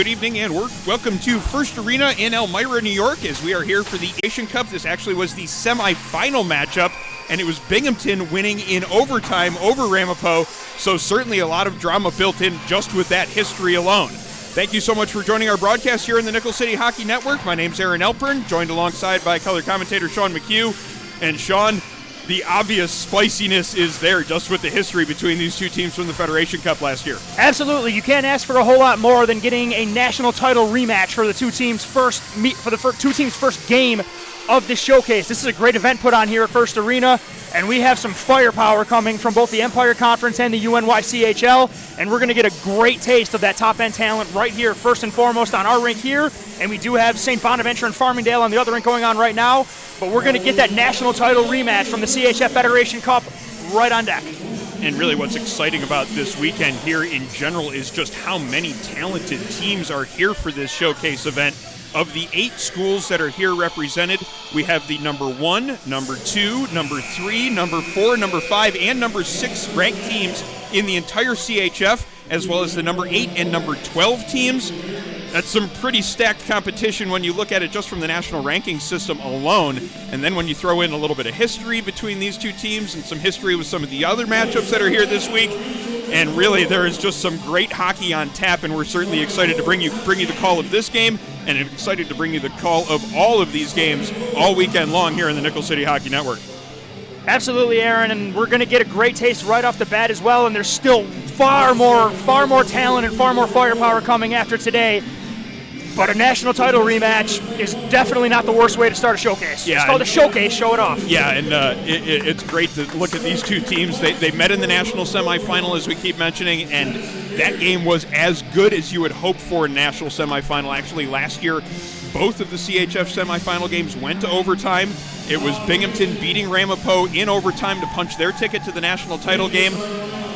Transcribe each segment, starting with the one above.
good evening, and welcome to First Arena in Elmira, New York, as we are here for the Asian Cup. This actually was the semifinal matchup, and it was Binghamton winning in overtime over Ramapo, so certainly a lot of drama built in just with that history alone. Thank you so much for joining our broadcast here in the Nickel City Hockey Network. My name's Aaron Elpern, joined alongside by color commentator Sean McHugh. And Sean, the obvious spiciness is there just with the history between these two teams from the Federation Cup last year. Absolutely. You can't ask for a whole lot more than getting a national title rematch for the two teams' first game of this showcase. This is a great event put on here at First Arena, and we have some firepower coming from both the Empire Conference and the UNYCHL, and we're going to get a great taste of that top-end talent right here, first and foremost on our rink here, and we do have St. Bonaventure and Farmingdale on the other rink going on right now, but we're going to get that national title rematch from the CHF Federation Cup right on deck. And really what's exciting about this weekend here in general is just how many talented teams are here for this showcase event. Of the 8 schools that are here represented, we have the number 1, number 2, number 3, number 4, number 5, and number 6 ranked teams in the entire CHF, as well as the number 8 and number 12 teams. That's some pretty stacked competition when you look at it just from the national ranking system alone. And then when you throw in a little bit of history between these two teams and some history with some of the other matchups that are here this week, and really there is just some great hockey on tap, and we're certainly excited to bring you the call of this game, and excited to bring you the call of all of these games all weekend long here in the Nickel City Hockey Network. Absolutely, Aaron, and we're going to get a great taste right off the bat as well, and there's still far more talent and far more firepower coming after today. But a national title rematch is definitely not the worst way to start a showcase. Yeah, it's called a showcase, show it off. Yeah, and it's great to look at these two teams. They met in the national semifinal, as we keep mentioning, and that game was as good as you would hope for a national semifinal. Actually, last year, both of the CHF semifinal games went to overtime. It was Binghamton beating Ramapo in overtime to punch their ticket to the national title game.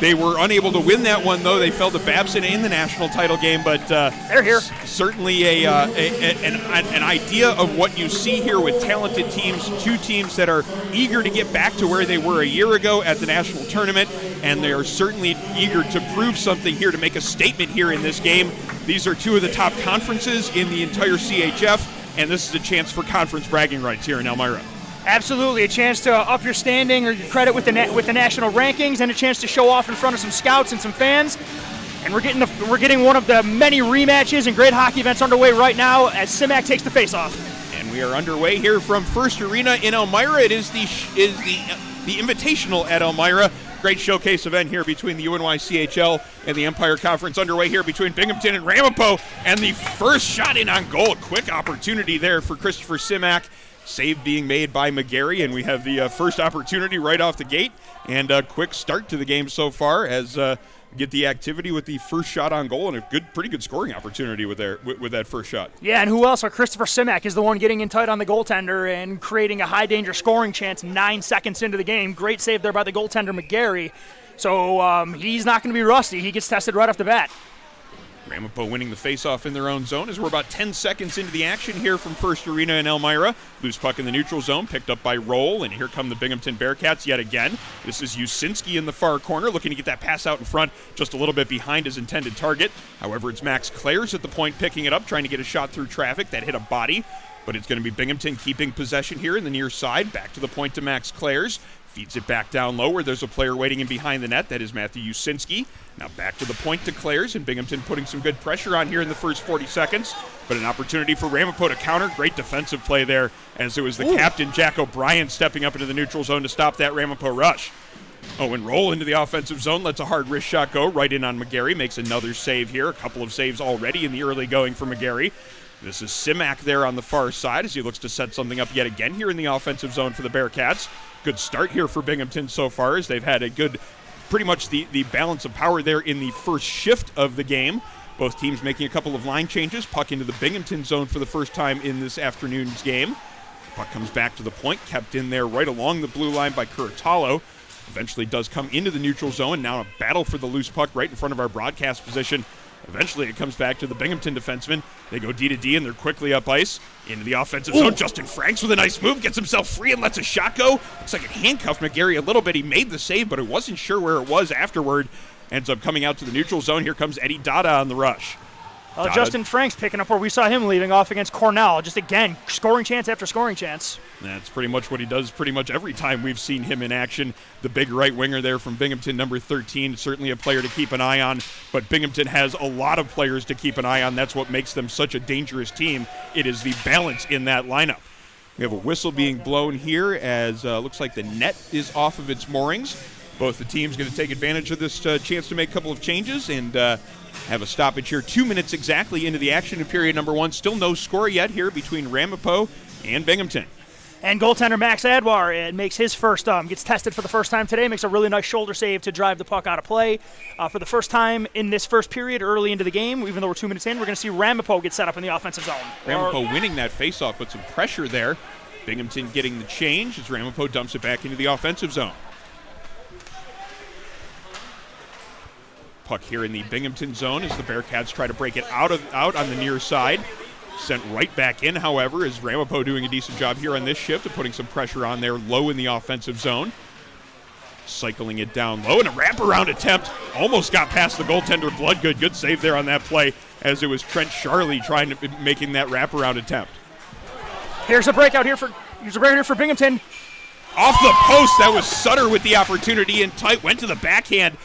They were unable to win that one, though. They fell to Babson in the national title game, but they're here. Certainly an idea of what you see here with talented teams, two teams that are eager to get back to where they were a year ago at the national tournament, and they are certainly eager to prove something here, to make a statement here in this game. These are two of the top conferences in the entire CHF, and this is a chance for conference bragging rights here in Elmira. Absolutely, a chance to up your standing or your credit with the national rankings, and a chance to show off in front of some scouts and some fans. And we're getting one of the many rematches and great hockey events underway right now as CIMAC takes the face-off. And we are underway here from First Arena in Elmira. It is the Invitational at Elmira. Great showcase event here between the UNYCHL and the Empire Conference underway here between Binghamton and Ramapo. And the first shot in on goal, a quick opportunity there for Christopher CIMAC. Save being made by McGarry, and we have the first opportunity right off the gate, and a quick start to the game so far as get the activity with the first shot on goal, and a pretty good scoring opportunity with that first shot. Yeah, and who else but Christopher CIMAC is the one getting in tight on the goaltender and creating a high-danger scoring chance 9 seconds into the game. Great save there by the goaltender McGarry. So he's not going to be rusty. He gets tested right off the bat. Ramapo winning the faceoff in their own zone as we're about 10 seconds into the action here from First Arena in Elmira. Loose puck in the neutral zone, picked up by Roll, and here come the Binghamton Bearcats yet again. This is Usinski in the far corner, looking to get that pass out in front, just a little bit behind his intended target. However, it's Max Clares at the point picking it up, trying to get a shot through traffic. That hit a body, but it's going to be Binghamton keeping possession here in the near side. Back to the point to Max Clares. Feeds it back down low where there's a player waiting in behind the net. That is Matthew Usinski. Now back to the point to Clares, and Binghamton putting some good pressure on here in the first 40 seconds. But an opportunity for Ramapo to counter. Great defensive play there as it was the captain, Jack O'Brien, stepping up into the neutral zone to stop that Ramapo rush. Oh, and Roll into the offensive zone. Lets a hard wrist shot go right in on McGarry. Makes another save here. A couple of saves already in the early going for McGarry. This is CIMAC there on the far side as he looks to set something up yet again here in the offensive zone for the Bearcats. Good start here for Binghamton so far as they've had a good, pretty much the balance of power there in the first shift of the game. Both teams making a couple of line changes. Puck into the Binghamton zone for the first time in this afternoon's game. Puck comes back to the point, kept in there right along the blue line by Curatalo. Eventually does come into the neutral zone. Now a battle for the loose puck right in front of our broadcast position. Eventually it comes back to the Binghamton defensemen. They go D to D, and they're quickly up ice. Into the offensive zone. Justin Franks with a nice move. Gets himself free and lets a shot go. Looks like it handcuffed McGarry a little bit. He made the save, but it wasn't sure where it was afterward. Ends up coming out to the neutral zone. Here comes Eddie Dada on the rush. Justin Franks picking up where we saw him leaving off against Cornell. Just again, scoring chance after scoring chance. That's pretty much what he does pretty much every time we've seen him in action. The big right winger there from Binghamton, number 13, certainly a player to keep an eye on. But Binghamton has a lot of players to keep an eye on. That's what makes them such a dangerous team. It is the balance in that lineup. We have a whistle being blown here as looks like the net is off of its moorings. Both the teams going to take advantage of this chance to make a couple of changes and have a stoppage here. 2 minutes exactly into the action in period number 1. Still no score yet here between Ramapo and Binghamton. And goaltender Max Adwar makes his first, gets tested for the first time today, makes a really nice shoulder save to drive the puck out of play. For the first time in this first period, early into the game, even though we're 2 minutes in, we're going to see Ramapo get set up in the offensive zone. Ramapo winning that faceoff, but some pressure there. Binghamton getting the change as Ramapo dumps it back into the offensive zone. Puck here in the Binghamton zone as the Bearcats try to break it out on the near side. Sent right back in, however, is Ramapo doing a decent job here on this shift of putting some pressure on there low in the offensive zone. Cycling it down low, and a wraparound attempt almost got past the goaltender Bloodgood. Good save there on that play as it was Trent Charlie making that wraparound attempt. Here's a breakout here for Binghamton. Off the post, that was Sutter with the opportunity in tight, went to the backhand.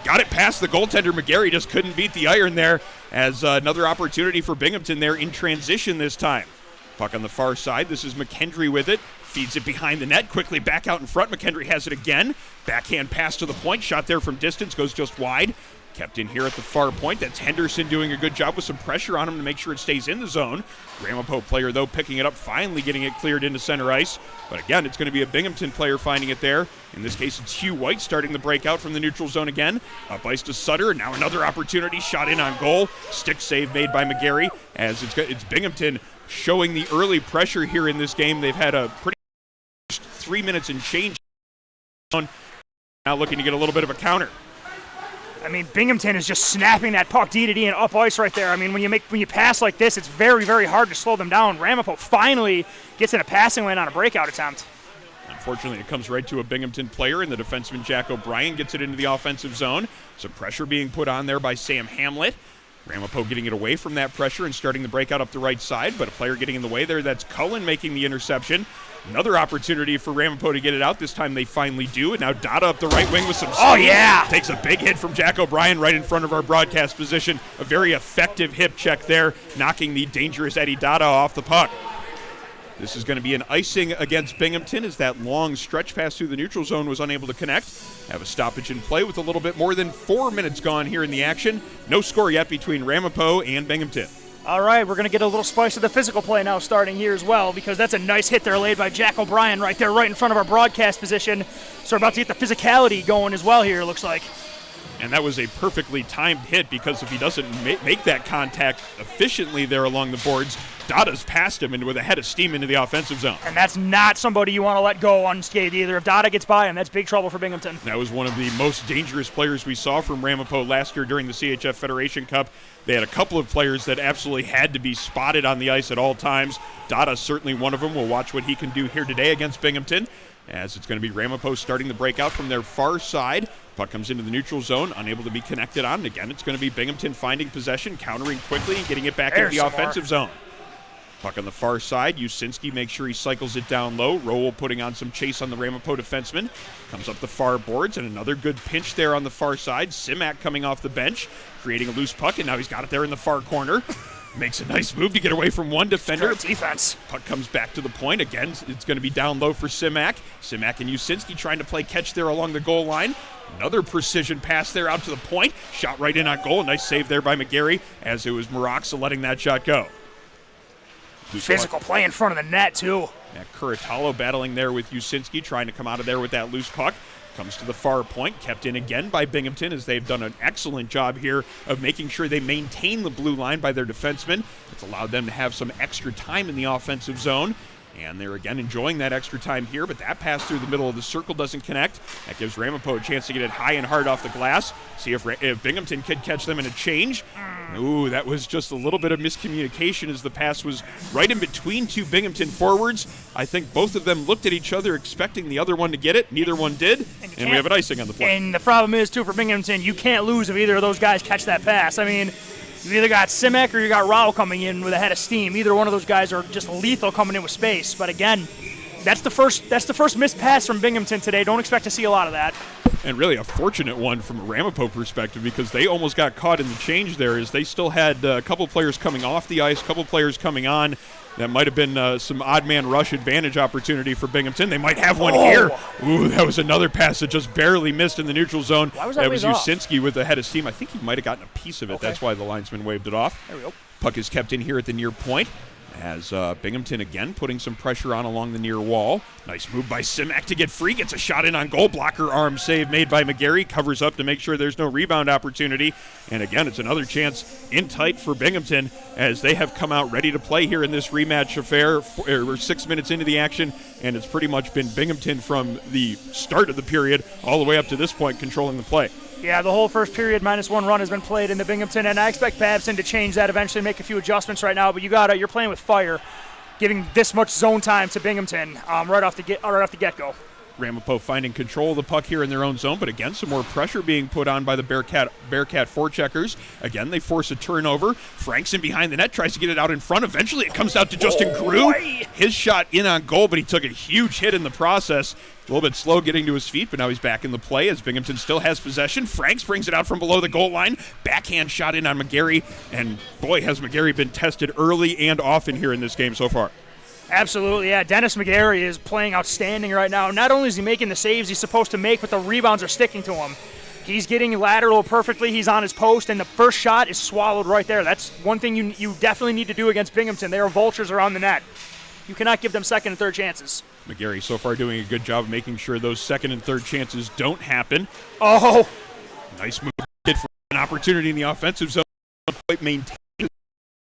Got it past the goaltender. McGarry just couldn't beat the iron there as another opportunity for Binghamton there in transition this time. Puck on the far side. This is McKendry with it. Feeds it behind the net. Quickly back out in front. McKendry has it again. Backhand pass to the point. Shot there from distance. Goes just wide. Kept in here at the far point. That's Henderson doing a good job with some pressure on him to make sure it stays in the zone. Ramapo player, though, picking it up, finally getting it cleared into center ice. But again, it's going to be a Binghamton player finding it there. In this case, it's Hugh White starting the breakout from the neutral zone again. Up ice to Sutter. Now another opportunity. Shot in on goal. Stick save made by McGarry as it's Binghamton showing the early pressure here in this game. They've had a pretty 3 minutes and change. Now looking to get a little bit of a counter. I mean, Binghamton is just snapping that puck D to D and up ice right there. I mean, when you pass like this, it's very, very hard to slow them down. Ramapo finally gets in a passing lane on a breakout attempt. Unfortunately, it comes right to a Binghamton player, and the defenseman Jack O'Brien gets it into the offensive zone. Some pressure being put on there by Sam Hamlet. Ramapo getting it away from that pressure and starting the breakout up the right side, but a player getting in the way there. That's Cullen making the interception. Another opportunity for Ramapo to get it out. This time they finally do, and now Dada up the right wing with some speed. Oh, yeah! Takes a big hit from Jack O'Brien right in front of our broadcast position. A very effective hip check there, knocking the dangerous Eddie Dada off the puck. This is going to be an icing against Binghamton as that long stretch pass through the neutral zone was unable to connect. Have a stoppage in play with a little bit more than 4 minutes gone here in the action. No score yet between Ramapo and Binghamton. All right, we're going to get a little spice of the physical play now starting here as well, because that's a nice hit there laid by Jack O'Brien right there, right in front of our broadcast position. So we're about to get the physicality going as well here, it looks like. And that was a perfectly timed hit, because if he doesn't make that contact efficiently there along the boards, Dada's past him and with a head of steam into the offensive zone. And that's not somebody you want to let go unscathed either. If Dada gets by him, that's big trouble for Binghamton. That was one of the most dangerous players we saw from Ramapo last year during the CHF Federation Cup. They had a couple of players that absolutely had to be spotted on the ice at all times. Dada's certainly one of them. We'll watch what he can do here today against Binghamton, as it's going to be Ramapo starting the breakout from their far side. Puck comes into the neutral zone, unable to be connected on. And again, it's going to be Binghamton finding possession, countering quickly, and getting it back into the offensive zone. Puck on the far side. Usinski makes sure he cycles it down low. Rowell putting on some chase on the Ramapo defenseman. Comes up the far boards, and another good pinch there on the far side. Simak coming off the bench, creating a loose puck, and now he's got it there in the far corner. Makes a nice move to get away from one defender. Great defense. Puck comes back to the point. Again, it's going to be down low for Simak. Simak and Usinski trying to play catch there along the goal line. Another precision pass there out to the point. Shot right in on goal. Nice save there by McGarry, as it was Maroxa letting that shot go. Physical play in front of the net, too. Yeah, Curatalo battling there with Usinski, trying to come out of there with that loose puck. Comes to the far point, kept in again by Binghamton, as they've done an excellent job here of making sure they maintain the blue line by their defensemen. It's allowed them to have some extra time in the offensive zone. And they're again enjoying that extra time here, but that pass through the middle of the circle doesn't connect. That gives Ramapo a chance to get it high and hard off the glass. See if Binghamton could catch them in a change. Ooh, that was just a little bit of miscommunication as the pass was right in between two Binghamton forwards. I think both of them looked at each other expecting the other one to get it. Neither one did, and we have an icing on the play. And the problem is, too, for Binghamton, you can't lose if either of those guys catch that pass. I mean, You either got Simek or you got Rao coming in with a head of steam. Either one of those guys are just lethal coming in with space. But again, that's the first missed pass from Binghamton today. Don't expect to see a lot of that. And really a fortunate one from a Ramapo perspective, because they almost got caught in the change there, as they still had a couple players coming off the ice, a couple players coming on. That might have been some odd man rush advantage opportunity for Binghamton. They might have one here. Ooh, that was another pass that just barely missed in the neutral zone. Why was that was waved off? Yusinski with the head of steam. I think he might have gotten a piece of it. Okay. That's why the linesman waved it off. There we go. Puck is kept in here at the near point, as Binghamton again putting some pressure on along the near wall. Nice move by Simek to get free. Gets a shot in on goal. Blocker arm save made by McGarry. Covers up to make sure there's no rebound opportunity. And again, it's another chance in tight for Binghamton, as they have come out ready to play here in this rematch affair. We're 6 minutes into the action, and it's pretty much been Binghamton from the start of the period all the way up to this point controlling the play. Yeah, the whole first period -1 run has been played into Binghamton, and I expect Babson to change that eventually, make a few adjustments right now. But you're playing with fire, giving this much zone time to Binghamton right off the get-go. Ramapo finding control of the puck here in their own zone, but again, some more pressure being put on by the Bearcat forecheckers. Again, they force a turnover. Frank's in behind the net, tries to get it out in front. Eventually, it comes out to Justin Grew. His shot in on goal, but he took a huge hit in the process. A little bit slow getting to his feet, but now he's back in the play as Binghamton still has possession. Franks brings it out from below the goal line. Backhand shot in on McGarry, and boy, has McGarry been tested early and often here in this game so far. Absolutely, yeah. Dennis McGarry is playing outstanding right now. Not only is he making the saves he's supposed to make, but the rebounds are sticking to him. He's getting lateral perfectly. He's on his post, and the first shot is swallowed right there. That's one thing you definitely need to do against Binghamton. Their vultures around the net. You cannot give them second and third chances. McGarry so far doing a good job of making sure those second and third chances don't happen. Oh! Nice move for an opportunity in the offensive zone. Quite maintained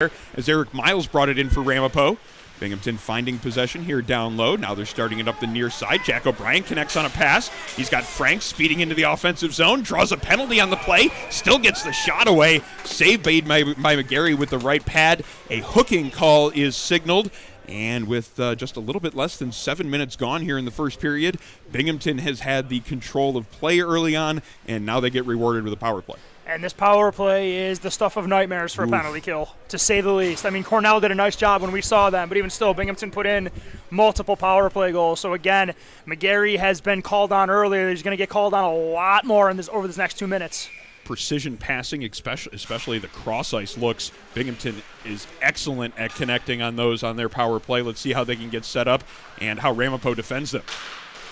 there as Eric Miles brought it in for Ramapo. Binghamton finding possession here down low. Now they're starting it up the near side. Jack O'Brien connects on a pass. He's got Frank speeding into the offensive zone. Draws a penalty on the play. Still gets the shot away. Save made by McGarry with the right pad. A hooking call is signaled. And with just a little bit less than 7 minutes gone here in the first period, Binghamton has had the control of play early on, and now they get rewarded with a power play. And this power play is the stuff of nightmares for a penalty kill, to say the least. I mean, Cornell did a nice job when we saw them, but even still, Binghamton put in multiple power play goals. So again, McGarry has been called on earlier. He's going to get called on a lot more over this next 2 minutes. Precision passing, especially the cross-ice looks. Binghamton is excellent at connecting on those on their power play. Let's see how they can get set up and how Ramapo defends them.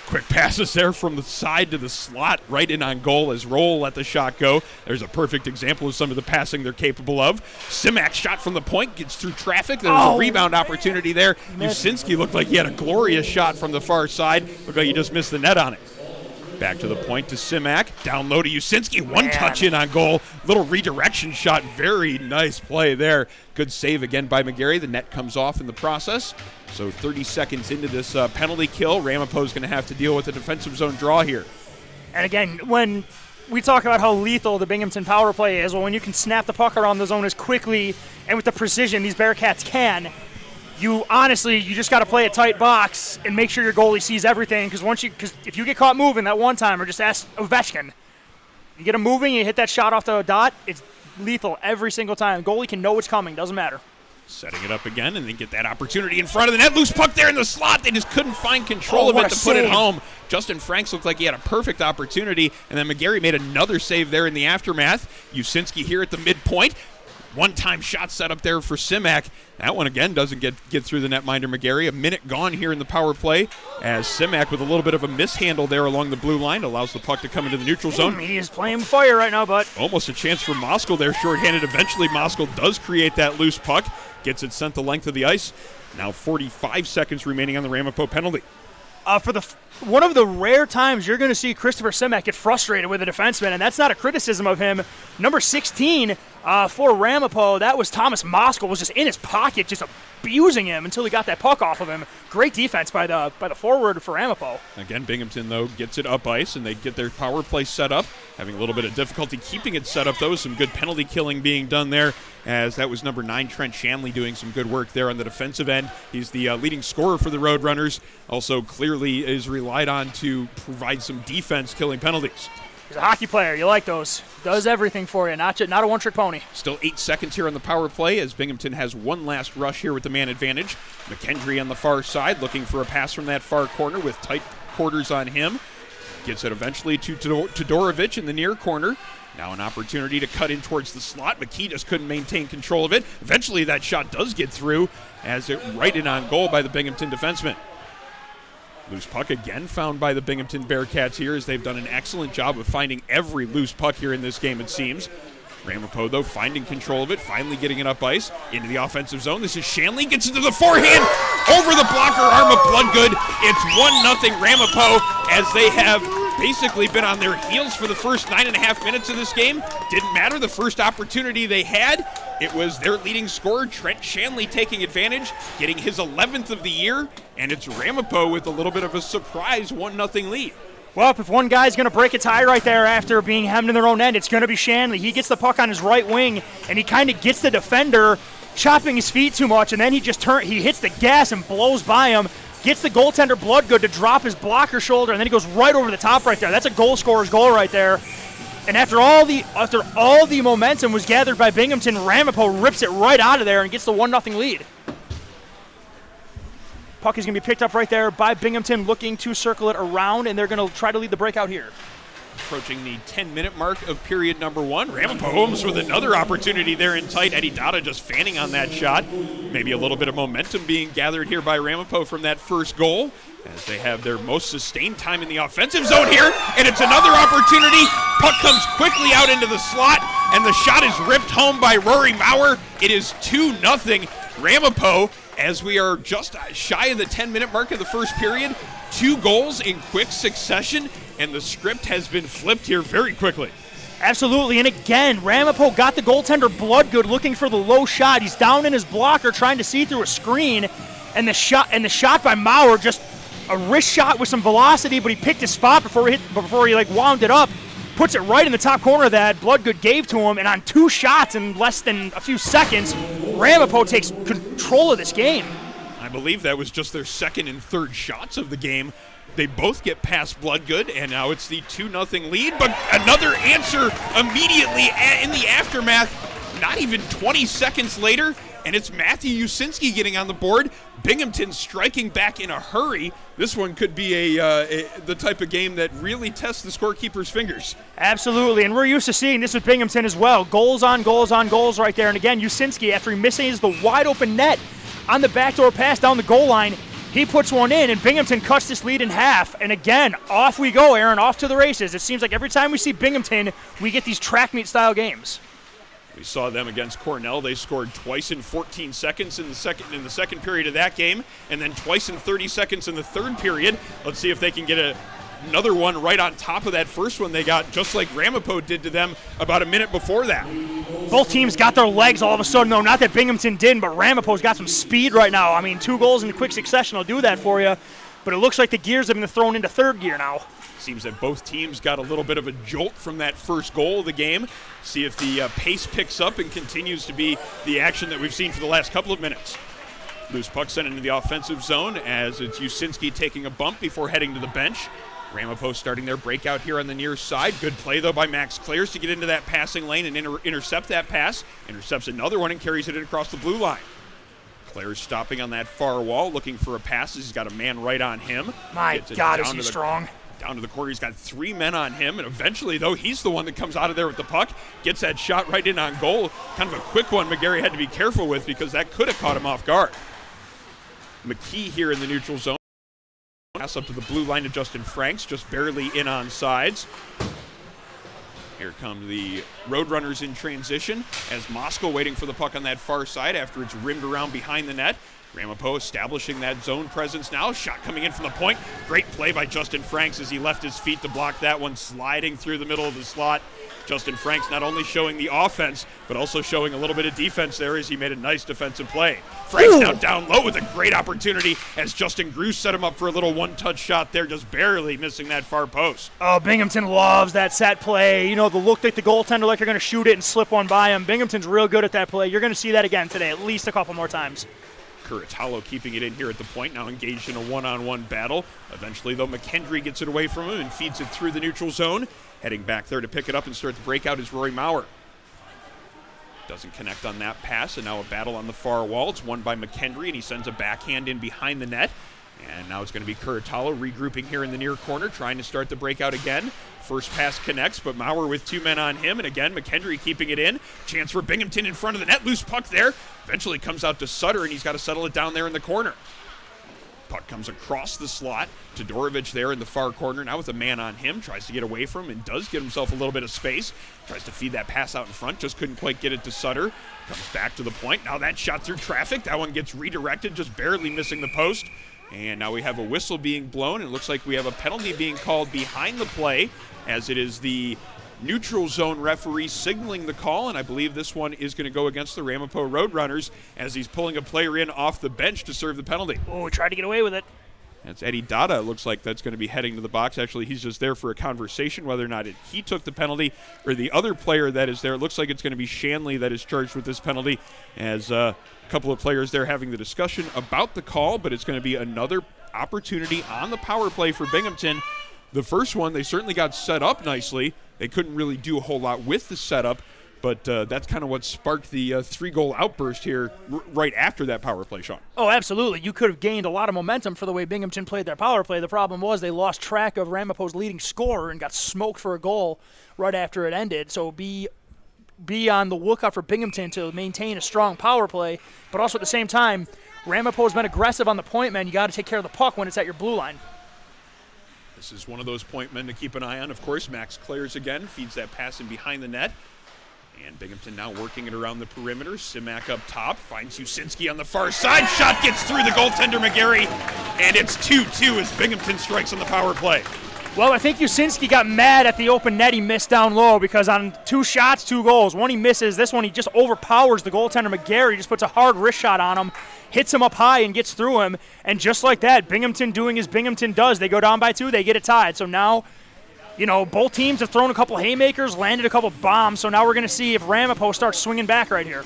Quick passes there from the side to the slot, right in on goal as Roll let the shot go. There's a perfect example of some of the passing they're capable of. Simak shot from the point, gets through traffic. There's a rebound opportunity there. Yusinski looked like he had a glorious shot from the far side. Looked like he just missed the net on it. Back to the point to Simak. Down low to Yusinski. One touch in on goal. Little redirection shot. Very nice play there. Good save again by McGarry. The net comes off in the process. So 30 seconds into this penalty kill, Ramapo's going to have to deal with a defensive zone draw here. And again, when we talk about how lethal the Binghamton power play is, well, when you can snap the puck around the zone as quickly and with the precision these Bearcats can, you just got to play a tight box and make sure your goalie sees everything. Because if you get caught moving that one time, or just ask Ovechkin, you get him moving, you hit that shot off the dot, it's lethal every single time. The goalie can know what's coming, doesn't matter. Setting it up again, and then get that opportunity in front of the net. Loose puck there in the slot. They just couldn't find control of it to put it home. Justin Franks looked like he had a perfect opportunity, and then McGarry made another save there in the aftermath. Yusinski here at the midpoint. One-time shot set up there for Simak. That one, again, doesn't get through the netminder McGarry. A minute gone here in the power play as Simak, with a little bit of a mishandle there along the blue line, allows the puck to come into the neutral zone. He is playing fire right now, but almost a chance for Moskal there, shorthanded. Eventually, Moskal does create that loose puck. Gets it sent the length of the ice. Now 45 seconds remaining on the Ramapo penalty. One of the rare times you're going to see Christopher Simek get frustrated with a defenseman, and that's not a criticism of him. Number 16 for Ramapo, that was Thomas Moskal, was just in his pocket, just abusing him until he got that puck off of him. Great defense by the forward for Ramapo. Again, Binghamton, though, gets it up ice, and they get their power play set up. Having a little bit of difficulty keeping it set up, though. Some good penalty killing being done there, as that was number 9, Trent Shanley, doing some good work there on the defensive end. He's the leading scorer for the Roadrunners. Also, clearly is relied on to provide some defense killing penalties. He's a hockey player. You like those. Does everything for you. Not a one-trick pony. Still 8 seconds here on the power play as Binghamton has one last rush here with the man advantage. McKendry on the far side looking for a pass from that far corner with tight quarters on him. Gets it eventually to Todorovic in the near corner. Now an opportunity to cut in towards the slot. McKee just couldn't maintain control of it. Eventually that shot does get through as it right in on goal by the Binghamton defenseman. Loose puck again found by the Binghamton Bearcats here as they've done an excellent job of finding every loose puck here in this game, it seems. Ramapo, though, finding control of it, finally getting it up ice into the offensive zone. This is Shanley, gets into the forehand, over the blocker, arm of Bloodgood. It's 1-0 Ramapo as they have basically been on their heels for the first 9.5 minutes of this game. Didn't matter the first opportunity they had. It was their leading scorer, Trent Shanley, taking advantage, getting his 11th of the year, and it's Ramapo with a little bit of a surprise 1-0 lead. Well, if one guy's going to break a tie right there after being hemmed in their own end, it's going to be Shanley. He gets the puck on his right wing, and he kind of gets the defender chopping his feet too much, and then he hits the gas and blows by him, gets the goaltender Bloodgood to drop his blocker shoulder, and then he goes right over the top right there. That's a goal scorer's goal right there. And after all the momentum was gathered by Binghamton, Ramapo rips it right out of there and gets the 1-0 lead. Puck is going to be picked up right there by Binghamton, looking to circle it around, and they're going to try to lead the breakout here. Approaching the 10-minute mark of period number 1. Ramapo Holmes with another opportunity there in tight. Eddie Dada just fanning on that shot. Maybe a little bit of momentum being gathered here by Ramapo from that first goal as they have their most sustained time in the offensive zone here. And it's another opportunity. Puck comes quickly out into the slot, and the shot is ripped home by Rory Maurer. It is 2-0 Ramapo. As we are just shy of the 10-minute mark of the first period, 2 goals in quick succession, and the script has been flipped here very quickly. Absolutely, and again, Ramapo got the goaltender Bloodgood looking for the low shot. He's down in his blocker trying to see through a screen, and the shot by Maurer, just a wrist shot with some velocity, but he picked his spot before he wound it up. Puts it right in the top corner that Bloodgood gave to him, and on 2 shots in less than a few seconds, Ramapo takes control of this game. I believe that was just their second and third shots of the game. They both get past Bloodgood, and now it's the 2-0 lead, but another answer immediately in the aftermath, not even 20 seconds later, and it's Matthew Usinski getting on the board. Binghamton striking back in a hurry. This one could be the type of game that really tests the scorekeeper's fingers. Absolutely, and we're used to seeing this with Binghamton as well. Goals on goals on goals right there. And again, Usinski, after he misses the wide open net on the backdoor pass down the goal line, he puts one in, and Binghamton cuts this lead in half. And again, off we go, Aaron, off to the races. It seems like every time we see Binghamton, we get these track meet style games. We saw them against Cornell. They scored twice in 14 seconds in the second period of that game, and then twice in 30 seconds in the third period. Let's see if they can get another one right on top of that first one they got, just like Ramapo did to them about a minute before that. Both teams got their legs all of a sudden, though. Not that Binghamton didn't, but Ramapo's got some speed right now. I mean, 2 goals in quick succession will do that for you, but it looks like the gears have been thrown into third gear now. Seems that both teams got a little bit of a jolt from that first goal of the game. See if the pace picks up and continues to be the action that we've seen for the last couple of minutes. Loose puck sent into the offensive zone as it's Usinski taking a bump before heading to the bench. Ramapo starting their breakout here on the near side. Good play, though, by Max Clares to get into that passing lane and intercept that pass. Intercepts another one and carries it across the blue line. Clares stopping on that far wall, looking for a pass. He's got a man right on him. My God, is he strong. Down to the corner, he's got 3 men on him, and eventually, though, he's the one that comes out of there with the puck, gets that shot right in on goal. Kind of a quick one McGarry had to be careful with because that could have caught him off guard. McKee here in the neutral zone. Pass up to the blue line to Justin Franks, just barely in on sides. Here come the Roadrunners in transition as Moskal waiting for the puck on that far side after it's rimmed around behind the net. Ramapo establishing that zone presence now. Shot coming in from the point. Great play by Justin Franks as he left his feet to block that one, sliding through the middle of the slot. Justin Franks not only showing the offense, but also showing a little bit of defense there as he made a nice defensive play. Franks now down low with a great opportunity as Justin Gruce set him up for a little one-touch shot there, just barely missing that far post. Oh, Binghamton loves that set play. You know, the look like the goaltender like they're going to shoot it and slip one by him. Binghamton's real good at that play. You're going to see that again today, at least a couple more times. Kuratalo keeping it in here at the point, now engaged in a one-on-one battle. Eventually, though, McKendry gets it away from him and feeds it through the neutral zone. Heading back there to pick it up and start the breakout is Rory Maurer. Doesn't connect on that pass, and now a battle on the far wall. It's won by McKendry, and he sends a backhand in behind the net. And now it's going to be Kuratalo regrouping here in the near corner, trying to start the breakout again. First pass connects, but Maurer with 2 men on him. And again, McKendry keeping it in. Chance for Binghamton in front of the net. Loose puck there. Eventually comes out to Sutter, and he's got to settle it down there in the corner. Puck comes across the slot. Todorovic there in the far corner, now with a man on him. Tries to get away from him and does get himself a little bit of space. Tries to feed that pass out in front. Just couldn't quite get it to Sutter. Comes back to the point. Now that shot through traffic. That one gets redirected, just barely missing the post. And now we have a whistle being blown. It looks like we have a penalty being called behind the play, as it is the neutral zone referee signaling the call, and I believe this one is going to go against the Ramapo Roadrunners as he's pulling a player in off the bench to serve the penalty. Oh, tried to get away with it. That's Eddie Dada. It looks like that's going to be heading to the box. Actually, he's just there for a conversation, whether or not he took the penalty or the other player that is there. It looks like it's going to be Shanley that is charged with this penalty, as a couple of players there having the discussion about the call, but it's going to be another opportunity on the power play for Binghamton. The first one, they certainly got set up nicely. They couldn't really do a whole lot with the setup, but that's kind of what sparked the 3-goal outburst here right after that power play, Sean. Oh, absolutely. You could have gained a lot of momentum for the way Binghamton played their power play. The problem was they lost track of Ramapo's leading scorer and got smoked for a goal right after it ended. So be on the lookout for Binghamton to maintain a strong power play, but also at the same time, Ramapo's been aggressive on the point, man. You got to take care of the puck when it's at your blue line. This is one of those point men to keep an eye on. Of course, Max Clares again feeds that pass in behind the net. And Binghamton now working it around the perimeter. Simak up top, finds Usinski on the far side. Shot gets through the goaltender, McGarry. And it's 2-2 as Binghamton strikes on the power play. Well, I think Usinski got mad at the open net he missed down low, because on 2 shots, 2 goals. One he misses. This one he just overpowers the goaltender, McGarry. Just puts a hard wrist shot on him, hits him up high and gets through him. And just like that, Binghamton doing as Binghamton does. They go down by 2, they get it tied. So now, both teams have thrown a couple haymakers, landed a couple bombs. So now we're going to see if Ramapo starts swinging back right here.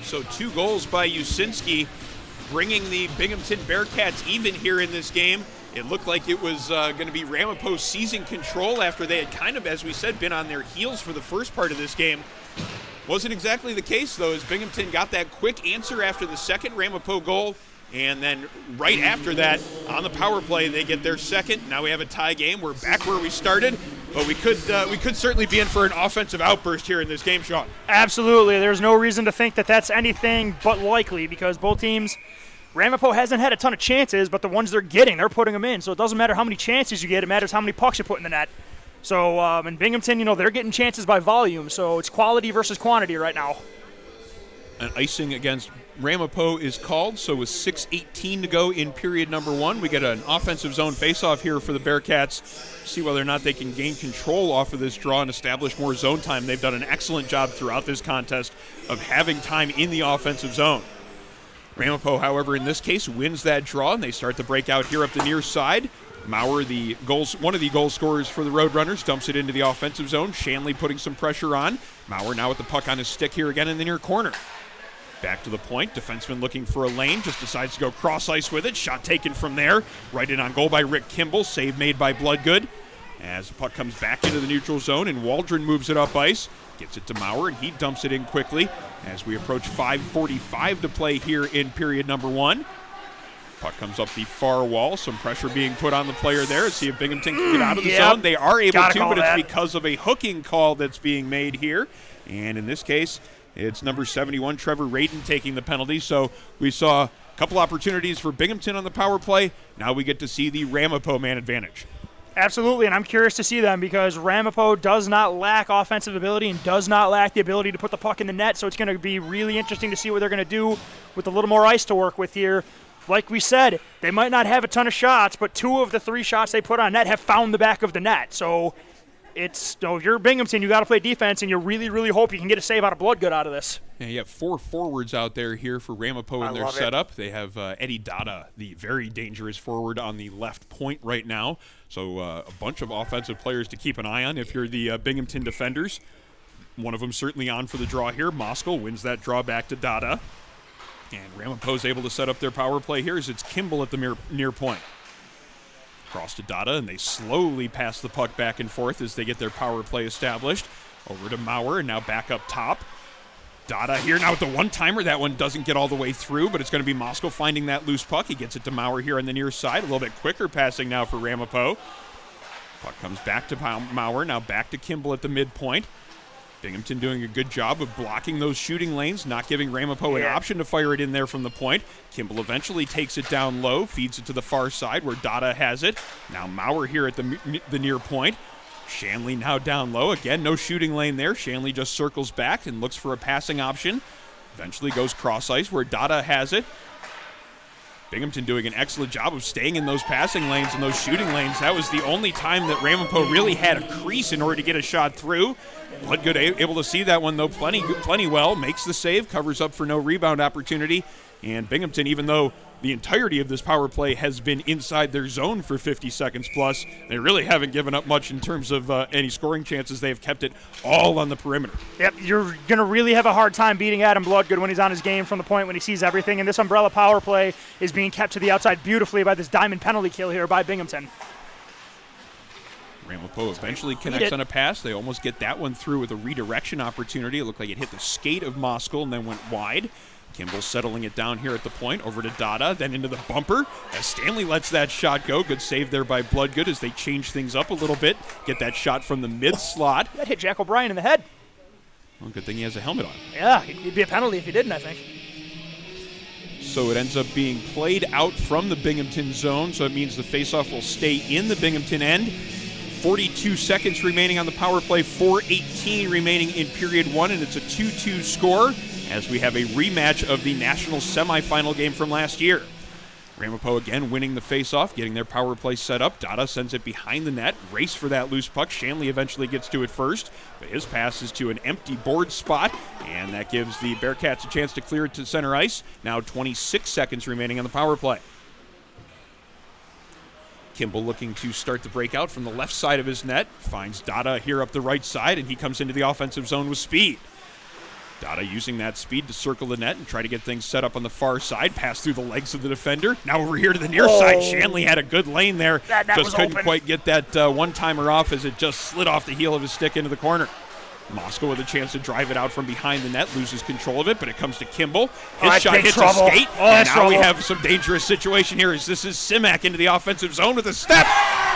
So 2 goals by Usinski, bringing the Binghamton Bearcats even here in this game. It looked like it was going to be Ramapo seizing control after they had kind of, as we said, been on their heels for the first part of this game. Wasn't exactly the case, though, as Binghamton got that quick answer after the second Ramapo goal. And then right after that, on the power play, they get their second. Now we have a tie game. We're back where we started, but we could certainly be in for an offensive outburst here in this game, Sean. Absolutely. There's no reason to think that that's anything but likely, because both teams, Ramapo hasn't had a ton of chances, but the ones they're getting, they're putting them in. So it doesn't matter how many chances you get. It matters how many pucks you put in the net. So in Binghamton, they're getting chances by volume. So it's quality versus quantity right now. An icing against Ramapo is called, so with 6:18 to go in period number 1, we get an offensive zone faceoff here for the Bearcats. See whether or not they can gain control off of this draw and establish more zone time. They've done an excellent job throughout this contest of having time in the offensive zone. Ramapo, however, in this case, wins that draw, and they start the breakout here up the near side. Maurer, one of the goal scorers for the Roadrunners, dumps it into the offensive zone. Shanley putting some pressure on. Maurer now with the puck on his stick here again in the near corner. Back to the point. Defenseman looking for a lane. Just decides to go cross ice with it. Shot taken from there. Right in on goal by Rick Kimball. Save made by Bloodgood. As the puck comes back into the neutral zone, and Waldron moves it up ice. Gets it to Maurer, and he dumps it in quickly as we approach 5:45 to play here in period number 1. Puck comes up the far wall. Some pressure being put on the player there. See if Binghamton can get out of the zone. They are able to, but it's because of a hooking call that's being made here. And in this case, it's number 71, Trevor Radin, taking the penalty. So we saw a couple opportunities for Binghamton on the power play. Now we get to see the Ramapo man advantage. Absolutely, and I'm curious to see them, because Ramapo does not lack offensive ability and does not lack the ability to put the puck in the net, so it's going to be really interesting to see what they're going to do with a little more ice to work with here. Like we said, they might not have a ton of shots, but 2 of the 3 shots they put on net have found the back of the net. So if you're Binghamton, you got to play defense, and you really, really hope you can get a save out of Bloodgood out of this. Yeah, you have 4 forwards out there here for Ramapo in their setup. They have Eddie Dada, the very dangerous forward, on the left point right now. So a bunch of offensive players to keep an eye on if you're the Binghamton defenders. One of them certainly on for the draw here. Moskal wins that draw back to Dada. And Ramapo's able to set up their power play here as it's Kimball at the near point. Cross to Dada, and they slowly pass the puck back and forth as they get their power play established. Over to Maurer, and now back up top. Dada here now with the one-timer. That one doesn't get all the way through, but it's going to be Mosko finding that loose puck. He gets it to Maurer here on the near side. A little bit quicker passing now for Ramapo. Puck comes back to Maurer, now back to Kimball at the midpoint. Binghamton doing a good job of blocking those shooting lanes, not giving Ramapo an option to fire it in there from the point. Kimball eventually takes it down low, feeds it to the far side where Dada has it. Now Maurer here at the near point. Shanley now down low. Again, no shooting lane there. Shanley just circles back and looks for a passing option. Eventually goes cross ice where Dada has it. Binghamton doing an excellent job of staying in those passing lanes and those shooting lanes. That was the only time that Ramapo really had a crease in order to get a shot through. Bloodgood able to see that one, though, plenty well. Makes the save, covers up for no rebound opportunity. And Binghamton, even though the entirety of this power play has been inside their zone for 50 seconds plus, they really haven't given up much in terms of any scoring chances. They have kept it all on the perimeter. Yep, you're going to really have a hard time beating Adam Bloodgood when he's on his game from the point, when he sees everything. And this umbrella power play is being kept to the outside beautifully by this diamond penalty kill here by Binghamton. Ramapo eventually connects on a pass. They almost get that one through with a redirection opportunity. It looked like it hit the skate of Mosko and then went wide. Kimball settling it down here at the point, over to Dada, then into the bumper as Stanley lets that shot go. Good save there by Bloodgood as they change things up a little bit. Get that shot from the mid-slot. That hit Jack O'Brien in the head. Well, good thing he has a helmet on. Yeah, it'd be a penalty if he didn't, I think. So it ends up being played out from the Binghamton zone, so it means the faceoff will stay in the Binghamton end. 42 seconds remaining on the power play, 4:18 remaining in period one, and it's a 2-2 score as we have a rematch of the national semifinal game from last year. Ramapo again winning the faceoff, getting their power play set up. Dada sends it behind the net, race for that loose puck. Shanley eventually gets to it first, but his pass is to an empty board spot, and that gives the Bearcats a chance to clear it to center ice. Now 26 seconds remaining on the power play. Kimball looking to start the breakout from the left side of his net. Finds Dada here up the right side, and he comes into the offensive zone with speed. Dada using that speed to circle the net and try to get things set up on the far side. Pass through the legs of the defender. Now over here to the near side. Shanley had a good lane there. That just couldn't quite get that one-timer off as it just slid off the heel of his stick into the corner. Mosko with a chance to drive it out from behind the net, loses control of it, but it comes to Kimball. His shot hits a skate, and now we have some dangerous situation here as this is Simak into the offensive zone with a step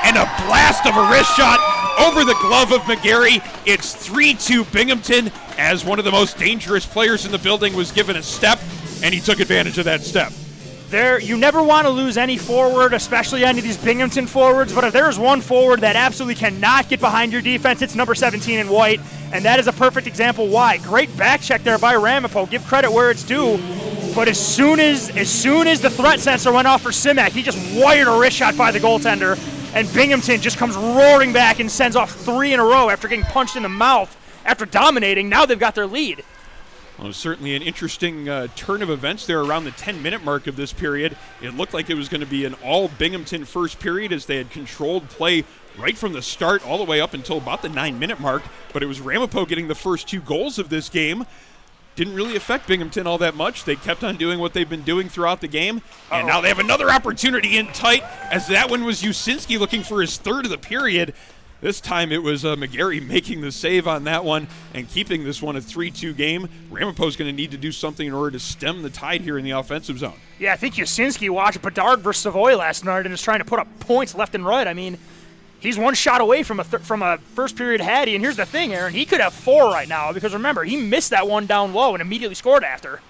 and a blast of a wrist shot over the glove of McGarry. It's 3-2 Binghamton as one of the most dangerous players in the building was given a step, and he took advantage of that step. You never want to lose any forward, especially any of these Binghamton forwards, but if there's one forward that absolutely cannot get behind your defense, it's number 17 in white, and that is a perfect example why. Great back check there by Ramapo. Give credit where it's due, but as soon as the threat sensor went off for Simak, he just wired a wrist shot by the goaltender, and Binghamton just comes roaring back and sends off 3 in a row after getting punched in the mouth after dominating. Now they've got their lead. Well, certainly an interesting turn of events there around the 10-minute mark of this period. It looked like it was going to be an all Binghamton first period as they had controlled play right from the start all the way up until about the 9-minute mark. But it was Ramapo getting the first 2 goals of this game. Didn't really affect Binghamton all that much. They kept on doing what they've been doing throughout the game. And now they have another opportunity in tight as that one was Usinski looking for his third of the period. This time it was McGarry making the save on that one and keeping this one a 3-2 game. Ramapo's going to need to do something in order to stem the tide here in the offensive zone. Yeah, I think Usinski watched Bedard versus Savoy last night and is trying to put up points left and right. I mean, he's one shot away from a first period Hattie, and here's the thing, Aaron, he could have 4 right now because remember, he missed that one down low and immediately scored after.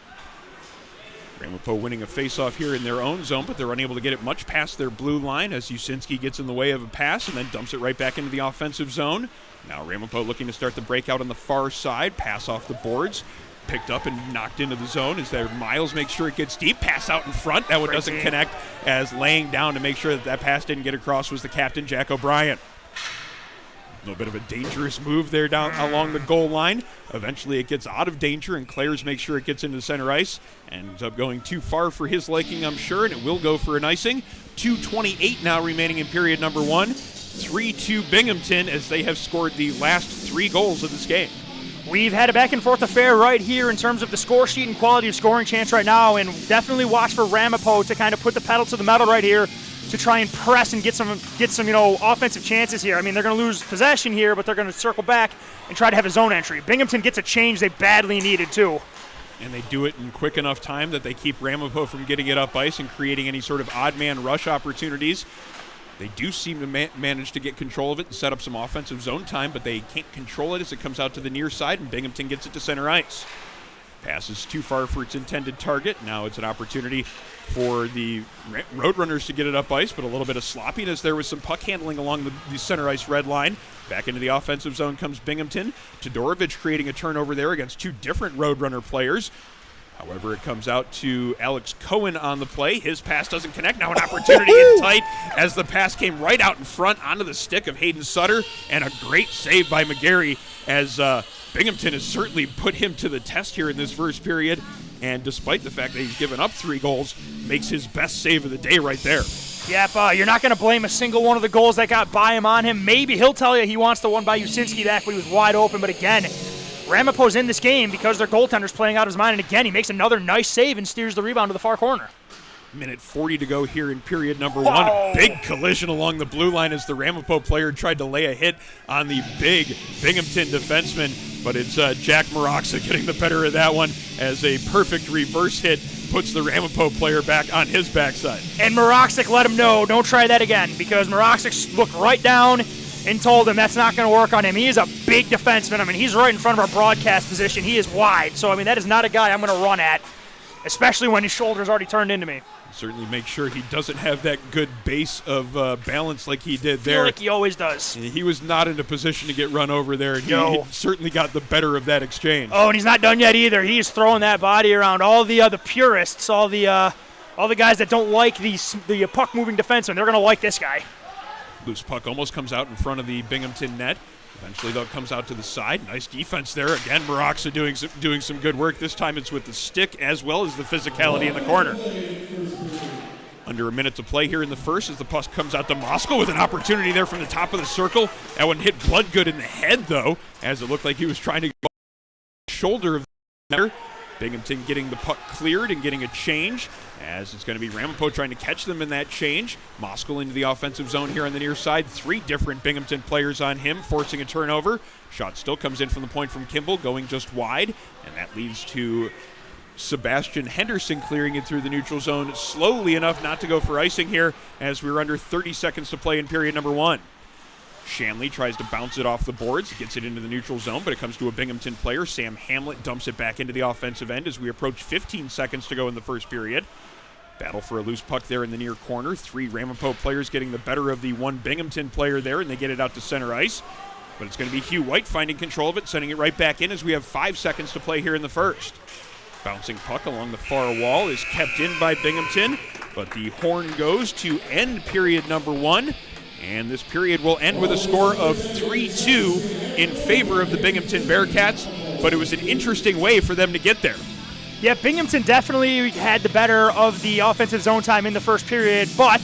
Ramapo winning a faceoff here in their own zone, but they're unable to get it much past their blue line as Usinski gets in the way of a pass and then dumps it right back into the offensive zone. Now Ramapo looking to start the breakout on the far side, pass off the boards, picked up and knocked into the zone as their Miles makes sure it gets deep, pass out in front. That one doesn't connect as laying down to make sure that pass didn't get across was the captain, Jack O'Brien. A little bit of a dangerous move there down along the goal line. Eventually it gets out of danger, and Clares makes sure it gets into center ice. Ends up going too far for his liking, I'm sure, and it will go for an icing. 2:28 now remaining in period number 1. 3-2 Binghamton as they have scored the last 3 goals of this game. We've had a back-and-forth affair right here in terms of the score sheet and quality of scoring chance right now, and definitely watch for Ramapo to kind of put the pedal to the metal right here to try and press and get some offensive chances here. I mean, they're going to lose possession here, but they're going to circle back and try to have a zone entry. Binghamton gets a change they badly needed, too. And they do it in quick enough time that they keep Ramapo from getting it up ice and creating any sort of odd man rush opportunities. They do seem to manage to get control of it and set up some offensive zone time, but they can't control it as it comes out to the near side, and Binghamton gets it to center ice. Passes too far for its intended target. Now it's an opportunity for the Roadrunners to get it up ice, but a little bit of sloppiness there with some puck handling along the center ice red line. Back into the offensive zone comes Binghamton. Todorovic creating a turnover there against two different Roadrunner players. However, it comes out to Alex Cohen on the play. His pass doesn't connect. Now an opportunity in tight as the pass came right out in front onto the stick of Hayden Sutter, and a great save by McGarry as Binghamton has certainly put him to the test here in this first period, and despite the fact that he's given up 3 goals, makes his best save of the day right there. Yep, you're not going to blame a single one of the goals that got by him on him. Maybe he'll tell you he wants the one by Usinski back when he was wide open, but again, Ramapo's in this game because their goaltender's playing out of his mind, and again, he makes another nice save and steers the rebound to the far corner. Minute 40 to go here in period number 1. Big collision along the blue line as the Ramapo player tried to lay a hit on the big Binghamton defenseman, but it's Jack Maroxa getting the better of that one as a perfect reverse hit puts the Ramapo player back on his backside. And Maroxic let him know, don't try that again, because Maroxic looked right down and told him that's not going to work on him. He is a big defenseman. I mean, he's right in front of our broadcast position. He is wide. So, I mean, that is not a guy I'm going to run at, especially when his shoulder's already turned into me. Certainly make sure he doesn't have that good base of balance like he did there. I feel like he always does. He was not in a position to get run over there, and he certainly got the better of that exchange. Oh, and he's not done yet either. He's throwing that body around. All the purists, all the guys that don't like the puck-moving defenseman, they're going to like this guy. Loose puck almost comes out in front of the Binghamton net. Eventually, though, it comes out to the side. Nice defense there. Again, Maroxa doing some good work. This time it's with the stick as well as the physicality in the corner. Under a minute to play here in the first as the puck comes out to Moskal with an opportunity there from the top of the circle. That one hit Bloodgood in the head, though, as it looked like he was trying to go the shoulder of the net. Binghamton getting the puck cleared and getting a change, as it's going to be Ramapo trying to catch them in that change. Moskal into the offensive zone here on the near side. 3 different Binghamton players on him, forcing a turnover. Shot still comes in from the point from Kimball, going just wide, and that leads to Sebastian Henderson clearing it through the neutral zone slowly enough not to go for icing here, as we're under 30 seconds to play in period number 1. Shanley tries to bounce it off the boards, gets it into the neutral zone, but it comes to a Binghamton player. Sam Hamlet dumps it back into the offensive end as we approach 15 seconds to go in the first period. Battle for a loose puck there in the near corner. 3 Ramapo players getting the better of the 1 Binghamton player there, and they get it out to center ice. But it's going to be Hugh White finding control of it, sending it right back in as we have 5 seconds to play here in the first. Bouncing puck along the far wall is kept in by Binghamton, but the horn goes to end period number 1. And this period will end with a score of 3-2 in favor of the Binghamton Bearcats, but it was an interesting way for them to get there. Yeah, Binghamton definitely had the better of the offensive zone time in the first period, but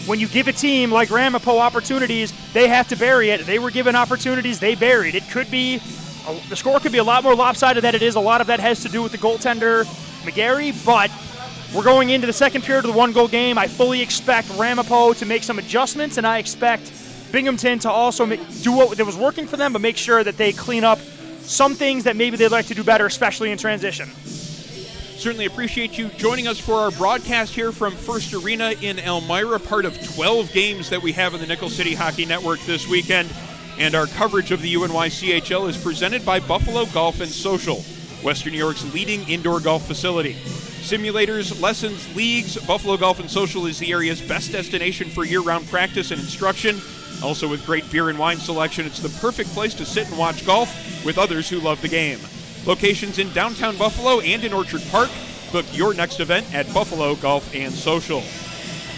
when you give a team like Ramapo opportunities, they have to bury it. They were given opportunities, they buried. The score could be a lot more lopsided than it is. A lot of that has to do with the goaltender, McGarry, but we're going into the second period of the 1-goal game. I fully expect Ramapo to make some adjustments, and I expect Binghamton to also do what was working for them, but make sure that they clean up some things that maybe they'd like to do better, especially in transition. Certainly appreciate you joining us for our broadcast here from First Arena in Elmira, part of 12 games that we have in the Nickel City Hockey Network this weekend. And our coverage of the UNYCHL is presented by Buffalo Golf and Social, Western New York's leading indoor golf facility. Simulators, lessons, leagues, Buffalo Golf and Social is the area's best destination for year-round practice and instruction. Also with great beer and wine selection, it's the perfect place to sit and watch golf with others who love the game. Locations in downtown Buffalo and in Orchard Park. Book your next event at Buffalo Golf and Social.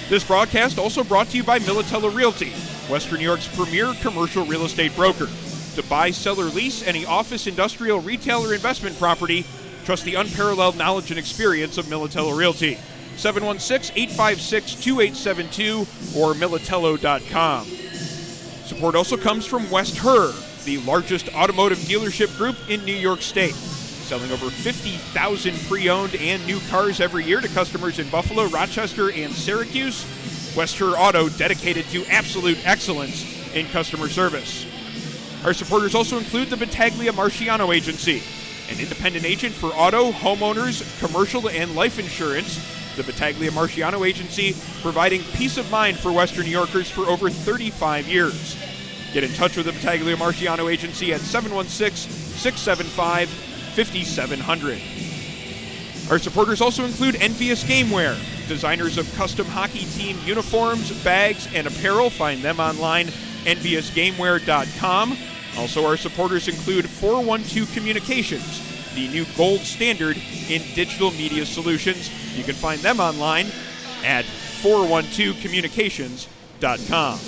This broadcast also brought to you by Militello Realty, Western New York's premier commercial real estate broker. To buy, sell, or lease any office, industrial, retail, or investment property, trust the unparalleled knowledge and experience of Militello Realty. 716-856-2872 or militello.com. Support also comes from West Her, the largest automotive dealership group in New York State, selling over 50,000 pre-owned and new cars every year to customers in Buffalo, Rochester, and Syracuse. Wester Auto, dedicated to absolute excellence in customer service. Our supporters also include the Battaglia Marciano Agency, an independent agent for auto, homeowners, commercial, and life insurance. The Battaglia Marciano Agency, providing peace of mind for Western New Yorkers for over 35 years. Get in touch with the Battaglia Marciano Agency at 716-675-5700. Our supporters also include Envious Gameware, designers of custom hockey team uniforms, bags, and apparel. Find them online, enviousgameware.com. Also, our supporters include 412 Communications, the new gold standard in digital media solutions. You can find them online at 412communications.com.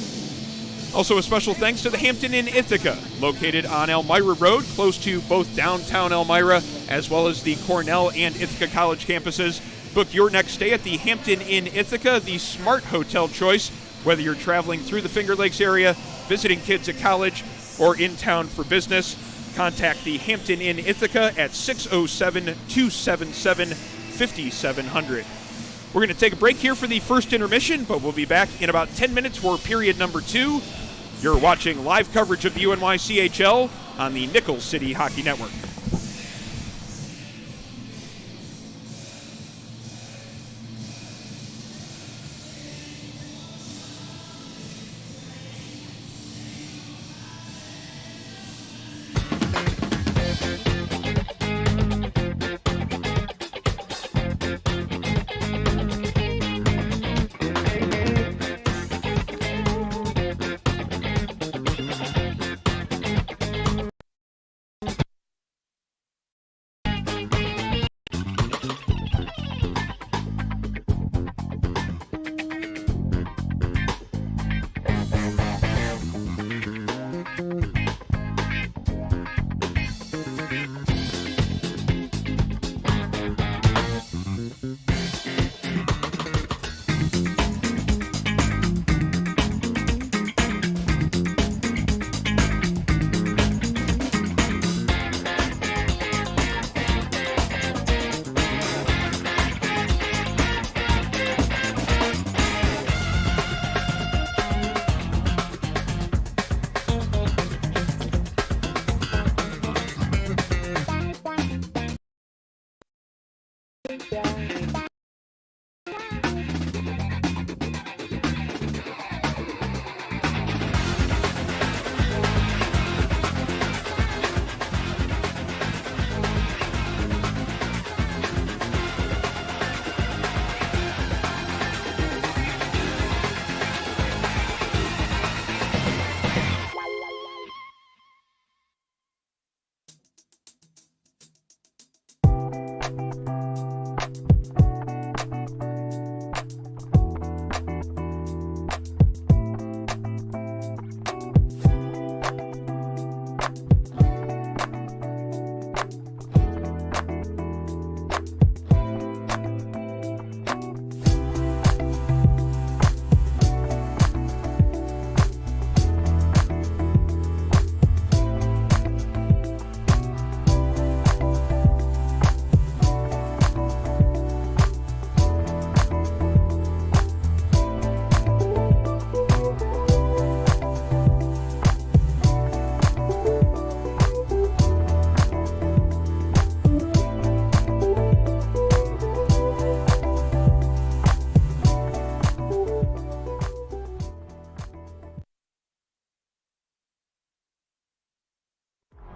Also, a special thanks to the Hampton Inn Ithaca, located on Elmira Road, close to both downtown Elmira as well as the Cornell and Ithaca College campuses. Book your next stay at the Hampton Inn Ithaca, the smart hotel choice, whether you're traveling through the Finger Lakes area, visiting kids at college, or in town for business. Contact the Hampton Inn Ithaca at 607-277-5700. We're going to take a break here for the first intermission, but we'll be back in about 10 minutes for period number 2. You're watching live coverage of the UNYCHL on the Nickel City Hockey Network.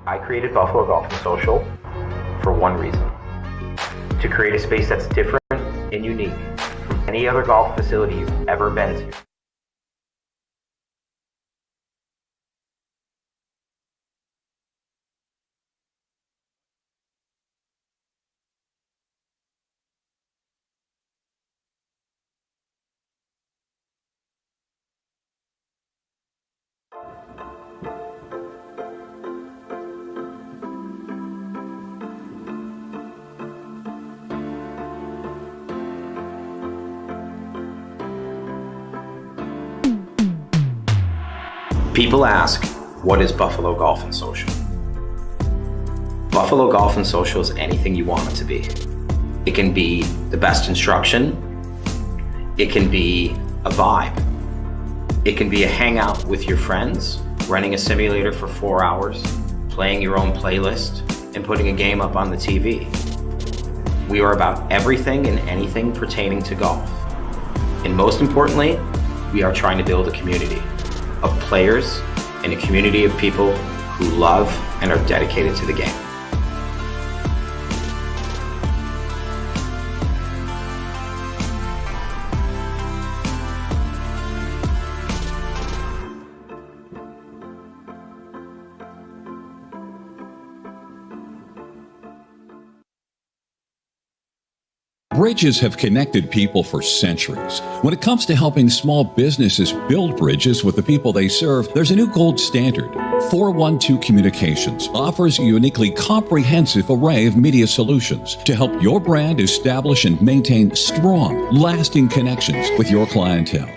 I created Buffalo Golf and Social for one reason: to create a space that's different and unique from any other golf facility you've ever been to. People ask, What is Buffalo Golf and Social? Buffalo Golf and Social is anything you want it to be. It can be the best instruction. It can be a vibe. It can be a hangout with your friends, running a simulator for 4 hours, playing your own playlist, and putting a game up on the TV. We are about everything and anything pertaining to golf. And most importantly, we are trying to build a community of players and a community of people who love and are dedicated to the game. Bridges have connected people for centuries. When it comes to helping small businesses build bridges with the people they serve, there's a new gold standard. 412 Communications offers a uniquely comprehensive array of media solutions to help your brand establish and maintain strong, lasting connections with your clientele.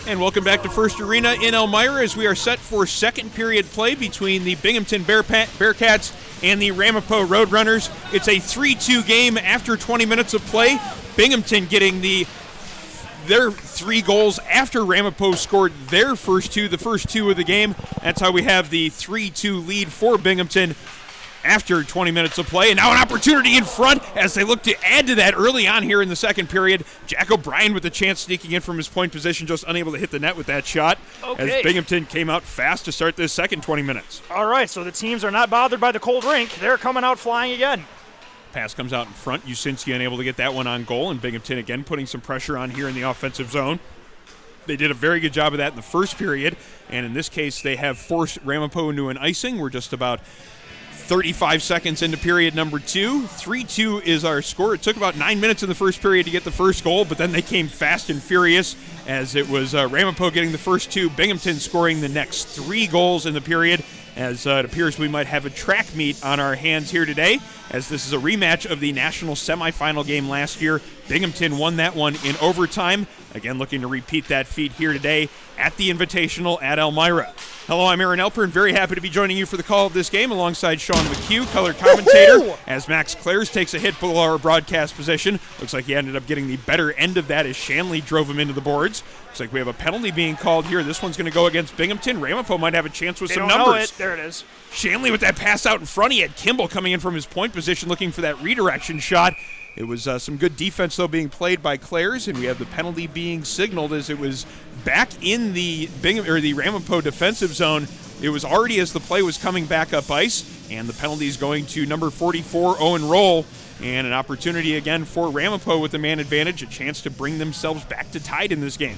And welcome back to First Arena in Elmira as we are set for second period play between the Binghamton Bearcats and the Ramapo Roadrunners. It's a 3-2 game after 20 minutes of play. Binghamton getting their 3 goals after Ramapo scored their first 2, the first 2 of the game. That's how we have the 3-2 lead for Binghamton after 20 minutes of play. And now an opportunity in front as they look to add to that early on here in the second period. Jack O'Brien with the chance sneaking in from his point position, just unable to hit the net with that shot. Okay. As Binghamton came out fast to start this second 20 minutes. All right, so the teams are not bothered by the cold rink. They're coming out flying again. Pass comes out in front. Usinski unable to get that one on goal, and Binghamton again putting some pressure on here in the offensive zone. They did a very good job of that in the first period, and in this case they have forced Ramapo into an icing. We're just about 35 seconds into period number 2. 3-2 is our score. It took about 9 minutes in the first period to get the first goal, but then they came fast and furious as it was Ramapo getting the first 2, Binghamton scoring the next 3 goals in the period, as it appears we might have a track meet on our hands here today, as this is a rematch of the national semifinal game last year. Binghamton won that one in overtime. Again, looking to repeat that feat here today at the Invitational at Elmira. Hello, I'm Aaron Elper, and very happy to be joining you for the call of this game alongside Sean McHugh, color commentator, as Max Clares takes a hit below our broadcast position. Looks like he ended up getting the better end of that as Shanley drove him into the boards. Looks like we have a penalty being called here. This one's going to go against Binghamton. Ramapo might have a chance with some numbers. There it is. Shanley with that pass out in front. He had Kimball coming in from his point position looking for that redirection shot. It was some good defense, though, being played by Clares, and we have the penalty being signaled as it was back in the Ramapo defensive zone. It was already as the play was coming back up ice, and the penalty is going to number 44, Owen Roll, and an opportunity again for Ramapo with the man advantage, a chance to bring themselves back to tied in this game.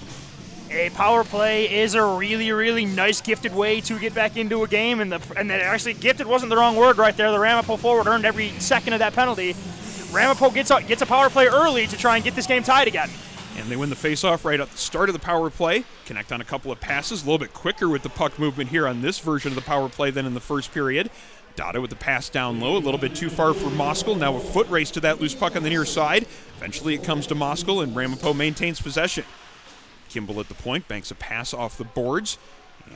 A power play is a really, really nice gifted way to get back into a game, and actually gifted wasn't the wrong word right there. The Ramapo forward earned every second of that penalty. Ramapo gets a power play early to try and get this game tied again. And they win the faceoff right at the start of the power play. Connect on a couple of passes, a little bit quicker with the puck movement here on this version of the power play than in the first period. Dada with the pass down low, a little bit too far for Moskal. Now a foot race to that loose puck on the near side. Eventually it comes to Moskal, and Ramapo maintains possession. Kimball at the point, banks a pass off the boards.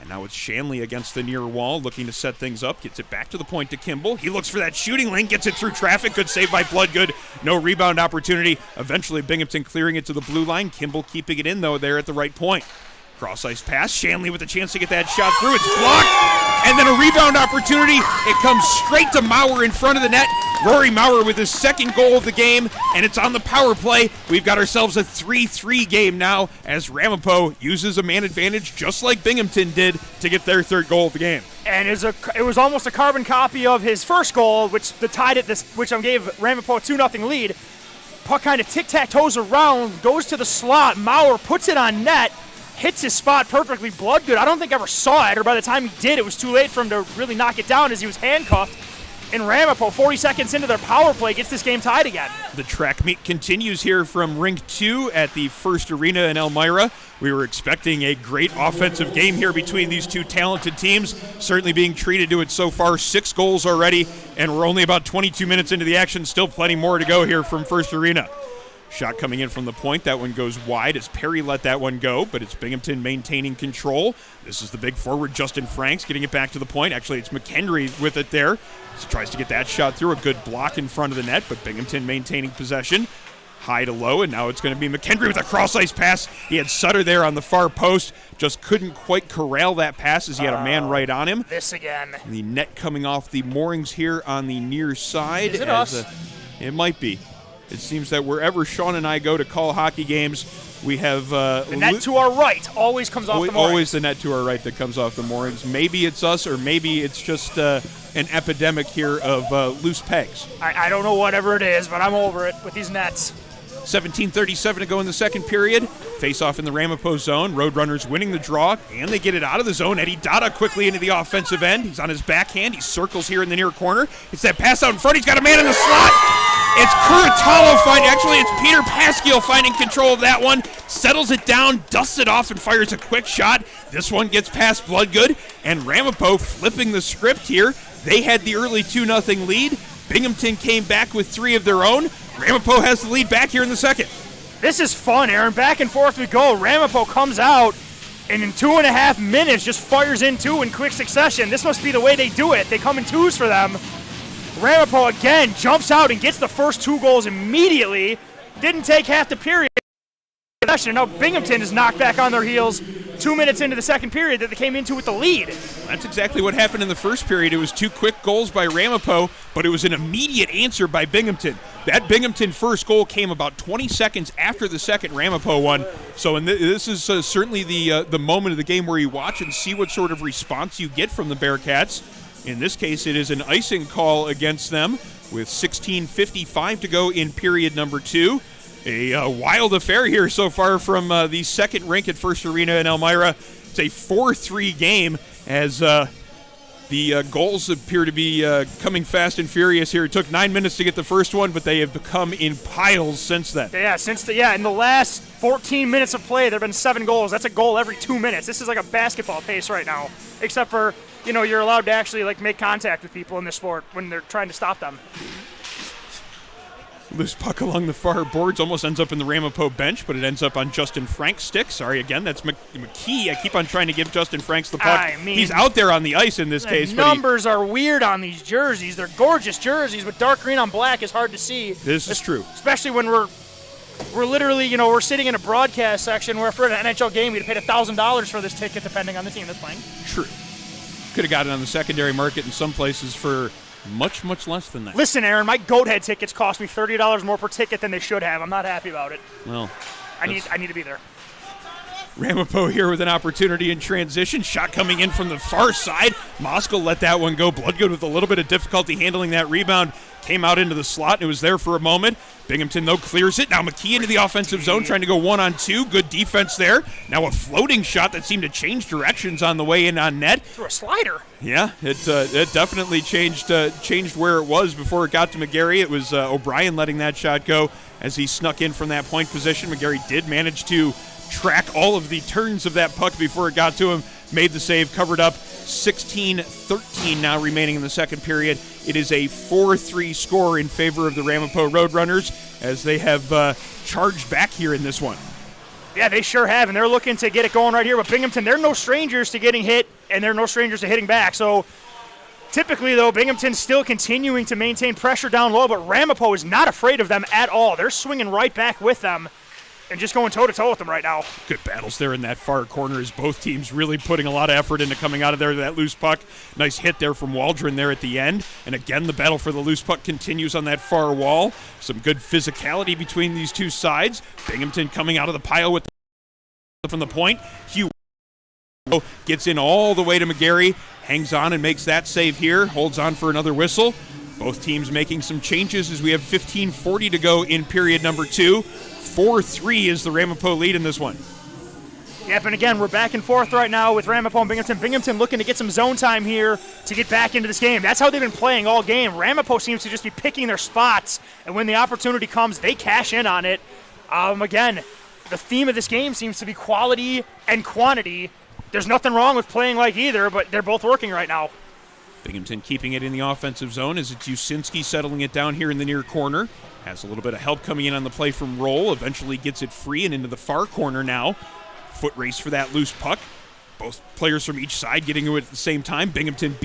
And now it's Shanley against the near wall, looking to set things up. Gets it back to the point to Kimball. He looks for that shooting lane, gets it through traffic. Good save by Bloodgood. No rebound opportunity. Eventually Binghamton clearing it to the blue line. Kimball keeping it in, though, there at the right point. Cross-ice pass. Shanley with a chance to get that shot through. It's blocked. And then a rebound opportunity. It comes straight to Maurer in front of the net. Rory Maurer with his second goal of the game, and it's on the power play. We've got ourselves a 3-3 game now as Ramapo uses a man advantage just like Binghamton did to get their third goal of the game. And it was almost a carbon copy of his first goal, which gave Ramapo a 2-0 lead. Puck kind of tic-tac-toes around, goes to the slot. Maurer puts it on net, hits his spot perfectly. Bloodgood, I don't think ever saw it, or by the time he did, it was too late for him to really knock it down as he was handcuffed. And Ramapo, 40 seconds into their power play, gets this game tied again. The track meet continues here from Rink 2 at the First Arena in Elmira. We were expecting a great offensive game here between these two talented teams, certainly being treated to it so far. 6 goals already, and we're only about 22 minutes into the action. Still plenty more to go here from First Arena. Shot coming in from the point. That one goes wide as Perry let that one go, but it's Binghamton maintaining control. This is the big forward, Justin Franks, getting it back to the point. Actually, it's McHenry with it there. He tries to get that shot through. A good block in front of the net, but Binghamton maintaining possession. High to low, and now it's going to be McHenry with a cross-ice pass. He had Sutter there on the far post. Just couldn't quite corral that pass as he had a man right on him. This again. The net coming off the moorings here on the near side. Is it us? It might be. It seems that wherever Sean and I go to call hockey games, we have the net to our right always comes off the moorings. Always the net to our right that comes off the moorings. Maybe it's us, or maybe it's just an epidemic here of loose pegs. I don't know whatever it is, but I'm over it with these nets. 17:37 to go in the second period. Face-off in the Ramapo zone. Roadrunners winning the draw, and they get it out of the zone. Eddie Dada quickly into the offensive end. He's on his backhand. He circles here in the near corner. It's that pass out in front. He's got a man in the slot. It's Curatalo it's Peter Pasquiel finding control of that one. Settles it down, dusts it off, and fires a quick shot. This one gets past Bloodgood, and Ramapo flipping the script here. They had the early 2-0 lead. Binghamton came back with 3 of their own. Ramapo has the lead back here in the second. This is fun, Aaron. Back and forth we go. Ramapo comes out, and in 2.5 minutes just fires in two in quick succession. This must be the way they do it. They come in twos for them. Ramapo again jumps out and gets the first 2 goals immediately. Didn't take half the period. Now Binghamton is knocked back on their heels 2 minutes into the second period that they came into with the lead. That's exactly what happened in the first period. It was 2 quick goals by Ramapo, but it was an immediate answer by Binghamton. That Binghamton first goal came about 20 seconds after the second Ramapo one. So this is certainly the moment of the game where you watch and see what sort of response you get from the Bearcats. In this case, it is an icing call against them with 16:55 to go in period number 2. A wild affair here so far from the second rink at First Arena in Elmira. It's a 4-3 game as the goals appear to be coming fast and furious here. It took 9 minutes to get the first one, but they have come in piles since then. Yeah, in the last 14 minutes of play, there have been 7 goals. That's a goal every 2 minutes. This is like a basketball pace right now, except for, you're allowed to actually make contact with people in this sport when they're trying to stop them. Loose puck along the far boards almost ends up in the Ramapo bench, but it ends up on Justin Frank's stick. Sorry again, that's McKee. I keep on trying to give Justin Franks the puck. He's out there on the ice in this case. The numbers are weird on these jerseys. They're gorgeous jerseys, but dark green on black is hard to see. This is true. Especially when we're literally, we're sitting in a broadcast section where for an NHL game we'd have paid $1,000 for this ticket depending on the team that's playing. True. Could have got it on the secondary market in some places for much, much less than that. Listen, Aaron, my Goathead tickets cost me $30 more per ticket than they should have. I'm not happy about it. Well, I need to be there. Ramapo here with an opportunity in transition. Shot coming in from the far side. Moskal let that one go. Bloodgood with a little bit of difficulty handling that rebound. Came out into the slot and it was there for a moment. Binghamton, though, clears it. Now McKee into the offensive zone, trying to go 1-on-2. Good defense there. Now a floating shot that seemed to change directions on the way in on net. Through a slider. Yeah, it definitely changed where it was before it got to McGarry. It was O'Brien letting that shot go as he snuck in from that point position. McGarry did manage to track all of the turns of that puck before it got to him. Made the save, covered up. 16-13 now remaining in the second period. It is a 4-3 score in favor of the Ramapo Roadrunners as they have charged back here in this one. Yeah, they sure have, and they're looking to get it going right here. But Binghamton, they're no strangers to getting hit, and they're no strangers to hitting back. So typically, though, Binghamton's still continuing to maintain pressure down low, but Ramapo is not afraid of them at all. They're swinging right back with them and just going toe-to-toe with them right now. Good battles there in that far corner as both teams really putting a lot of effort into coming out of there. That loose puck, nice hit there from Waldron there at the end. And again, the battle for the loose puck continues on that far wall. Some good physicality between these two sides. Binghamton coming out of the pile with from the point. Hugh gets in all the way to McGarry, hangs on and makes that save here, holds on for another whistle. Both teams making some changes as we have 15:40 to go in period number 2. 4-3 is the Ramapo lead in this one. Yep, and again, we're back and forth right now with Ramapo and Binghamton. Binghamton looking to get some zone time here to get back into this game. That's how they've been playing all game. Ramapo seems to just be picking their spots, and when the opportunity comes, they cash in on it. Again, the theme of this game seems to be quality and quantity. There's nothing wrong with playing like either, but they're both working right now. Binghamton keeping it in the offensive zone as it's Usinski settling it down here in the near corner. Has a little bit of help coming in on the play from Roll. Eventually gets it free and into the far corner now. Foot race for that loose puck. Both players from each side getting to it at the same time. Binghamton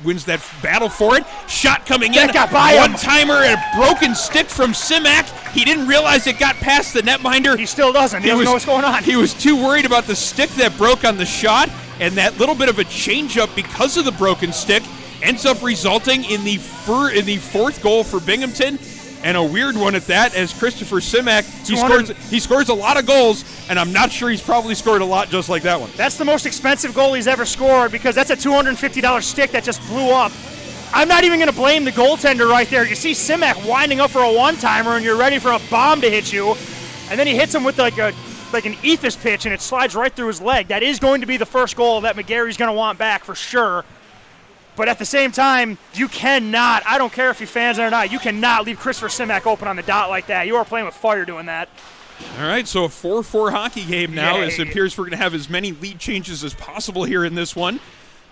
wins that battle for it. Shot coming in. Got by him. One-timer and a broken stick from Simak. He didn't realize it got past the netminder. He still doesn't. He doesn't know what's going on. He was too worried about the stick that broke on the shot, and that little bit of a change-up because of the broken stick ends up resulting in the fourth goal for Binghamton. And a weird one at that, as Christopher Simak, he scores a lot of goals, and I'm not sure he's probably scored a lot just like that one. That's the most expensive goal he's ever scored because that's a $250 stick that just blew up. I'm not even going to blame the goaltender right there. You see Simak winding up for a one-timer, and you're ready for a bomb to hit you, and then he hits him with like an ethos pitch, and it slides right through his leg. That is going to be the first goal that McGarry's going to want back for sure. But at the same time, you cannot, I don't care if you're fans or not, you cannot leave Christopher Simak open on the dot like that. You are playing with fire doing that. All right, so a 4-4 hockey game now. As it appears we're going to have as many lead changes as possible here in this one.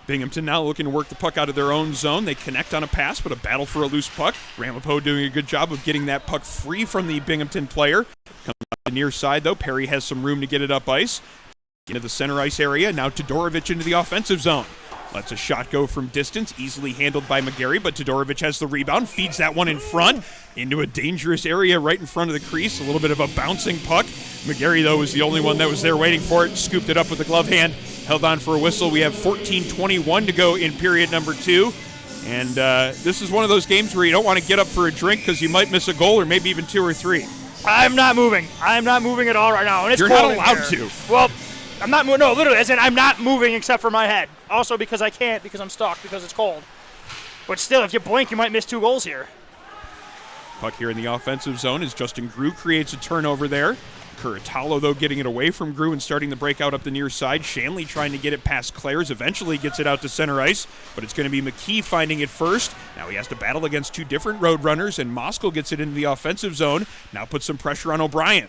Binghamton now looking to work the puck out of their own zone. They connect on a pass, but a battle for a loose puck. Ramapo doing a good job of getting that puck free from the Binghamton player. Comes out the near side, though. Perry has some room to get it up ice. Into the center ice area, now Todorovic into the offensive zone. Lets a shot go from distance, easily handled by McGarry, but Todorovic has the rebound, feeds that one in front, into a dangerous area right in front of the crease, a little bit of a bouncing puck. McGarry, though, was the only one that was there waiting for it, scooped it up with the glove hand, held on for a whistle. We have 14:21 to go in period number 2, and this is one of those games where you don't want to get up for a drink because you might miss a goal or maybe even 2 or 3. I'm not moving. I'm not moving at all right now. And it's You're cold not allowed in here. to. Well, I'm not moving. No, literally, as in I'm not moving except for my head. Also because I can't, because I'm stuck, because it's cold. But still, if you blink, you might miss 2 goals here. Puck here in the offensive zone as Justin Grew creates a turnover there. Curatalo, though, getting it away from Grew and starting the breakout up the near side. Shanley trying to get it past Clares, eventually gets it out to center ice, but it's going to be McKee finding it first. Now he has to battle against 2 different road runners, and Moskal gets it into the offensive zone. Now puts some pressure on O'Brien.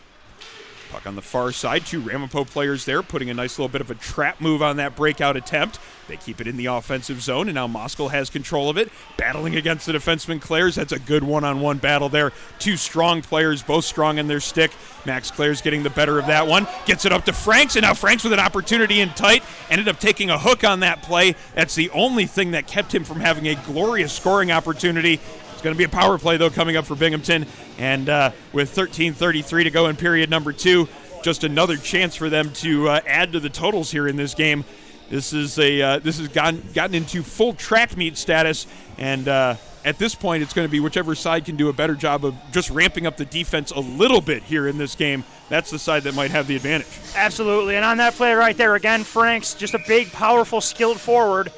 Puck on the far side, 2 Ramapo players there, putting a nice little bit of a trap move on that breakout attempt. They keep it in the offensive zone, and now Moskal has control of it, battling against the defenseman Clares. That's a good one-on-one battle there. 2 strong players, both strong in their stick. Max Clares getting the better of that one. Gets it up to Franks, and now Franks with an opportunity in tight. Ended up taking a hook on that play. That's the only thing that kept him from having a glorious scoring opportunity. Going to be a power play, though, coming up for Binghamton. And with 13:33 to go in period number 2, just another chance for them to add to the totals here in this game. This has gotten into full track meet status, and at this point it's going to be whichever side can do a better job of just ramping up the defense a little bit here in this game. That's the side that might have the advantage. Absolutely, and on that play right there, again, Franks, just a big, powerful, skilled forward.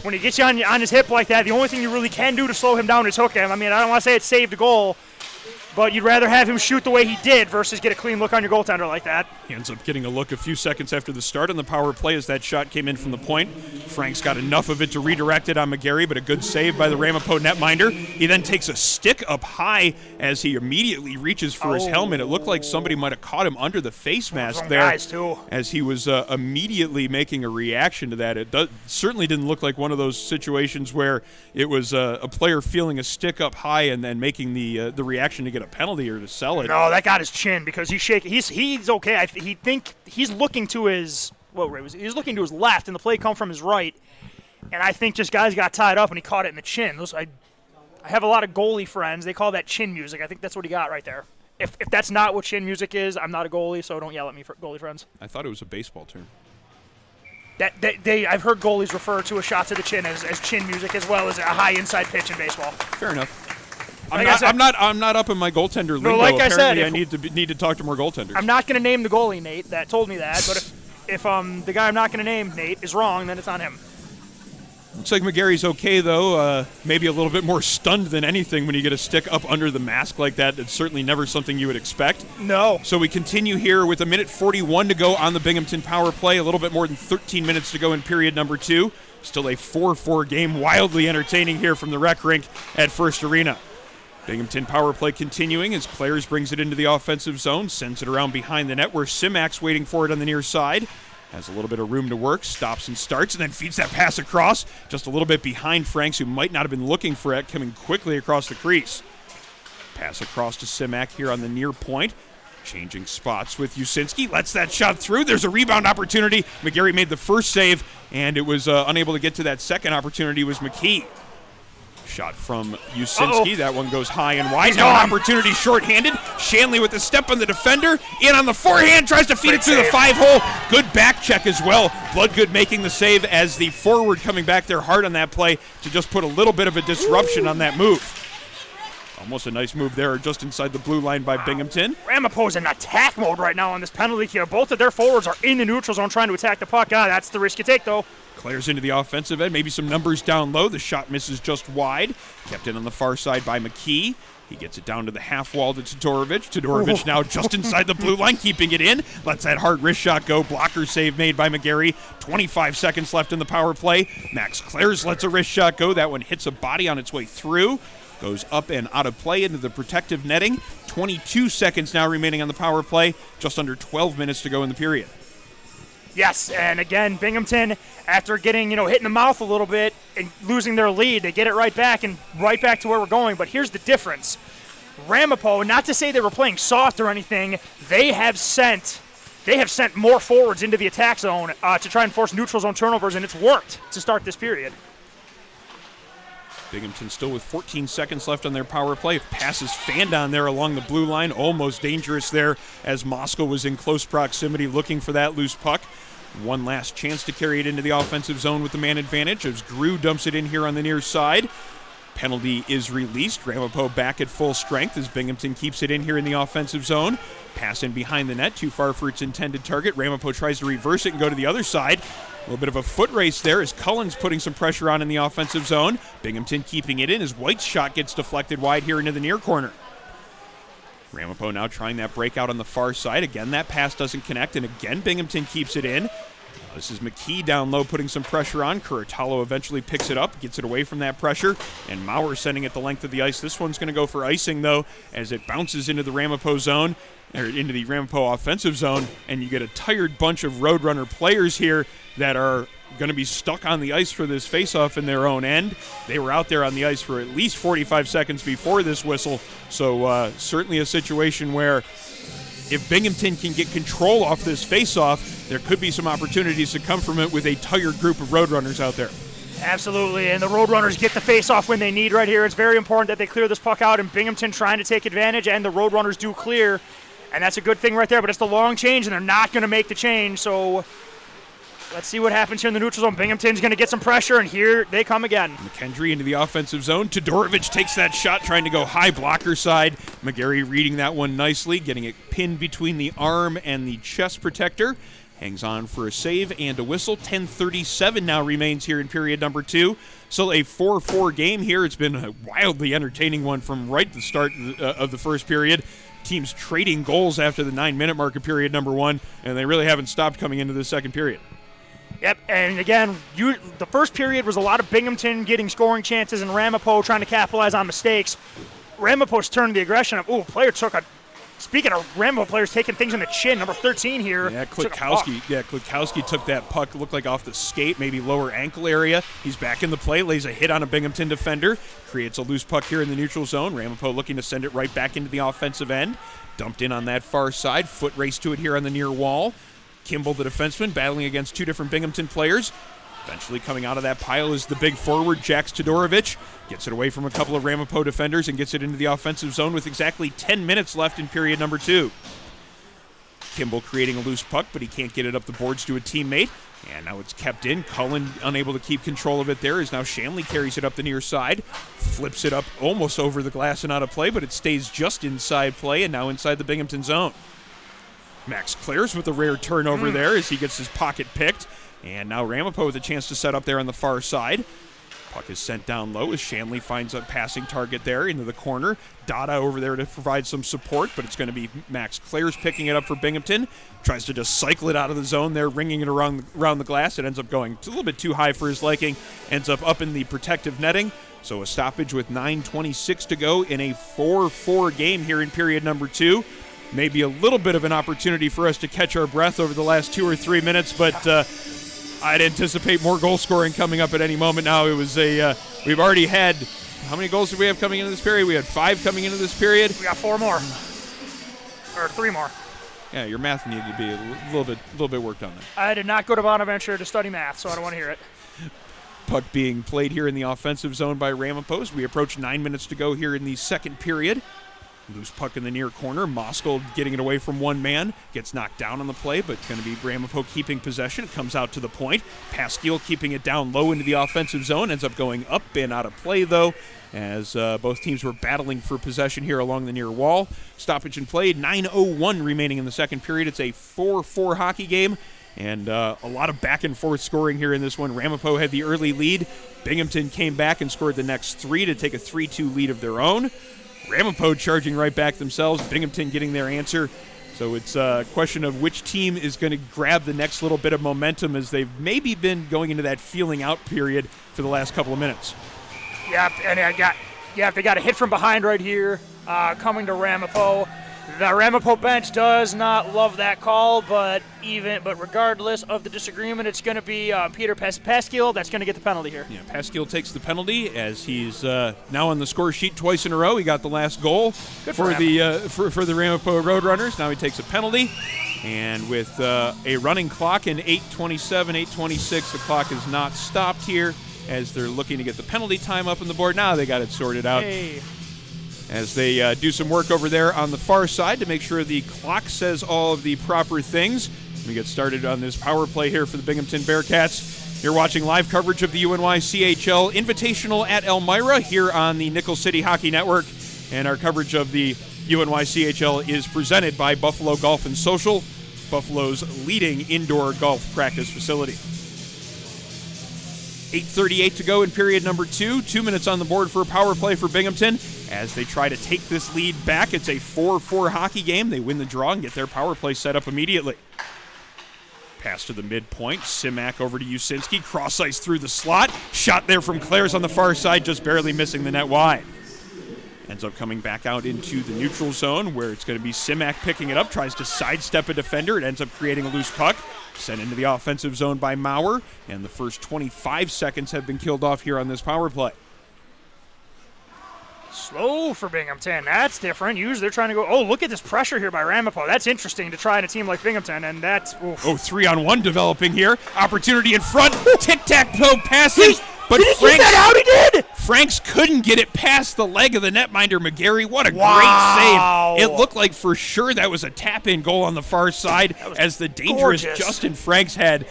When he gets you on his hip like that, the only thing you really can do to slow him down is hook him. I mean, I don't want to say it saved a goal, but you'd rather have him shoot the way he did versus get a clean look on your goaltender like that. He ends up getting a look a few seconds after the start on the power play as that shot came in from the point. Frank's got enough of it to redirect it on McGarry, but a good save by the Ramapo netminder. He then takes a stick up high as he immediately reaches for his helmet. It looked like somebody might have caught him under the face mask there guys too. as he was immediately making a reaction to that. It certainly didn't look like one of those situations where it was a player feeling a stick up high and then making the reaction to get a penalty or to sell it. No, that got his chin because he's shaking. He's okay. He think he's looking to his he's looking to his left, and the play come from his right. And I think just guys got tied up and he caught it in the chin. I have a lot of goalie friends. They call that chin music. I think that's what he got right there. If that's not what chin music is, I'm not a goalie, so don't yell at me, for goalie friends. I thought it was a baseball term. I've heard goalies refer to a shot to the chin as chin music as well as a high inside pitch in baseball. Fair enough. I'm not up in my goaltender lingo. No, like I said, I need to talk to more goaltenders. I'm not going to name the goalie, Nate, that told me that. But if the guy I'm not going to name, Nate, is wrong, then it's on him. Looks like McGarry's okay, though. Maybe a little bit more stunned than anything when you get a stick up under the mask like that. It's certainly never something you would expect. No. So we continue here with 1:41 to go on the Binghamton power play. A little bit more than 13 minutes to go in period number 2. Still a 4-4 game, wildly entertaining here from the rec rink at First Arena. Binghamton power play continuing as Clares brings it into the offensive zone, sends it around behind the net where Simak's waiting for it on the near side. Has a little bit of room to work, stops and starts, and then feeds that pass across, just a little bit behind Franks, who might not have been looking for it, coming quickly across the crease. Pass across to Simak here on the near point. Changing spots with Usinski, lets that shot through. There's a rebound opportunity. McGarry made the first save, and it was unable to get to that second opportunity was McKee. Shot from Usinski. That one goes high and wide. Now an opportunity shorthanded. Shanley with the step on the defender. In on the forehand. Tries to feed it through the 5-hole. Good back check as well. Bloodgood making the save as the forward coming back there hard on that play to just put a little bit of a disruption on that move. Almost a nice move there just inside the blue line by Binghamton. Ramapo's in attack mode right now on this penalty kill. Both of their forwards are in the neutral zone trying to attack the puck. That's the risk you take, though. Clares into the offensive end, maybe some numbers down low. The shot misses just wide. Kept in on the far side by McKee. He gets it down to the half wall to Todorovic. Todorovic now just inside the blue line, keeping it in. Lets that hard wrist shot go. Blocker save made by McGarry. 25 seconds left in the power play. Max Clares lets a wrist shot go. That one hits a body on its way through. Goes up and out of play into the protective netting. 22 seconds now remaining on the power play. Just under 12 minutes to go in the period. Yes, and again, Binghamton, after getting, hit in the mouth a little bit and losing their lead, they get it right back and right back to where we're going. But here's the difference. Ramapo, not to say they were playing soft or anything, they have sent they have sent more forwards into the attack zone to try and force neutral zone turnovers, and it's worked to start this period. Binghamton still with 14 seconds left on their power play. Passes fanned on there along the blue line. Almost dangerous there as Moscow was in close proximity looking for that loose puck. One last chance to carry it into the offensive zone with the man advantage as Grew dumps it in here on the near side. Penalty is released. Ramapo back at full strength as Binghamton keeps it in here in the offensive zone. Pass in behind the net, too far for its intended target. Ramapo tries to reverse it and go to the other side. A little bit of a foot race there as Cullen's putting some pressure on in the offensive zone. Binghamton keeping it in as White's shot gets deflected wide here into the near corner. Ramapo now trying that breakout on the far side. Again, that pass doesn't connect, and again Binghamton keeps it in. This is McKee down low putting some pressure on. Curatalo eventually picks it up, gets it away from that pressure, and Maurer sending it the length of the ice. This one's going to go for icing, though, as it bounces into the Ramapo zone, or into the Ramapo offensive zone, and you get a tired bunch of Roadrunner players here that are going to be stuck on the ice for this faceoff in their own end. They were out there on the ice for at least 45 seconds before this whistle, so certainly a situation where if Binghamton can get control off this faceoff, there could be some opportunities to come from it with a tired group of Roadrunners out there. Absolutely, and the Roadrunners get the face-off when they need right here. It's very important that they clear this puck out, and Binghamton trying to take advantage, and the Roadrunners do clear, and that's a good thing right there, but it's the long change, and they're not going to make the change, so let's see what happens here in the neutral zone. Binghamton's going to get some pressure, and here they come again. McKendry into the offensive zone. Todorovic takes that shot, trying to go high blocker side. McGarry reading that one nicely, getting it pinned between the arm and the chest protector. Hangs on for a save and a whistle. 10:37 now remains here in period number 2. Still a 4-4 game here. It's been a wildly entertaining one from right at the start of the first period. Teams trading goals after the 9-minute mark of period number 1, and they really haven't stopped coming into the second period. Yep, and again, the first period was a lot of Binghamton getting scoring chances and Ramapo trying to capitalize on mistakes. Ramapo's turned the aggression up. Ooh, player took a... Speaking of Ramapo players taking things in the chin, number 13 here. Yeah, Klitkowski took that puck, looked like off the skate, maybe lower ankle area. He's back in the play, lays a hit on a Binghamton defender, creates a loose puck here in the neutral zone. Ramapo looking to send it right back into the offensive end. Dumped in on that far side, foot race to it here on the near wall. Kimball, the defenseman, battling against two different Binghamton players. Eventually coming out of that pile is the big forward, Jax Todorovic. Gets it away from a couple of Ramapo defenders and gets it into the offensive zone with exactly 10 minutes left in period number 2. Kimball creating a loose puck, but he can't get it up the boards to a teammate. And now it's kept in. Cullen unable to keep control of it there as now Shanley carries it up the near side. Flips it up almost over the glass and out of play, but it stays just inside play and now inside the Binghamton zone. Max Clares with a rare turnover there as he gets his pocket picked. And now Ramapo with a chance to set up there on the far side. Puck is sent down low as Shanley finds a passing target there into the corner. Dada over there to provide some support, but it's going to be Max Clares picking it up for Binghamton. Tries to just cycle it out of the zone there, ringing it around the glass. It ends up going a little bit too high for his liking. Ends up in the protective netting. So a stoppage with 9:26 to go in a 4-4 game here in period number 2. Maybe a little bit of an opportunity for us to catch our breath over the last 2 or 3 minutes, but I'd anticipate more goal scoring coming up at any moment now. It was we've already had, how many goals did we have coming into this period? We had 5 coming into this period. We got 4 more. Or 3 more. Yeah, your math needed to be a little bit worked on there. I did not go to Bonaventure to study math, so I don't want to hear it. Puck being played here in the offensive zone by Ramapo. We approach 9 minutes to go here in the second period. Loose puck in the near corner. Moskal getting it away from one man. Gets knocked down on the play, but it's going to be Ramapo keeping possession. It comes out to the point. Pasquill keeping it down low into the offensive zone. Ends up going up and out of play, though, as both teams were battling for possession here along the near wall. Stoppage and play. 9:01 remaining in the second period. It's a 4-4 hockey game. And a lot of back-and-forth scoring here in this one. Ramapo had the early lead. Binghamton came back and scored the next 3 to take a 3-2 lead of their own. Ramapo charging right back themselves. Binghamton getting their answer. So it's a question of which team is going to grab the next little bit of momentum as they've maybe been going into that feeling out period for the last couple of minutes. Yep, and they got a hit from behind right here coming to Ramapo. The Ramapo bench does not love that call, but regardless of the disagreement, it's going to be Peter Pasquill that's going to get the penalty here. Yeah, Pasquill takes the penalty as he's now on the score sheet twice in a row. He got the last goal for the Ramapo Roadrunners. Now he takes a penalty. And with a running clock in 8:27, 8:26, the clock is not stopped here as they're looking to get the penalty time up on the board. Now they got it sorted out. Hey. As they do some work over there on the far side to make sure the clock says all of the proper things. We get started on this power play here for the Binghamton Bearcats. You're watching live coverage of the UNYCHL Invitational at Elmira here on the Nickel City Hockey Network. And our coverage of the UNYCHL is presented by Buffalo Golf and Social, Buffalo's leading indoor golf practice facility. 8:38 to go in period number 2. 2 minutes on the board for a power play for Binghamton as they try to take this lead back. It's a 4-4 hockey game. They win the draw and get their power play set up immediately. Pass to the midpoint. Simak over to Usinski. Cross ice through the slot. Shot there from Clares on the far side, just barely missing the net wide. Ends up coming back out into the neutral zone where it's going to be Simak picking it up. Tries to sidestep a defender. It ends up creating a loose puck. Sent into the offensive zone by Maurer. And the first 25 seconds have been killed off here on this power play. Slow for Binghamton. That's different. Usually they're trying to go, oh, look at this pressure here by Ramapo. That's interesting to try in a team like Binghamton, and that's, oof. Oh, 3-on-1 developing here. Opportunity in front. Tic-tac-toe passes. But did he keep that out? He did! Franks couldn't get it past the leg of the netminder McGarry. What a great save. It looked like for sure that was a tap-in goal on the far side as the dangerous Justin Franks had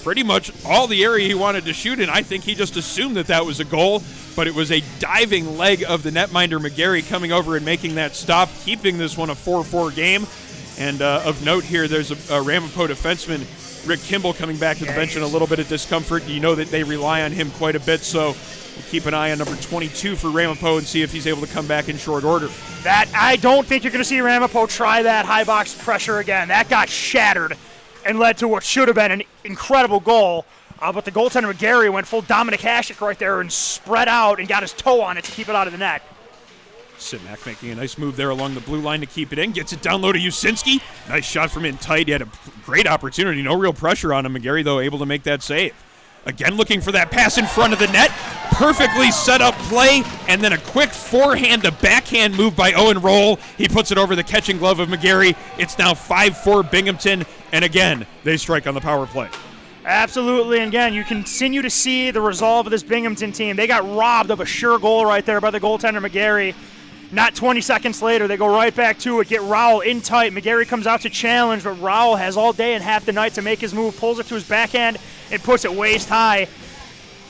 pretty much all the area he wanted to shoot in. I think he just assumed that that was a goal, but it was a diving leg of the netminder McGarry coming over and making that stop, keeping this one a 4-4 game. And of note here, there's a Ramapo defenseman, Rick Kimball, coming back to the bench in a little bit of discomfort. You know that they rely on him quite a bit, so we'll keep an eye on number 22 for Ramapo and see if he's able to come back in short order. That, I don't think you're going to see Ramapo try that high box pressure again. That got shattered and led to what should have been an incredible goal. But the goaltender McGarry went full Dominic Hasek right there and spread out and got his toe on it to keep it out of the net. Simak making a nice move there along the blue line to keep it in. Gets it down low to Usinski. Nice shot from in tight. He had a great opportunity. No real pressure on him. McGarry, though, able to make that save. Again, looking for that pass in front of the net. Perfectly set up play. And then a quick forehand to backhand move by Owen Roll. He puts it over the catching glove of McGarry. It's now 5-4 Binghamton. And again, they strike on the power play. Absolutely, and again, you continue to see the resolve of this Binghamton team. They got robbed of a sure goal right there by the goaltender McGarry. Not 20 seconds later, they go right back to it, get Rowell in tight. McGarry comes out to challenge, but Rowell has all day and half the night to make his move, pulls it to his backhand, and puts it waist high.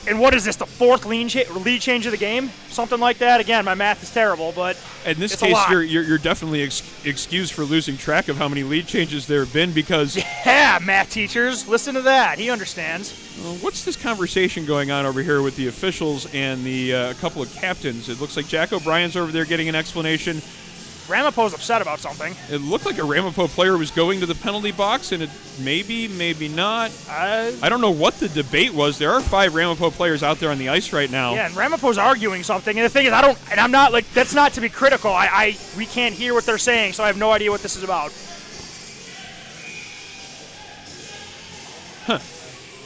And what is this, the fourth lead change of the game? Something like that. Again, my math is terrible, but in this case, you're definitely excused for losing track of how many lead changes there have been because... Yeah, math teachers, listen to that. He understands. What's this conversation going on over here with the officials and the couple of captains? It looks like Jack O'Brien's over there getting an explanation. Ramapo's upset about something. It looked like a Ramapo player was going to the penalty box, and it maybe not. I don't know what the debate was. There are 5 Ramapo players out there on the ice right now. Yeah, and Ramapo's arguing something. And the thing is, I'm not like, that's not to be critical. We can't hear what they're saying, so I have no idea what this is about. Huh.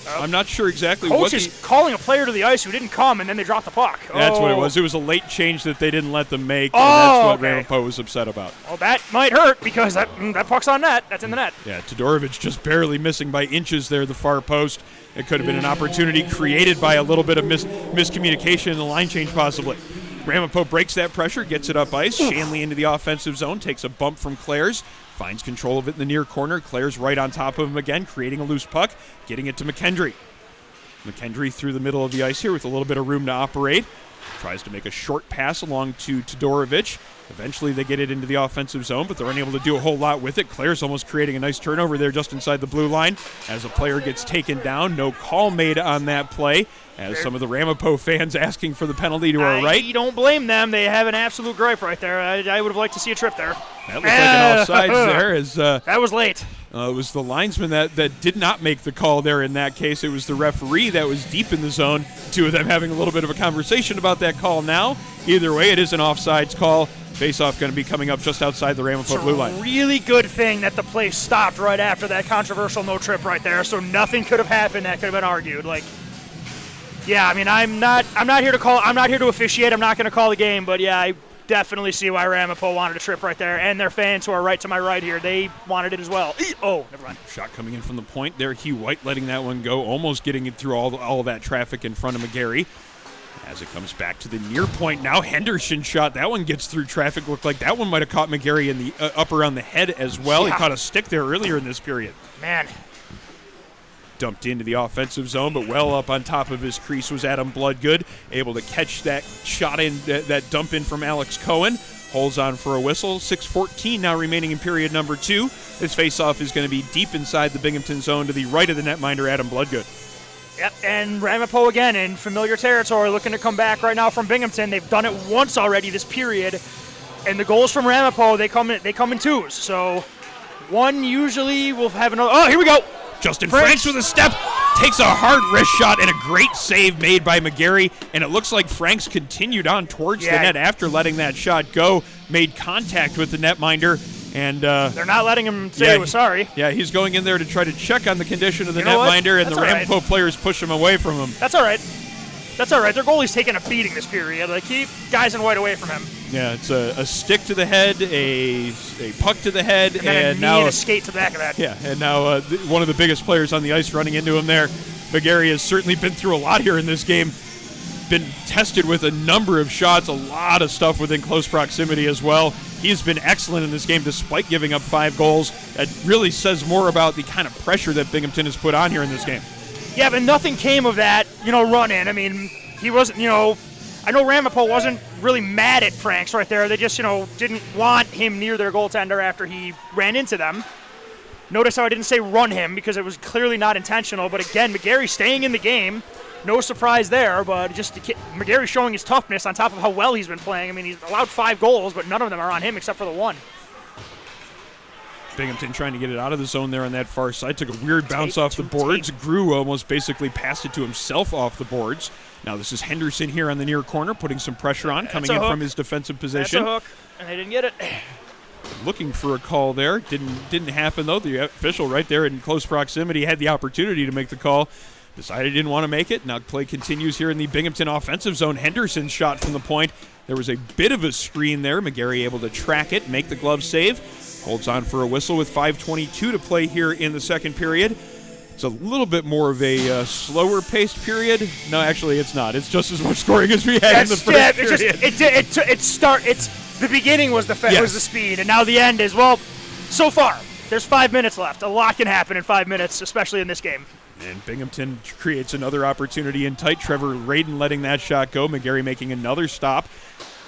I'm not sure exactly Coach what is calling a player to the ice who didn't come, and then they dropped the puck. That's what it was. It was a late change that they didn't let them make, and that's what Ramapo was upset about. Well, that might hurt because that puck's on net. That's in the net. Yeah, Todorovic just barely missing by inches there, the far post. It could have been an opportunity created by a little bit of miscommunication in the line change possibly. Ramapo breaks that pressure, gets it up ice. Shanley into the offensive zone, takes a bump from Clares. Finds control of it in the near corner. Clares right on top of him again, creating a loose puck, getting it to McKendry. McKendry through the middle of the ice here with a little bit of room to operate. Tries to make a short pass along to Todorovic. Eventually they get it into the offensive zone, but they're unable to do a whole lot with it. Clares almost creating a nice turnover there just inside the blue line as a player gets taken down. No call made on that play as some of the Ramapo fans asking for the penalty to our right. You don't blame them. They have an absolute gripe right there. I would have liked to see a trip there. That looked like an offsides there. As, that was late. It was the linesman that did not make the call there in that case. It was the referee that was deep in the zone. Two of them having a little bit of a conversation about that call now. Either way, it is an offsides call. Face-off going to be coming up just outside the Ramapo blue line. Really good thing that the play stopped right after that controversial no trip right there, so nothing could have happened that could have been argued. Like, yeah, I mean, I'm not here to officiate. I'm not going to call the game, but yeah, definitely see why Ramapo wanted a trip right there, and their fans who are right to my right here, they wanted it as well. Oh, never mind. Shot coming in from the point there. Hugh White letting that one go, almost getting it through all that traffic in front of McGarry. As it comes back to the near point now, Henderson shot. That one gets through traffic. Looked like that one might have caught McGarry in the up around the head as well. Yeah. He caught a stick there earlier in this period. Man. Dumped into the offensive zone, but well up on top of his crease was Adam Bloodgood, able to catch that shot in, that dump in from Alex Cohen. Holds on for a whistle. 6:14 now remaining in period number 2. This faceoff is going to be deep inside the Binghamton zone to the right of the netminder, Adam Bloodgood. Yep, and Ramapo again in familiar territory, looking to come back right now from Binghamton. They've done it once already this period, and the goals from Ramapo, they come in twos. So one usually will have another. Oh, here we go. Justin Franks with a step, takes a hard wrist shot, and a great save made by McGarry. And it looks like Franks continued on towards the net after letting that shot go, made contact with the netminder. And they're not letting him say he was sorry. Yeah, he's going in there to try to check on the condition of the netminder, and the Ramapo players push him away from him. That's all right. That's all right. Their goalie's taking a beating this period. Like, keep guys in white away from him. Yeah, it's a stick to the head, a puck to the head, and now a skate to the back of that. Yeah, and now one of the biggest players on the ice running into him there. McGarry has certainly been through a lot here in this game. Been tested with a number of shots, a lot of stuff within close proximity as well. He's been excellent in this game despite giving up 5 goals. That really says more about the kind of pressure that Binghamton has put on here in this game. Yeah, but nothing came of that, run in. I mean, he wasn't, I know Ramapo wasn't really mad at Franks right there. They just, didn't want him near their goaltender after he ran into them. Notice how I didn't say run him because it was clearly not intentional. But again, McGarry staying in the game. No surprise there, but just McGarry showing his toughness on top of how well he's been playing. I mean, he's allowed 5 goals, but none of them are on him except for the one. Binghamton trying to get it out of the zone there on that far side. Took a weird bounce off the boards. Grew almost basically passed it to himself off the boards. Now this is Henderson here on the near corner, putting some pressure on, coming in from his defensive position. That's a hook, and they didn't get it. Looking for a call there. Didn't happen, though. The official right there in close proximity had the opportunity to make the call. Decided he didn't want to make it. Now play continues here in the Binghamton offensive zone. Henderson shot from the point. There was a bit of a screen there. McGarry able to track it, make the glove save. Holds on for a whistle with 5:22 to play here in the second period. It's a little bit more of a slower-paced period. No, actually, it's not. It's just as much scoring as we had in the first period. The beginning was was the speed, and now the end is, so far, there's 5 minutes left. A lot can happen in 5 minutes, especially in this game. And Binghamton creates another opportunity in tight. Trevor Radin letting that shot go. McGarry making another stop.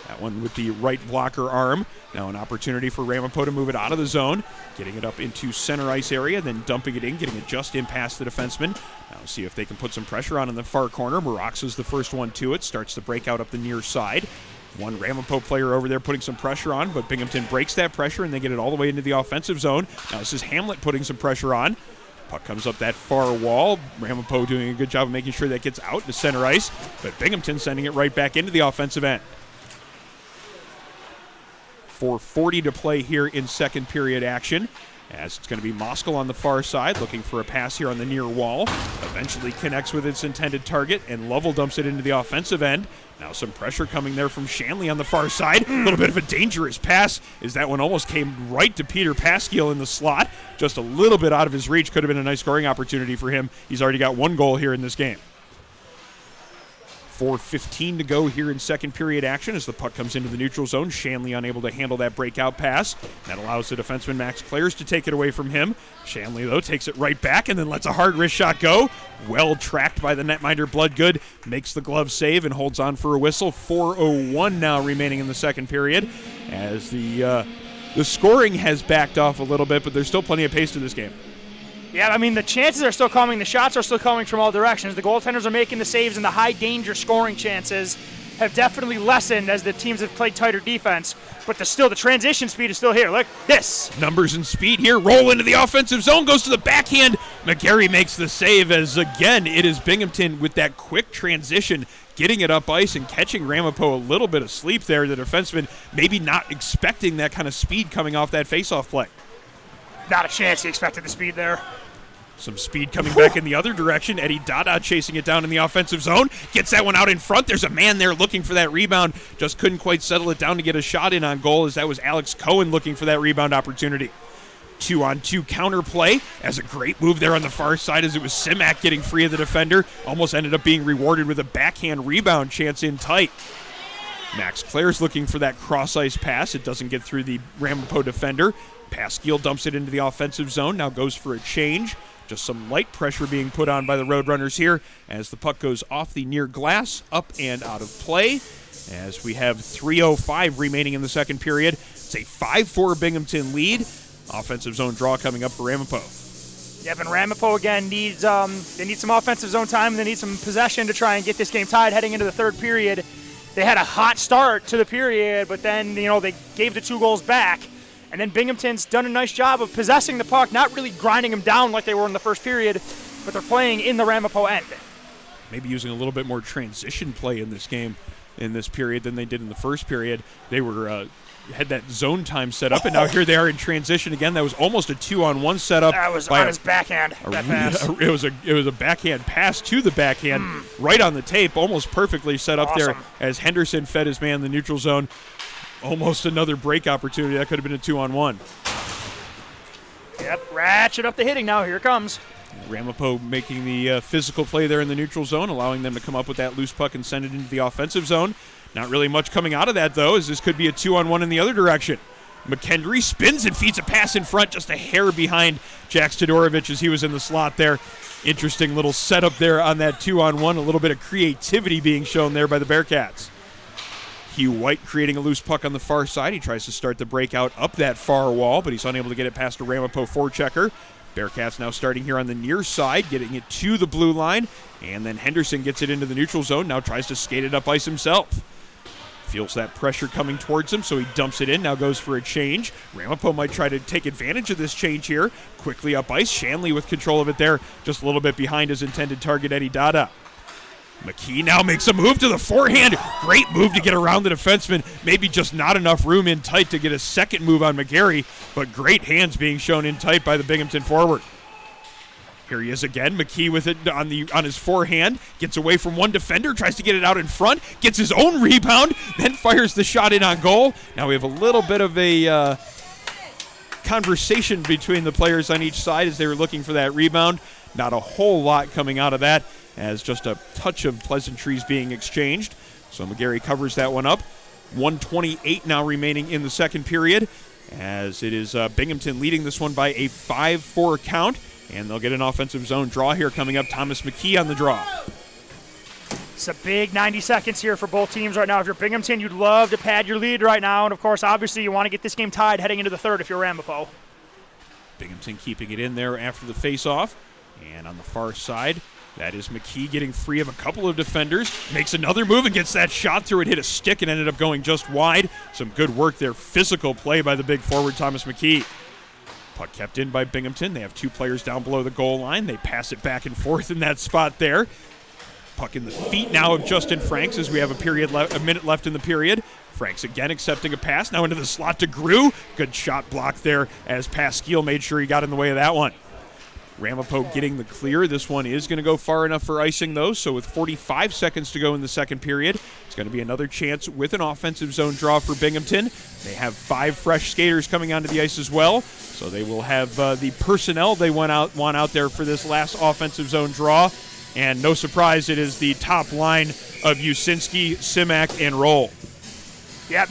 That one with the right blocker arm. Now an opportunity for Ramapo to move it out of the zone. Getting it up into center ice area, then dumping it in, getting it just in past the defenseman. Now see if they can put some pressure on in the far corner. Moroxa's the first one to it. Starts the breakout up the near side. One Ramapo player over there putting some pressure on, but Binghamton breaks that pressure and they get it all the way into the offensive zone. Now this is Hamlet putting some pressure on. Puck comes up that far wall. Ramapo doing a good job of making sure that gets out to center ice, but Binghamton sending it right back into the offensive end. 4:40 to play here in second period action, as it's going to be Moskal on the far side looking for a pass here on the near wall. Eventually connects with its intended target, and Lovell dumps it into the offensive end. Now some pressure coming there from Shanley on the far side. A little bit of a dangerous pass, as that one almost came right to Peter Pasquiel in the slot. Just a little bit out of his reach. Could have been a nice scoring opportunity for him. He's already got 1 goal here in this game. 4:15 to go here in second period action as the puck comes into the neutral zone. Shanley unable to handle that breakout pass. That allows the defenseman Max Clares to take it away from him. Shanley, though, takes it right back and then lets a hard wrist shot go. Well tracked by the netminder Bloodgood. Makes the glove save and holds on for a whistle. 4:01 now remaining in the second period as the scoring has backed off a little bit, but there's still plenty of pace to this game. Yeah, I mean, the chances are still coming. The shots are still coming from all directions. The goaltenders are making the saves, and the high-danger scoring chances have definitely lessened as the teams have played tighter defense. But the transition speed is still here. Look, this. Numbers and speed here. Roll into the offensive zone. Goes to the backhand. McGarry makes the save as, again, it is Binghamton with that quick transition, getting it up ice and catching Ramapo a little bit asleep there. The defenseman maybe not expecting that kind of speed coming off that faceoff play. Not a chance he expected the speed there. Some speed coming back in the other direction. Eddie Dada chasing it down in the offensive zone. Gets that one out in front. There's a man there looking for that rebound. Just couldn't quite settle it down to get a shot in on goal, as that was Alex Cohen looking for that rebound opportunity. 2-on-2 counter play as a great move there on the far side, as it was Simak getting free of the defender. Almost ended up being rewarded with a backhand rebound chance in tight. Max Clare's looking for that cross-ice pass. It doesn't get through the Ramapo defender. Pasquiel dumps it into the offensive zone. Now goes for a change. Just some light pressure being put on by the Roadrunners here as the puck goes off the near glass, up and out of play. As we have 3:05 remaining in the second period. It's a 5-4 Binghamton lead. Offensive zone draw coming up for Ramapo. Yep, and Ramapo again needs they need some offensive zone time, and they need some possession to try and get this game tied heading into the third period. They had a hot start to the period, but then they gave the 2 goals back. And then Binghamton's done a nice job of possessing the puck, not really grinding them down like they were in the first period, but they're playing in the Ramapo end. Maybe using a little bit more transition play in this game, in this period, than they did in the first period. They were had that zone time set up, and now here they are in transition again. That was almost a 2-on-1 setup. That was on his backhand. That pass. It was a backhand pass to the backhand, right on the tape, almost perfectly set up there as Henderson fed his man in the neutral zone. Almost another break opportunity. That could have been a 2-on-1. Yep, ratchet up the hitting now. Here it comes. Ramapo making the physical play there in the neutral zone, allowing them to come up with that loose puck and send it into the offensive zone. Not really much coming out of that, though, as this could be a 2-on-1 in the other direction. McKendry spins and feeds a pass in front, just a hair behind Jack Stodorovich as he was in the slot there. Interesting little setup there on that 2-on-1. A little bit of creativity being shown there by the Bearcats. Hugh White creating a loose puck on the far side. He tries to start the breakout up that far wall, but he's unable to get it past a Ramapo forechecker. Bearcats now starting here on the near side, getting it to the blue line, and then Henderson gets it into the neutral zone, now tries to skate it up ice himself. Feels that pressure coming towards him, so he dumps it in, now goes for a change. Ramapo might try to take advantage of this change here. Quickly up ice, Shanley with control of it there, just a little bit behind his intended target, Eddie Dada. McKee now makes a move to the forehand. Great move to get around the defenseman. Maybe just not enough room in tight to get a second move on McGarry, but great hands being shown in tight by the Binghamton forward. Here he is again. McKee with it on his forehand. Gets away from one defender, tries to get it out in front, gets his own rebound, then fires the shot in on goal. Now we have a little bit of a conversation between the players on each side as they were looking for that rebound. Not a whole lot coming out of that, as just a touch of pleasantries being exchanged. So McGarry covers that one up. 1:28 now remaining in the second period, as it is Binghamton leading this one by a 5-4 count, and they'll get an offensive zone draw here coming up. Thomas McKee on the draw. It's a big 90 seconds here for both teams right now. If you're Binghamton, you'd love to pad your lead right now, and of course, obviously, you want to get this game tied heading into the third if you're Ramapo. Binghamton keeping it in there after the face-off, and on the far side, that is McKee getting free of a couple of defenders. Makes another move and gets that shot through. It hit a stick and ended up going just wide. Some good work there. Physical play by the big forward, Thomas McKee. Puck kept in by Binghamton. They have 2 players down below the goal line. They pass it back and forth in that spot there. Puck in the feet now of Justin Franks as we have a minute left in the period. Franks again accepting a pass. Now into the slot to Grew. Good shot block there as Pasquiel made sure he got in the way of that one. Ramapo getting the clear. This one is going to go far enough for icing, though, so with 45 seconds to go in the second period, it's going to be another chance with an offensive zone draw for Binghamton. They have 5 fresh skaters coming onto the ice as well, so they will have the personnel they want out there for this last offensive zone draw, and no surprise, it is the top line of Usinski, Simak, and Roll. Yep,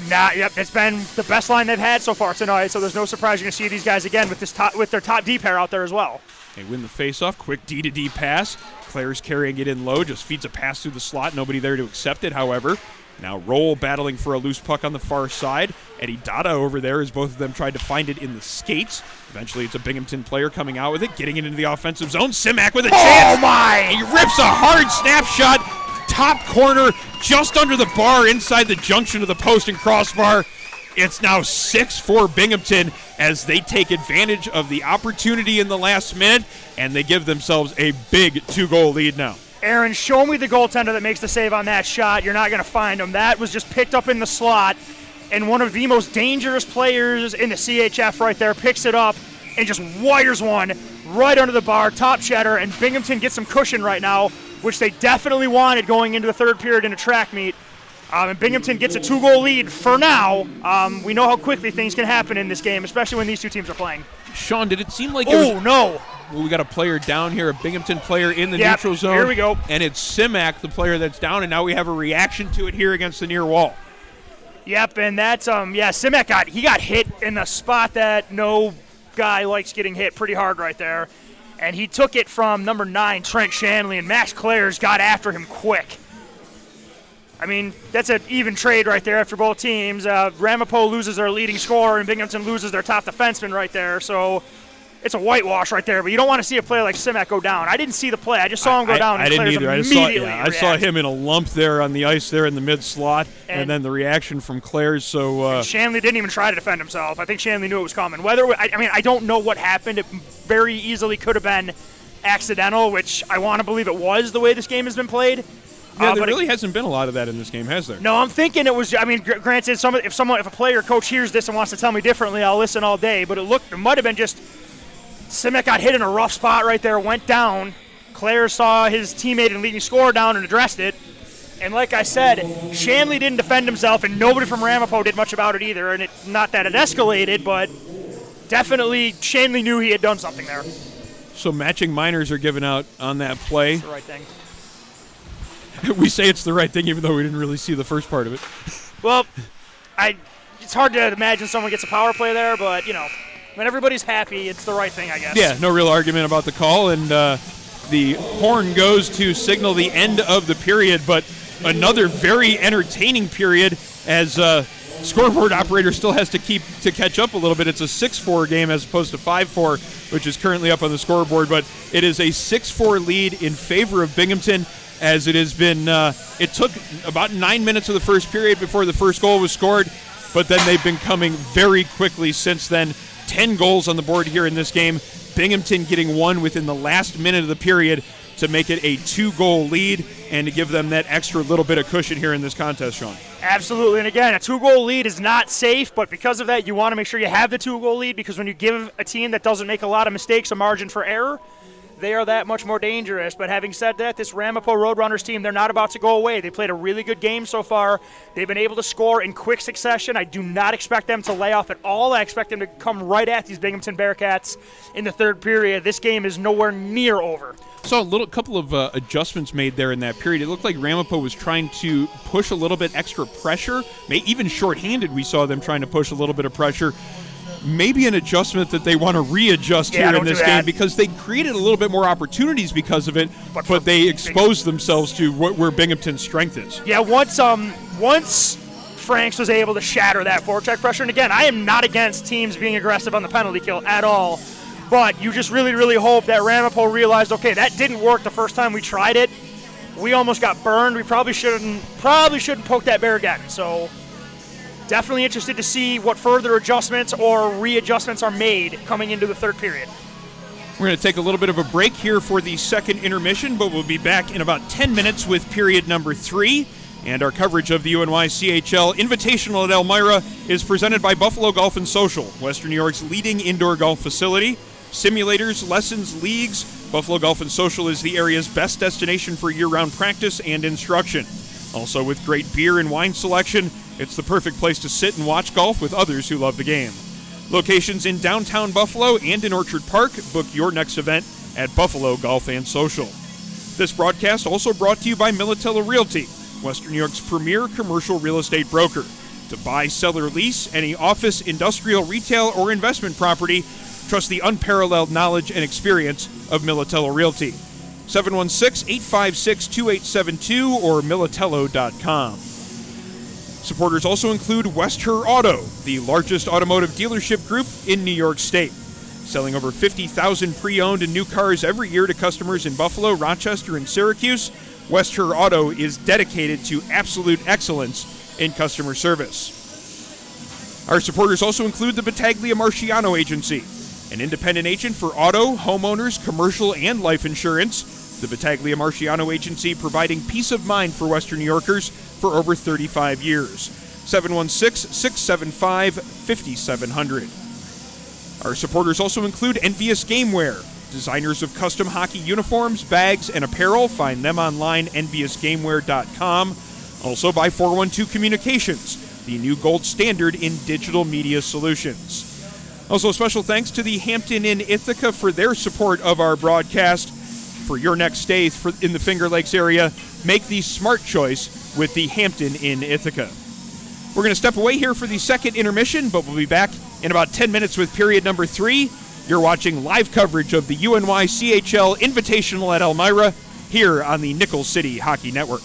it's been the best line they've had so far tonight, so there's no surprise you're going to see these guys again with their top D pair out there as well. They win the faceoff. Quick D-to-D pass. Claire's carrying it in low. Just feeds a pass through the slot. Nobody there to accept it, however. Now Roll battling for a loose puck on the far side. Eddie Dada over there as both of them tried to find it in the skates. Eventually it's a Binghamton player coming out with it, getting it into the offensive zone. Simak with a chance. Oh, my! He rips a hard snapshot. Top corner, just under the bar, inside the junction of the post and crossbar. It's now 6-4 Binghamton as they take advantage of the opportunity in the last minute, and they give themselves a big 2-goal lead now. Aaron, show me the goaltender that makes the save on that shot. You're not going to find him. That was just picked up in the slot, and one of the most dangerous players in the CHF right there picks it up and just wires one right under the bar, top cheddar, and Binghamton gets some cushion right now, which they definitely wanted going into the third period in a track meet. And Binghamton gets a 2-goal lead for now. We know how quickly things can happen in this game, especially when these two teams are playing. Sean, did it seem like no. Well, we got a player down here, a Binghamton player in the neutral zone. Here we go. And it's Simak, the player that's down, and now we have a reaction to it here against the near wall. Yep, and that's Simak got hit in the spot that no guy likes getting hit pretty hard right there. And he took it from number 9, Trent Shanley, and Max Clares got after him quick. I mean, that's an even trade right there after both teams. Ramapo loses their leading scorer, and Binghamton loses their top defenseman right there. So it's a whitewash right there. But you don't want to see a player like Simak go down. I didn't see the play. I just saw him go down. I didn't either. I saw him in a lump there on the ice there in the mid-slot, and then the reaction from Clares. So Shanley didn't even try to defend himself. I think Shanley knew it was coming. I don't know what happened. It very easily could have been accidental, which I want to believe it was the way this game has been played. Yeah, there really hasn't been a lot of that in this game, has there? No, I'm thinking it was. I mean, granted, if a player or coach hears this and wants to tell me differently, I'll listen all day. But it might have been just Simak got hit in a rough spot right there, went down. Claire saw his teammate and leading scorer down and addressed it. And like I said, Shanley didn't defend himself, and nobody from Ramapo did much about it either. And not that it escalated, but definitely Shanley knew he had done something there. So matching minors are given out on that play. That's the right thing. We say it's the right thing, even though we didn't really see the first part of it. Well, it's hard to imagine someone gets a power play there, but, when everybody's happy, it's the right thing, I guess. Yeah, no real argument about the call, and the horn goes to signal the end of the period, but another very entertaining period as scoreboard operator still has to catch up a little bit. It's a 6-4 game as opposed to 5-4, which is currently up on the scoreboard, but it is a 6-4 lead in favor of Binghamton. As it has been, it took about 9 minutes of the first period before the first goal was scored, but then they've been coming very quickly since then. 10 goals on the board here in this game. Binghamton getting one within the last minute of the period to make it a 2-goal lead and to give them that extra little bit of cushion here in this contest, Sean. Absolutely, and again, a 2-goal lead is not safe, but because of that, you want to make sure you have the 2-goal lead, because when you give a team that doesn't make a lot of mistakes a margin for error, they are that much more dangerous. But having said that, this Ramapo Roadrunners team, they're not about to go away. They played a really good game so far. They've been able to score in quick succession. I do not expect them to lay off at all. I expect them to come right at these Binghamton Bearcats in the third period. This game is nowhere near over. Saw a couple of adjustments made there in that period. It looked like Ramapo was trying to push a little bit extra pressure. Even shorthanded, we saw them trying to push a little bit of pressure. Maybe an adjustment that they want to readjust here in this game, because they created a little bit more opportunities because of it, but they exposed themselves to where Binghamton's strength is. Yeah, once Franks was able to shatter that forecheck pressure, and again, I am not against teams being aggressive on the penalty kill at all, but you just really, really hope that Ramapo realized, okay, that didn't work the first time we tried it. We almost got burned. We probably shouldn't poke that bear again. So definitely interested to see what further adjustments or readjustments are made coming into the third period. We're going to take a little bit of a break here for the second intermission, but we'll be back in about 10 minutes with period number 3. And our coverage of the UNYCHL Invitational at Elmira is presented by Buffalo Golf and Social, Western New York's leading indoor golf facility. Simulators, lessons, leagues, Buffalo Golf and Social is the area's best destination for year-round practice and instruction. Also, with great beer and wine selection, it's the perfect place to sit and watch golf with others who love the game. Locations in downtown Buffalo and in Orchard Park. Book your next event at Buffalo Golf and Social. This broadcast also brought to you by Militello Realty, Western New York's premier commercial real estate broker. To buy, sell, or lease any office, industrial, retail, or investment property, trust the unparalleled knowledge and experience of Militello Realty. 716-856-2872 or militello.com. Supporters also include West Her Auto, the largest automotive dealership group in New York State. Selling over 50,000 pre-owned and new cars every year to customers in Buffalo, Rochester, and Syracuse, West Her Auto is dedicated to absolute excellence in customer service. Our supporters also include the Battaglia Marciano Agency, an independent agent for auto, homeowners, commercial, and life insurance. The Battaglia Marciano Agency providing peace of mind for Western New Yorkers for over 35 years. 716-675-5700. Our supporters also include Envious Gameware, designers of custom hockey uniforms, bags, and apparel. Find them online, enviousgameware.com. Also by 412 Communications, the new gold standard in digital media solutions. Also, special thanks to the Hampton Inn Ithaca for their support of our broadcast. For your next stay in the Finger Lakes area, make the smart choice with the Hampton Inn Ithaca. We're going to step away here for the second intermission, but we'll be back in about 10 minutes with period number 3. You're watching live coverage of the UNYCHL Invitational at Elmira here on the Nickel City Hockey Network.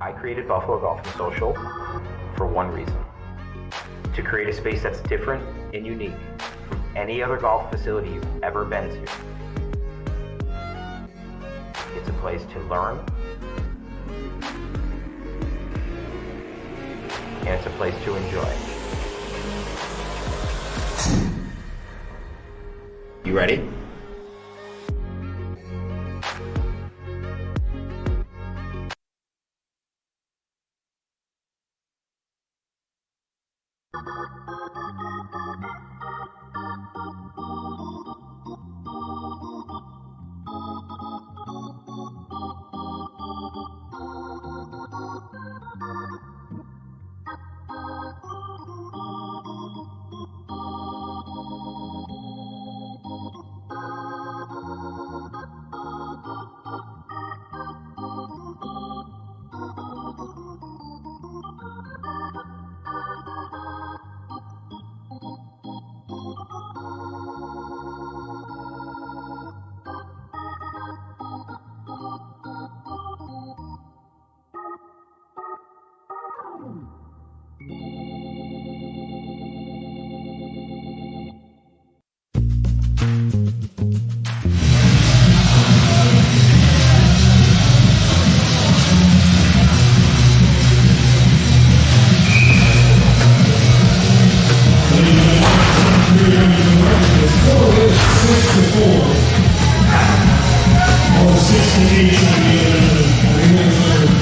I created Buffalo Golf and Social for one reason: to create a space that's different and unique from any other golf facility you've ever been to. It's a place to learn, and it's a place to enjoy. You ready?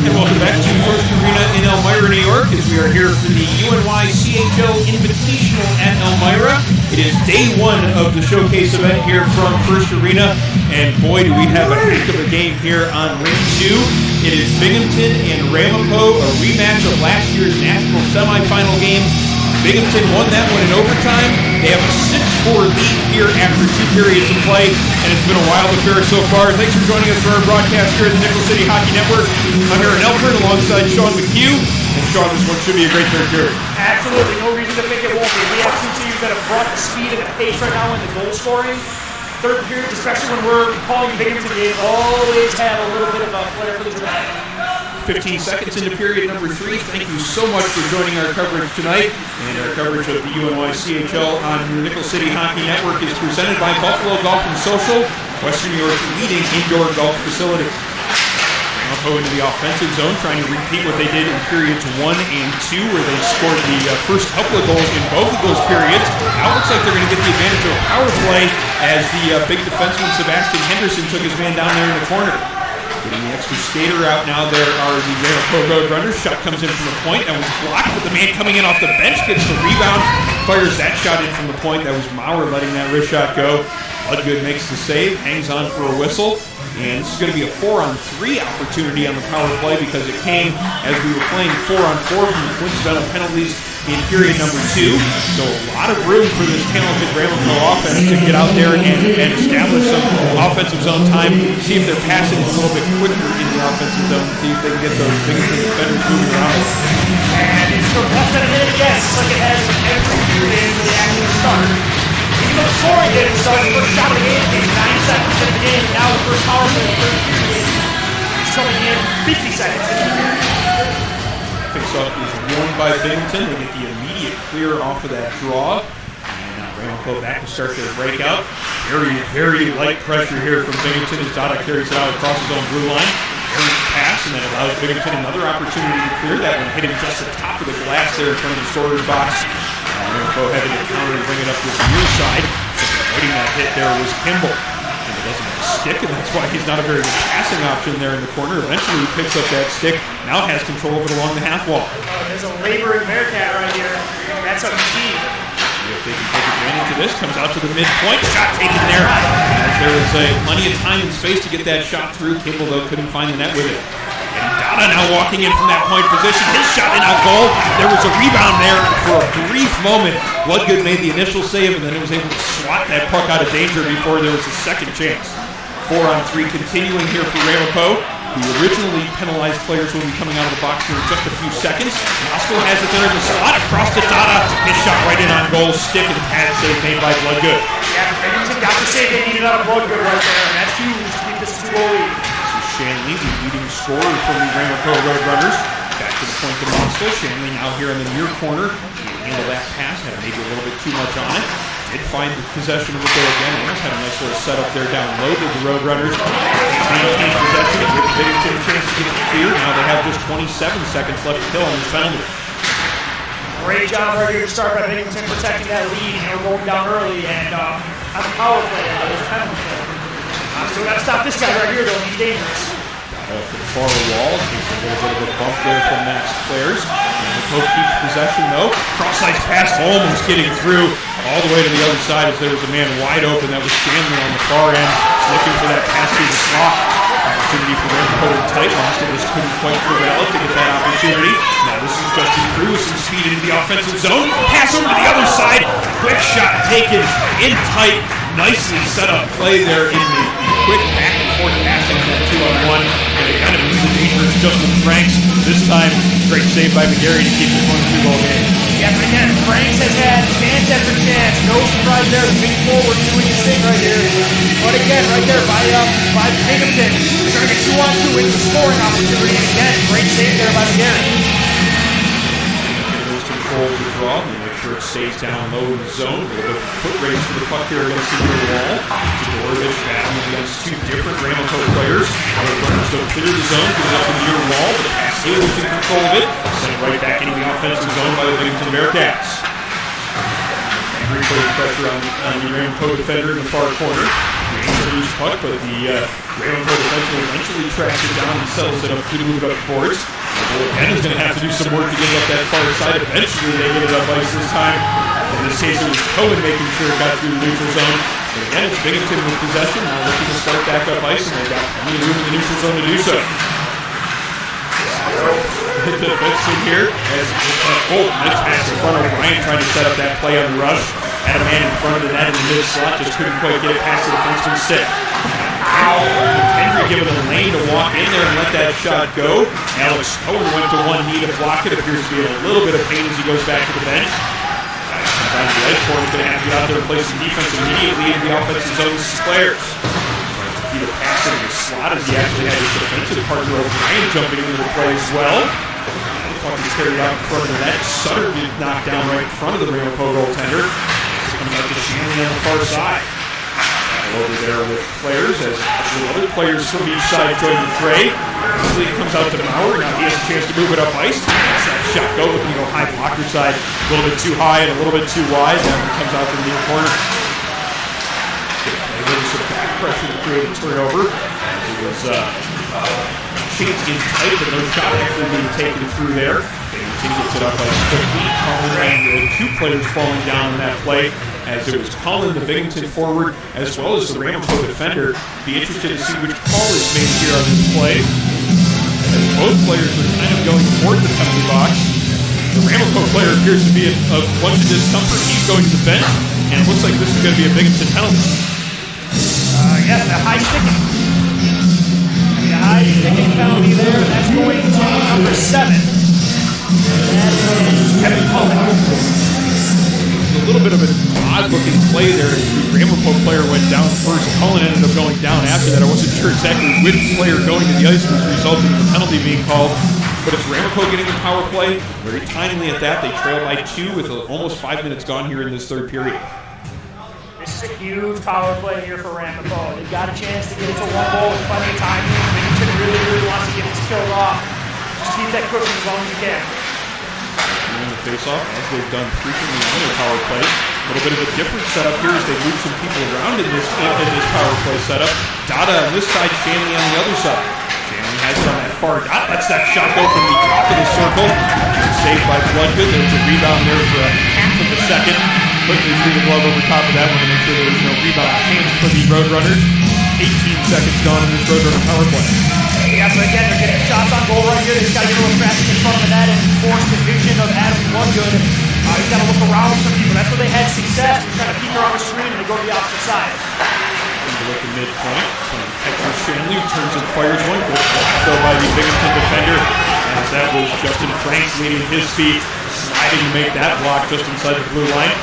And welcome back to First Arena in Elmira, New York, as we are here for the UNYCHL Invitational at Elmira. It is day one of the showcase event here from First Arena, and boy, do we have a heck of a game here on Ring 2. It is Binghamton and Ramapo, a rematch of last year's national semifinal game. Binghamton won that one in overtime. They have a 6-4 lead here after 2 periods of play, and it's been a wild affair so far. Thanks for joining us for our broadcast here at the Nickel City Hockey Network. I'm Aaron Elford alongside Sean McHugh. And Sean, this one should be a great third period. Absolutely, no reason to think it won't be. We have two teams that have brought the speed and the pace right now in the goal scoring. Third period, especially when we're calling Binghamton games, always have a little bit of a flair for the dramatic. 15 seconds into period number 3. Thank you so much for joining our coverage tonight. And our coverage of the UNYCHL on the Nickel City Hockey Network is presented by Buffalo Golf and Social, Western New York's leading indoor golf facility. Ramapo into the offensive zone, trying to repeat what they did in periods 1 and 2, where they scored the first couple of goals in both of those periods. Now it looks like they're going to get the advantage of a power play as the big defenseman Sebastian Henderson took his man down there in the corner. Getting the extra skater out now, there are the Ramapo Roadrunners. Shot comes in from the point. That was blocked, but the man coming in off the bench gets the rebound, fires that shot in from the point. That was Maurer letting that wrist shot go. Ludgood makes the save, hangs on for a whistle. And this is going to be a 4-on-3 opportunity on the power play because it came as we were playing 4-on-4 from the coincidental penalties in period number 2. So a lot of room for this talented Ramapo offense to get out there and establish some offensive zone time, see if they're passing a little bit quicker in the offensive zone, see if they can get those Binghamton defenders moving around. And it's still less than a minute again, just like it has every period when they actually start. Even though the scoring didn't start, the first shot of the game came 9 seconds into the game. Now the first power play of the third period is coming in 50 seconds into the period. Face-off is won by Binghamton. They get the immediate clear off of that draw. And Ramapo back to start their breakout. Very, very light pressure here from Binghamton as Dada carries it out across his own blue line. Turns pass and then allows Binghamton another opportunity to clear that one, hitting just the top of the glass there in front of the sorter's box. Ramapo having to counter and bring it up to the near side. So avoiding that hit there was Kimball. He doesn't have a stick, and that's why he's not a very good passing option there in the corner. Eventually he picks up that stick, now has control of it along the half wall. There's a laboring Bearcat right here. That's a key. If they can take advantage of this, comes out to the midpoint, shot taken there. As there was plenty of time and space to get that shot through. Kimball, though, couldn't find the net with it. And Dada now walking in from that point position. His shot in out goal. There was a rebound there for a brief moment. Bloodgood made the initial save and then was able to swat that puck out of danger before there was a second chance. 4-on-3 continuing here for Ramapo. The originally penalized players will be coming out of the box here in just a few seconds. Moscow has it there in the slot. Across to Dada. His shot right in on goal. Stick and pad save made by Bloodgood. Yeah, Binghamton got the save they needed out of Bloodgood right there, and that's huge to keep this 2-goal lead. Shanley, the leading scorer from the Ramapo Roadrunners. Back to the point to Moscow. Shanley now here in the near corner. Handled that pass, had maybe a little bit too much on it. Did find the possession of it there again. Almost had a nice little setup there down low to the Roadrunners. Maintain possession, give Binghamton a chance to get the clear. Now they have just 27 seconds left to kill on this penalty. Great job right here to start by Binghamton protecting that lead. They were going down early and on the power play, there's a penalty. So we got to stop this guy right here, though. He's dangerous. Off to the far wall. Takes a little bit of a bump there from Max Clares. Ramapo keeps possession, though. Cross-ice pass almost getting through all the way to the other side as there was a man wide open. That was Shanley on the far end, looking for that pass through the slot. Opportunity for Ramapo to tight. Moscow just couldn't quite prevail to get that opportunity. Now this is Justin through with some speed into the offensive zone. Pass over to the other side. Quick shot taken in tight. Nicely set up play there in the quick back and forth passing in that 2-on-1. And it kind of was the dangerous Justin Franks. This time, great save by McGarry to keep this 1-2 ball game. Yeah, but again, Franks has had chance after chance. No surprise there. The big forward doing his thing right here. But again, right there by Binghamton, they're going to get 2-on-2 into the scoring opportunity. And again, great save there by McGarry. Goes to control the draw. Make sure it stays down low in the zone. A little bit of foot race for the puck here against the near wall. Todorovic battling against two different Ramapo players. Runners go clear the zone, get it up to the near wall. The pass here was in control of it. Sent right back into the offensive zone by the Binghamton Bearcats. Replay pressure on the Ramapo defender in the far corner. Loose puck, but the Ramapo defender eventually tracks it down and settles it up to move it up boards. And is going to have to do some work to get it up that far side. Eventually they get it up ice this time. In this case it was Cohen making sure it got through the neutral zone. But again, it's Binghamton with possession. Now looking to start back up ice, and they've got plenty of room in the neutral zone to do so. Hit the defenseman here as nice pass in front of Ryan trying to set up that play on the rush. Had a man in front of the net in the mid slot, just couldn't quite get it past the defenseman's stick. Henry given a lane to walk in there and let that shot go. Alex Cohen went to one knee to block it. Appears to be in a little bit of pain as he goes back to the bench. Sometimes the edge forward is going to have to get out there and play some defense immediately in the offensive zone. This is players. He would pass in the slot as he actually had his defensive partner O'Brien jumping into the play as well. The puck is carried out in front of the net. Sutter gets knocked down right in front of the Ramapo goaltender. Coming out to Shanley on the far side. Over there with players as other players from each side join the fray. It comes out to Maurer. Now he has a chance to move it up ice. That's that shot go, but can go high blocker side. A little bit too high and a little bit too wide. Now it comes out to the near corner. They really some back pressure to create a turnover. It was changed in tight, but no shot actually being taken through there. Binghamton gets it up ice quickly. And two players falling down in that play. As it was Colin, the Binghamton forward, as well as the Ramapo defender. Be interested to see which call is made here on this play. As both players are kind of going toward the penalty box. The Ramapo player appears to be a bunch of discomfort. He's going to the bench, and it looks like this is going to be a Binghamton penalty. Yes, a high sticking. A high sticking penalty there. That's going to number 7. That's Kevin Cullen. A little bit of an odd-looking play there. The Ramapo player went down first. Cullen ended up going down after that. I wasn't sure exactly which player going to the ice was resulting in the penalty being called. But it's Ramapo getting the power play. Very timely at that. They trail by 2 with almost 5 minutes gone here in this third period. This is a huge power play here for Ramapo. They've got a chance to get it to 1 goal with plenty of time. Binghamton really wants to get this killed off. Just keep that cushion as long as you can. In the face-off, as they've done frequently on their power play. A little bit of a different setup here as they move some people around in this power play setup. Dada on this side, Shanley on the other side. Shanley has it on that far dot. Lets that shot go from the top of the circle. Saved by Bloodgood. There's a rebound there for a half of a second. Quickly threw the glove over top of that one to make sure there was no rebound chance for the Roadrunners. 18 seconds gone in this Roadrunner power play. Yeah, but again, they're getting shots on goal right here. They just got to get a little traffic in front of the net and force the vision of Adam Bloodgood. He's got to look around with some people. That's where they had success. They're trying to keep her on the screen and they go to the opposite side. To look at midpoint. Hector Shanley turns and fires one. Good block though by the Binghamton defender. As that was Justin Franks leading his feet, sliding to make that block just inside the blue line.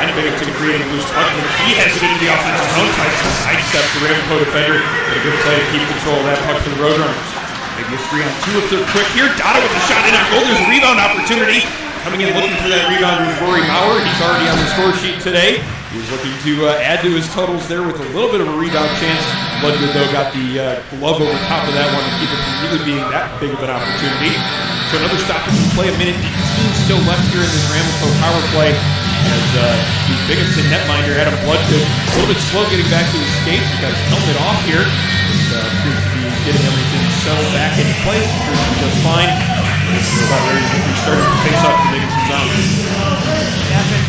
And Binghamton creating a loose puck. He heads it into the offensive zone, tries to sidestep the Ramapo defender. But a good play to keep control of that puck for the Roadrunners. Maybe a 3-on-2 if they're quick here. Dada with the shot in on goal. There's a rebound opportunity. Coming in looking for that rebound was Rory Maurer. He's already on the score sheet today. He's looking to add to his totals there with a little bit of a rebound chance. Bloodgood, though, got the glove over top of that one to keep it from really being that big of an opportunity. So another stoppage in play. A minute 18 still left here in this Ramapo power play. As the Binghamton netminder, Adam Bloodgood, a little bit slow getting back to his skates. He's got his helmet off here. It appears to be getting everything settled back into place. Appears to be just fine. We're about ready to restart the face-off to Binghamton zone.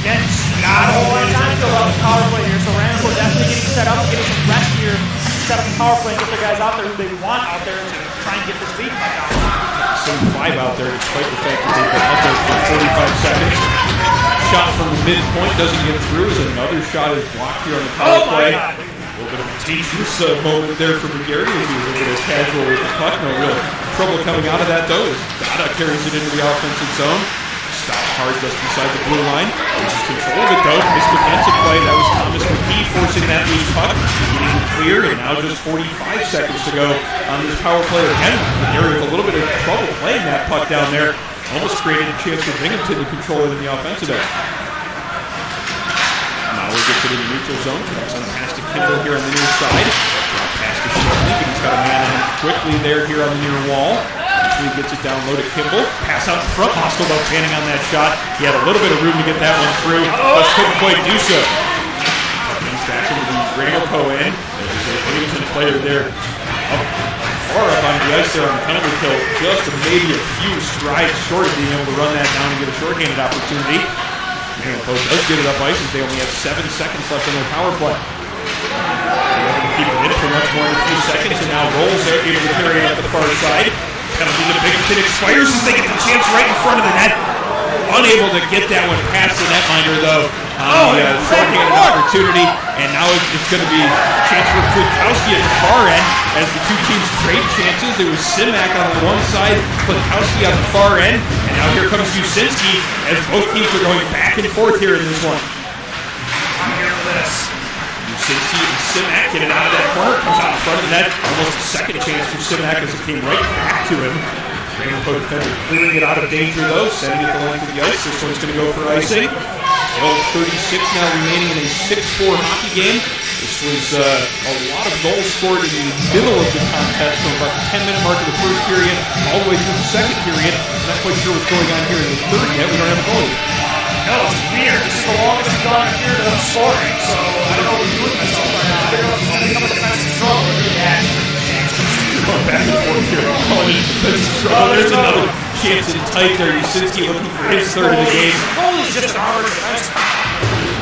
Again, not a whole lot of time to go about the power play here. So Ramapo definitely getting set up, getting some rest here. Set up the power play and get their guys out there who they want out there to try and get this lead back out. Same 5 out there, despite the fact that they've been out there for 45 seconds. Shot from the midpoint doesn't get through as another shot is blocked here on the power play. A little bit of a dangerous moment there for McGarry as he was a little casual with the puck. No real trouble coming out of that though as Dada carries it into the offensive zone. Stopped hard just beside the blue line. Loses control of it though. Missed defensive play. That was Thomas McKee forcing that lead puck. Getting it clear and now just 45 seconds to go on this power play again. McGarry with a little bit of trouble playing that puck down there. Almost created a chance for Binghamton to control it in the offensive end. Maurer gets it in the neutral zone. Tracks on pass to Kimball here on the near side. Drop pass to Shanley, but he's got a man on him quickly there here on the near wall. He gets it down low to Kimball. Pass out front. Hostel though fanning on that shot. He had a little bit of room to get that one through, but couldn't quite do so. Comes back into the Ramapo end. There's a Binghamton player there. Far up on the ice there on the penalty kill, just maybe a few strides short of being able to run that down and get a shorthanded opportunity. Ramapo does get it up ice as they only have 7 seconds left in their power play. They're able to keep it in for much more than a few seconds, and now Rolls are able to carry it up the far side. Penalty to Binghamton expires as they get the chance right in front of the net. Unable to get that one past the netminder though. Shorthanded opportunity, and now it's going to be a chance for Kwiatkowski at the far end as the two teams trade chances. It was Simak on the one side, Kwiatkowski on the far end, and now here comes Usinski as both teams are going back and forth here in this one. I'm here for this. Usinski and Simak get it out of that corner, comes out in front of the net. Almost a second chance for Simak as it came right back to him. Ramapo defender clearing it out of danger though, sending it the length of the ice. This one's going to go for icing. 36 now remaining in a 6-4 hockey game. This was a lot of goals scored in the middle of the contest from about the 10-minute mark of the first period all the way through the second period. I'm not quite sure what's going on here in the third yet. We don't have a goal yet. No, it's weird. This is the longest gone here to scoring, so I don't know what to do with myself right now. I don't know if it's going to become a defensive struggle or do that. Going back and forth here. There's another chance in tight there. Usinski looking for his third of the game. Holy just an armor defense.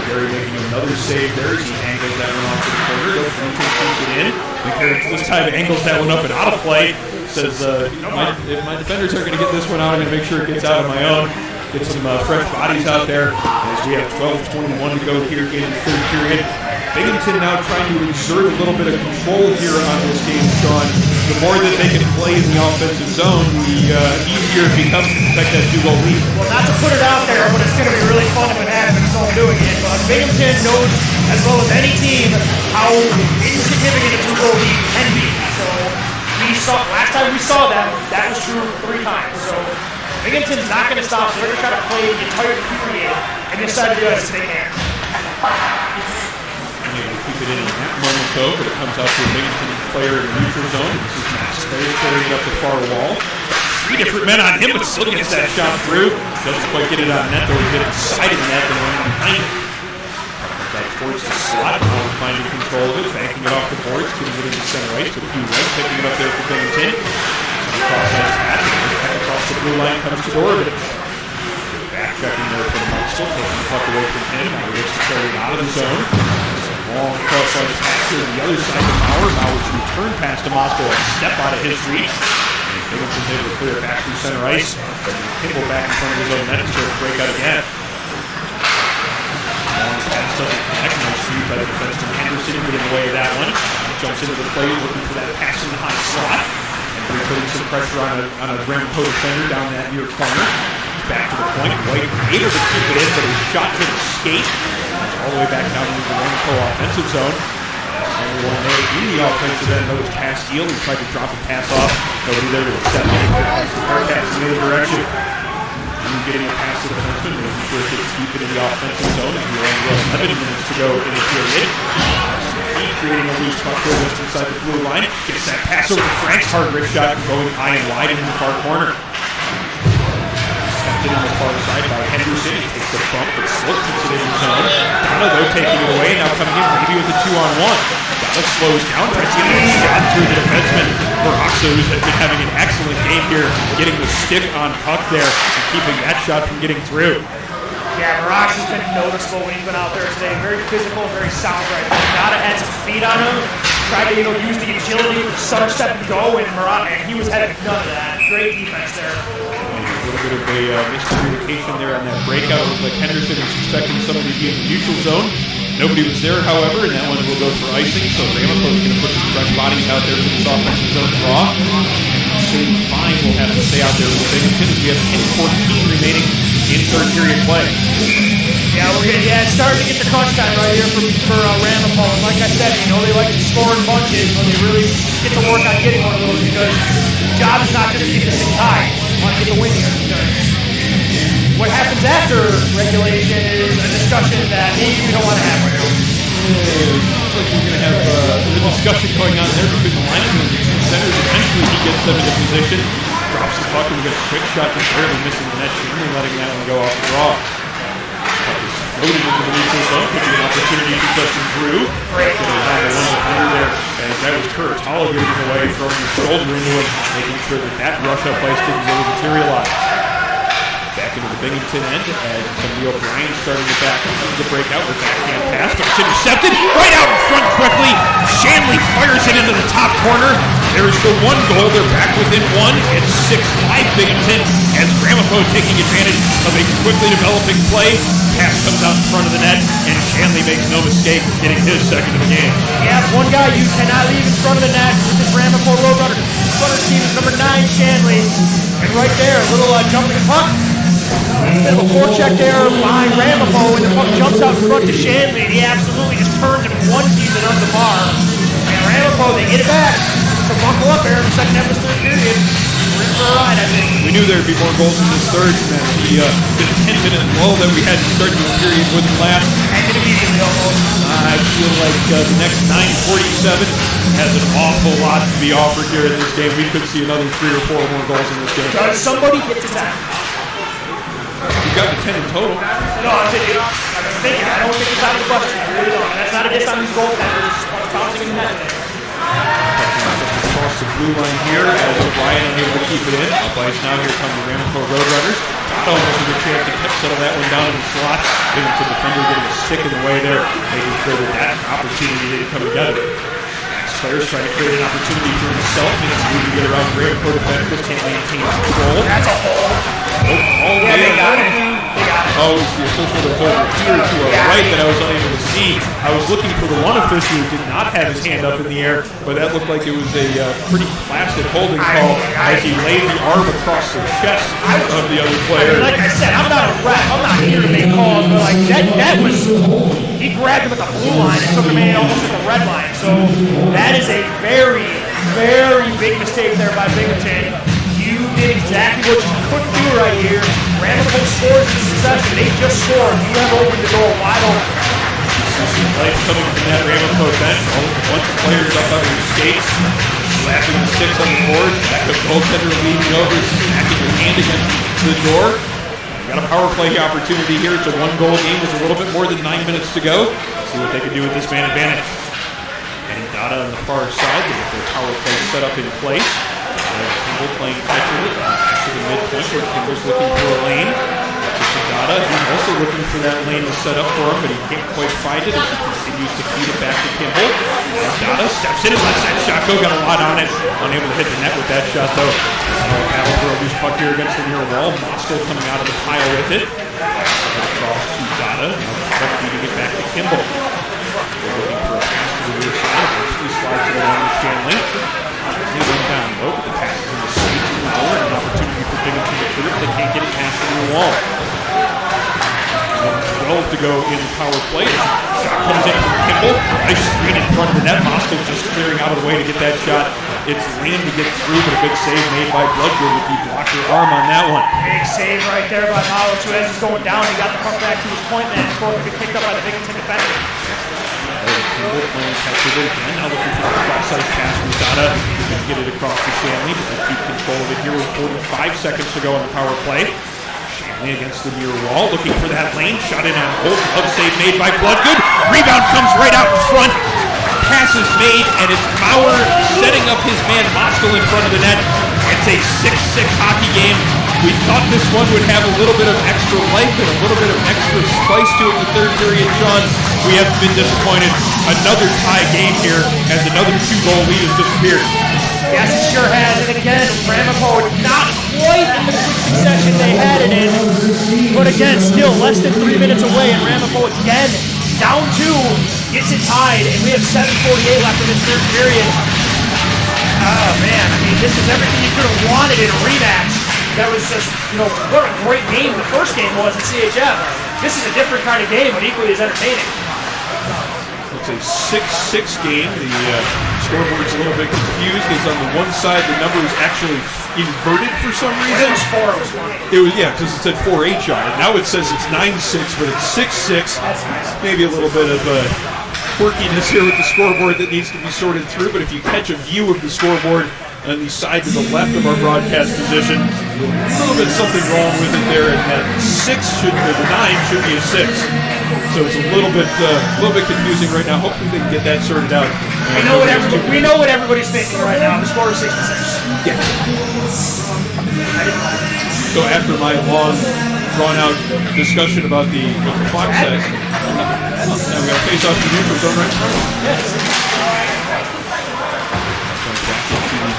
Gary making another save there as he angles that one off to the corner. Binghamton keeps it in. McGarry this time angles that one up and out of play. Says, if my defenders are going to get this one out, I'm going to make sure it gets out of my own. get some fresh bodies out there as we have 12:21 to go here in the third period. Binghamton now trying to exert a little bit of control here on this game, Sean. The more that they can play in the offensive zone, the easier it becomes to protect that 2-goal lead. Well, not to put it out there, but it's going to be really fun if it happens, so I'm doing it. But Binghamton knows as well as any team how insignificant a 2-goal lead can be. So last time we saw that was true 3 times. So Binghamton's not going to stop. They're going to try to play the entire period and decide to do it as they can. Keep it in that moment, though, but it comes out to a Binghamton player in the neutral zone. This is Max Clay carrying it up the far wall. 3 different men on him, but still gets that shot through. Doesn't quite get it on net, though. He hit the side of the net and went behind it. That towards the slot, now finding control of it, banking it off the boards, getting it into center ice, but a few right, picking it up there for Binghamton. Across the blue line comes to Dorvin. Back checking there for Marshall, taking the puck away from him. Now he looks to carry it out of the zone. Long cross-line pass to the other side of Bauer. Bauer's return pass to Moscow, a step out of his reach. And Binghamton able to clear it back through center ice. Kimball back in front of his own net to start to break out again. Long pass doesn't connect. Nice feed by the defenseman Henderson, get in the way of that one. Jumps into the play, looking for that pass in the high slot. And putting some pressure on a Ramapo defender down that near corner. Back to the point. White able to keep it in, but his shot hit his skate. All the way back down into the Ramapo offensive zone. Everyone there in the offensive end, though, it's past Steele. He tried to drop a pass off. Nobody there to accept it. Bearcats in the other direction. And getting a pass to the defenseman, making sure it gets deep into the offensive zone. And we're only 11 minutes to go in the period. Creating a loose puck here just inside the blue line. Gets that pass over to Frank's hard rip shot going high and wide into the far corner. On the far side by Henderson. He takes a bump, but still keeps it in his zone. Donna, though, taking it away, now coming in maybe with a 2-on-1. Donna slows down, tries to get a shot through the defenseman. Maraxa, who's been having an excellent game here, getting the stick on puck there and keeping that shot from getting through. Yeah, Maraxa's been noticeable when he's been out there today. Very physical, very sound right there. Donna had some speed on him. Tried to use the agility to stutter step and go, and he was having none of that. Great defense there. A little bit of a miscommunication there on that breakout. It looked like Henderson was expecting somebody to be in the neutral zone. Nobody was there, however, and that one will go for icing. So Ramapo is going to put some fresh bodies out there for this offensive zone draw. City 5 will have to stay out there with Binghamton as we have 10:14 remaining in third period play. Yeah, it's starting to get the crunch time right here for Ramapo. And like I said, they like to score in bunches, but they really get to work on getting one of those because the job is not just to keep this thing tied. Want to get the win here because what happens after regulation is a discussion that maybe we don't want to have right now. Looks like we're going to have a discussion going on there between the linemen and the 2 centers. Eventually he gets them into position, drops the puck, and we get a quick shot just barely missing the net, and letting that one go off the draw. Puck is floating into the neutral zone, could be an opportunity for Justin Drew. Great. Getting on the one defender there, as that was Kuratalo getting away, throwing his shoulder into him, making sure that rush-up ice didn't really materialize. Back into the Binghamton end as Camille O'Brien starting to back up the breakout with backhand pass, but it's intercepted right out in front quickly. Shanley fires it into the top corner. There's the 1 goal. They're back within 1. It's 6-5 Binghamton as Ramapo taking advantage of a quickly developing play. Pass comes out in front of the net, and Shanley makes no mistake getting his second of the game. Yeah, one guy you cannot leave in front of the net with this Ramapo Roadrunner team is number 9, Shanley. And right there, a little jumping puck. Bit of a forecheck there behind Ramapo, and the puck jumps out in front to Shanley, and he absolutely just turns and one-tees it on the bar. And Ramapo, they get it back. So buckle up here in the second half of this third period. We're in for a ride, I think. We knew there would be more goals in this third, and the 10-minute lull that we had to start this period wouldn't last. And it immediately almost. I feel like the next 9:47 has an awful lot to be offered here in this game. We could see another 3 or 4 more goals in this game. Does somebody get to 10? We've got the 10 in total. No, I'm thinking. I don't think it's out of the question. I really don't. That's not a diss on these goaltenders. It's bouncing in the net. Across the blue line here as O'Brien unable to keep it in. Up ice now, here come the Ramapo Roadrunners. Almost a good chance to settle that one down in the slot. Binghamton defender getting a stick in the way there, making sure that opportunity didn't come together. players trying to create an opportunity for himself. Makes a move to get around Ramapo defenders. Can't maintain control. That's a hold. Yeah, they got it. They got it. Oh, it's the official that's over here to our right that I was unable to see. I was looking for the one official who did not have his hand up in the air, but that looked like it was a pretty classic holding call as he laid the arm across the chest of the other player. Like I said, I'm not a ref. I'm not here to make calls, but like that was, he grabbed him at the blue line and took him in almost at the red line. So that is a very, very big mistake there by Binghamton. You did exactly what you couldn't do right here. Ramapo scores in succession. They just scored. You have opened the door wide open. Light coming from that Ramapo bench. A bunch of players up on their skates, slapping the sticks on the board. Back up goaltender leaning over, smacking your hand against the door. Got a power play opportunity here. It's a one-goal game with a little bit more than 9 minutes to go. Let's see what they can do with this man advantage. And Dada on the far side, they get their power play set up in place. Kimball playing catch with it to the midpoint where Kimball's looking for a lane. To Dada, he's also looking for that lane to set up for him, but he can't quite find it as he continues to feed it back to Kimball. And Dada steps in and lets that shot go. Got a lot on it. Unable to hit the net with that shot, though. Battle for a loose puck here against the near wall. Moscow coming out of the pile with it. Across to Dada. Now feeding it back to Kimball. They're looking for a pass to the rear side. Eventually slides it along with Shanley. He went down low, but the pass is in the skates and the goal. An opportunity for Binghamton to clear, but they can't get it past the near wall. 12 to go in power play. Shot comes in from Kimball. Nice screen in front of the net. Moscow just clearing out of the way to get that shot. It's Lynn to get through, but a big save made by Bloodgood with the blocker arm on that one. Big save right there by Malo. So as he's going down, he got the puck back to his point man before it could be picked up by the Binghamton defender. Kimball playing catch with it again. Now looking for the cross-ice pass from Dada. He's going to get it across to Shanley, but they keep control of it here with 45 seconds to go on the power play. Shanley against the near wall, looking for that lane. Shot in on hold. Glove save made by Bloodgood. Rebound comes right out in front. Pass is made, and it's Bauer setting up his man Moscow in front of the net. It's a 6-6 hockey game. We thought this one would have a little bit of extra life and a little bit of extra spice to it in the third period, Sean. We have been disappointed. Another tie game here as another 2-goal lead has disappeared. Yes, it sure has. And again, Ramapo not quite in the quick succession they had it in. But again, still less than 3 minutes away. And Ramapo again, down 2, gets it tied. And we have 7:48 left in this third period. Oh, man. I mean, this is everything you could have wanted in a rematch. That was just, what a great game the first game was at CHF. This is a different kind of game, but equally as entertaining. It's a 6-6 game. The scoreboard's a little bit confused because on the one side the number is actually inverted for some reason. It was 4, it was funny. It was, yeah, because it said 4H on it. Now it says it's 9-6, but it's 6-6. That's nice. Maybe a little bit of quirkiness here with the scoreboard that needs to be sorted through, but if you catch a view of the scoreboard on the side to the left of our broadcast position, a little bit something wrong with it there, and that 9 should be a 6. So it's a little bit confusing right now. Hopefully they can get that sorted out. We know what everybody's thinking right now. The score is 6-6. Yeah. So after my long, drawn-out discussion about what the clock says, now we got to face off the neutral zone right now. Yes.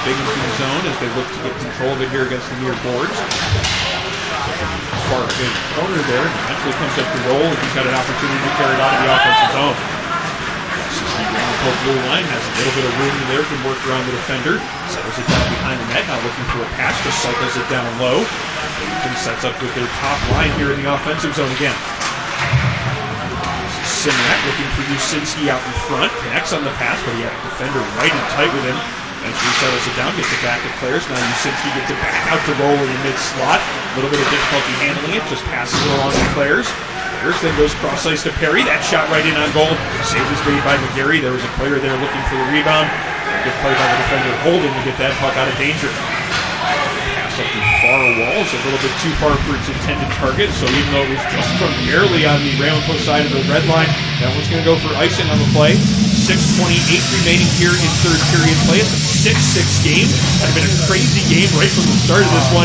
Binghamton zone as they look to get control of it here against the near boards. Far in corner there, eventually comes up to roll, and he's got an opportunity to carry it out of the offensive zone. The blue line has a little bit of room there to work around the defender. Settles it down behind the net, now looking for a pass, just cycles it down low. Binghamton sets up with their top line here in the offensive zone again. Simrat looking for Yusinski out in front, connects on the pass, but he had a defender right and tight with him. Eventually settles it down, gets it back to players. Now Yusinski gets it back out to roll in the mid-slot. A little bit of difficulty handling it, just passes it along to players. Players then goes cross-ice to Perry. That shot right in on goal. Save was made by McGarry. There was a player there looking for the rebound. Good play by the defender holding to get that puck out of danger. Pass up the far wall is a little bit too far for its intended target, so even though it was just from barely on the Ramapo side of the red line, that one's going to go for icing on the play. 6:28 remaining here in third period play. It's a 6-6 game. Had been a crazy game right from the start of this one.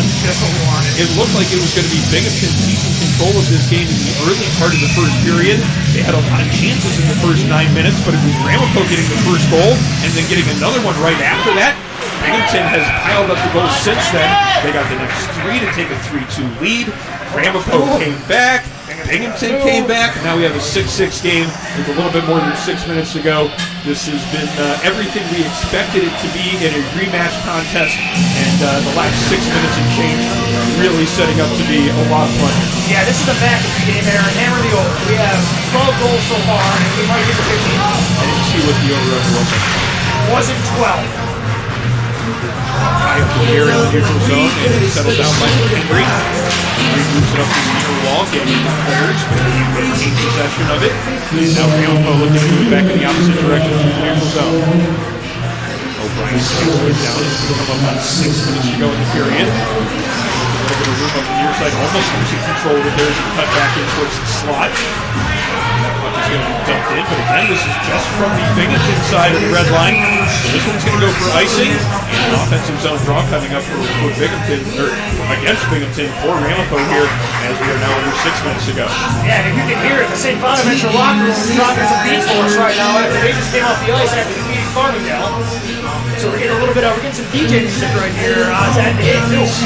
It looked like it was going to be Binghamton seizing control of this game in the early part of the first period. They had a lot of chances in the first 9 minutes, but it was Ramapo getting the first goal and then getting another one right after that. Binghamton has piled up the goals since then. They got the next 3 to take a 3-2 lead. Ramapo came back. Binghamton came back. Now we have a 6-6 game with a little bit more than 6 minutes to go. This has been everything we expected it to be in a rematch contest, and the last 6 minutes and change really setting up to be a lot of fun. Yeah, this is the back of the game there. Hammer the over. We have 12 goals so far, and we might get to 15. I didn't see what the over-under was. Wasn't 12. High up here in the neutral zone, and it's settled down by Henry. Henry moves it up to the inner wall, getting the players, but he will take possession of it. Now Ramapo looking to move back in the opposite direction to the neutral zone. O'Brien slows it down. It's going to come up on 6 minutes to go in the period. A little bit of room up the near side, almost losing control of it there as he cut back in towards the slot. Puck is going to be dumped in, but again, this is just from the Binghamton side of the red line. So this one's going to go for icing, and an offensive zone draw coming up for Binghamton, or against Binghamton for Ramapo here, as we are now under 6 minutes to go. Yeah, and if you can hear it, the St. Bonaventure locker room is dropping some beats for us right now after they just came off the ice after defeating Farmingdale. So we're getting a little bit of, we're getting some DJ music right here. It's at the end too. So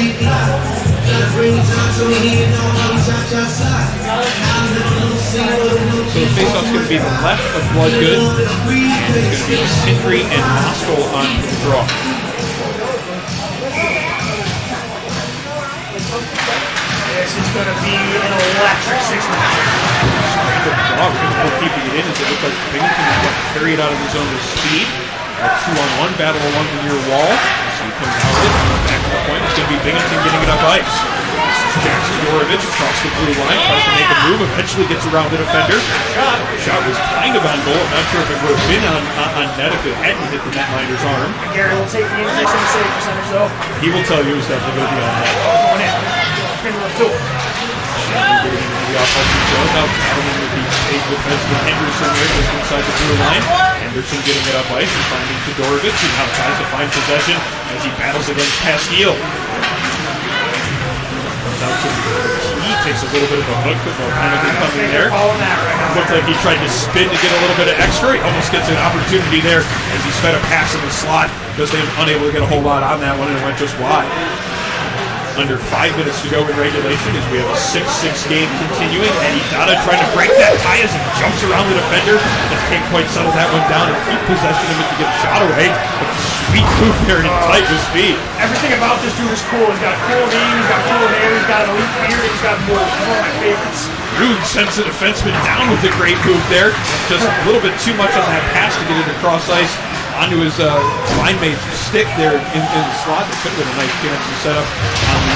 the face-off's going to be the left of Bloodgood, and it's going to be Henry and Moskal on for the draw. This is going to be an electric 6 minutes. We're keeping it in as it looks like Binghamton is going to carry it out of the zone with speed. A 2-on-1 battle along the near wall. So he comes out with it, back to the point. It's going to be Binghamton getting it up ice. Jackson Dorovich across the blue line, tries to make a move, eventually gets around the defender. Shot was kind of on goal. I'm not sure if it would have been on net if it hadn't hit the netminder's arm. Gary will take the intermission save percentage though. He will tell you it's definitely going to be on net. Going in. Pin with 2. Getting into the offensive zone. Now battling with the big defenseman Henderson there just inside the blue line. Henderson getting it up ice and finding Todorovich, who now tries to find possession as he battles against Pasquiel. He takes a little bit of a hook, but no penalty coming there. Looked like he tried to spin to get a little bit of extra. He almost gets an opportunity there as he's fed a pass in the slot. Just unable to get a whole lot on that one, and it went just wide. Under 5 minutes to go in regulation as we have a 6-6 game continuing. And Idata trying to break that tie as he jumps around the defender. Just can't quite settle that one down and keep possession of it to get a shot away. But sweet move there and tight with speed. Everything about this dude is cool. He's got a cool name, he's got cool hair, he's got an elite beard, he's got more. He's one of my favorites. Rude sends the defenseman down with a great move there. Just a little bit too much on that pass to get it across ice. Onto his line mate's stick there in the slot. That could have been a nice chance to set up on the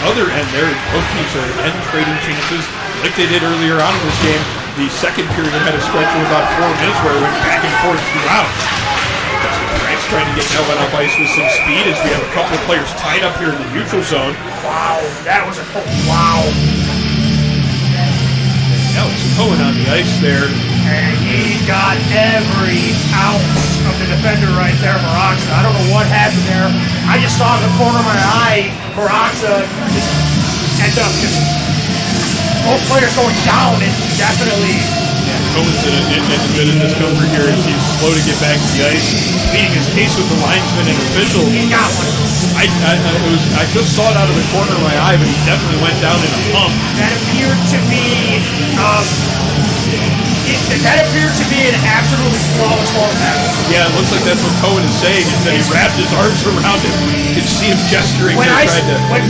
other end there. Both teams are again trading chances like they did earlier on in this game. The second period had a stretch of about 4 minutes where it went back and forth throughout. Frank's trying to get that one up ice with some speed as we have a couple of players tied up here in the neutral zone. Wow, that was a wow. Alex Cohen on the ice there. And he got every ounce of the defender right there, Maraxa. I don't know what happened there. I just saw in the corner of my eye, Maraxa just end up just both players going down, and definitely. Yeah, Cohen's in a bit of discomfort here as he's slow to get back to the ice, pleading his case with the linesman and official. He got one. I just saw it out of the corner of my eye, but he definitely went down in a hump. That appeared to be an absolutely flawless ball tackle. Yeah, it looks like that's what Cohen is saying, is that he wrapped his arms around him. You can see him gesturing When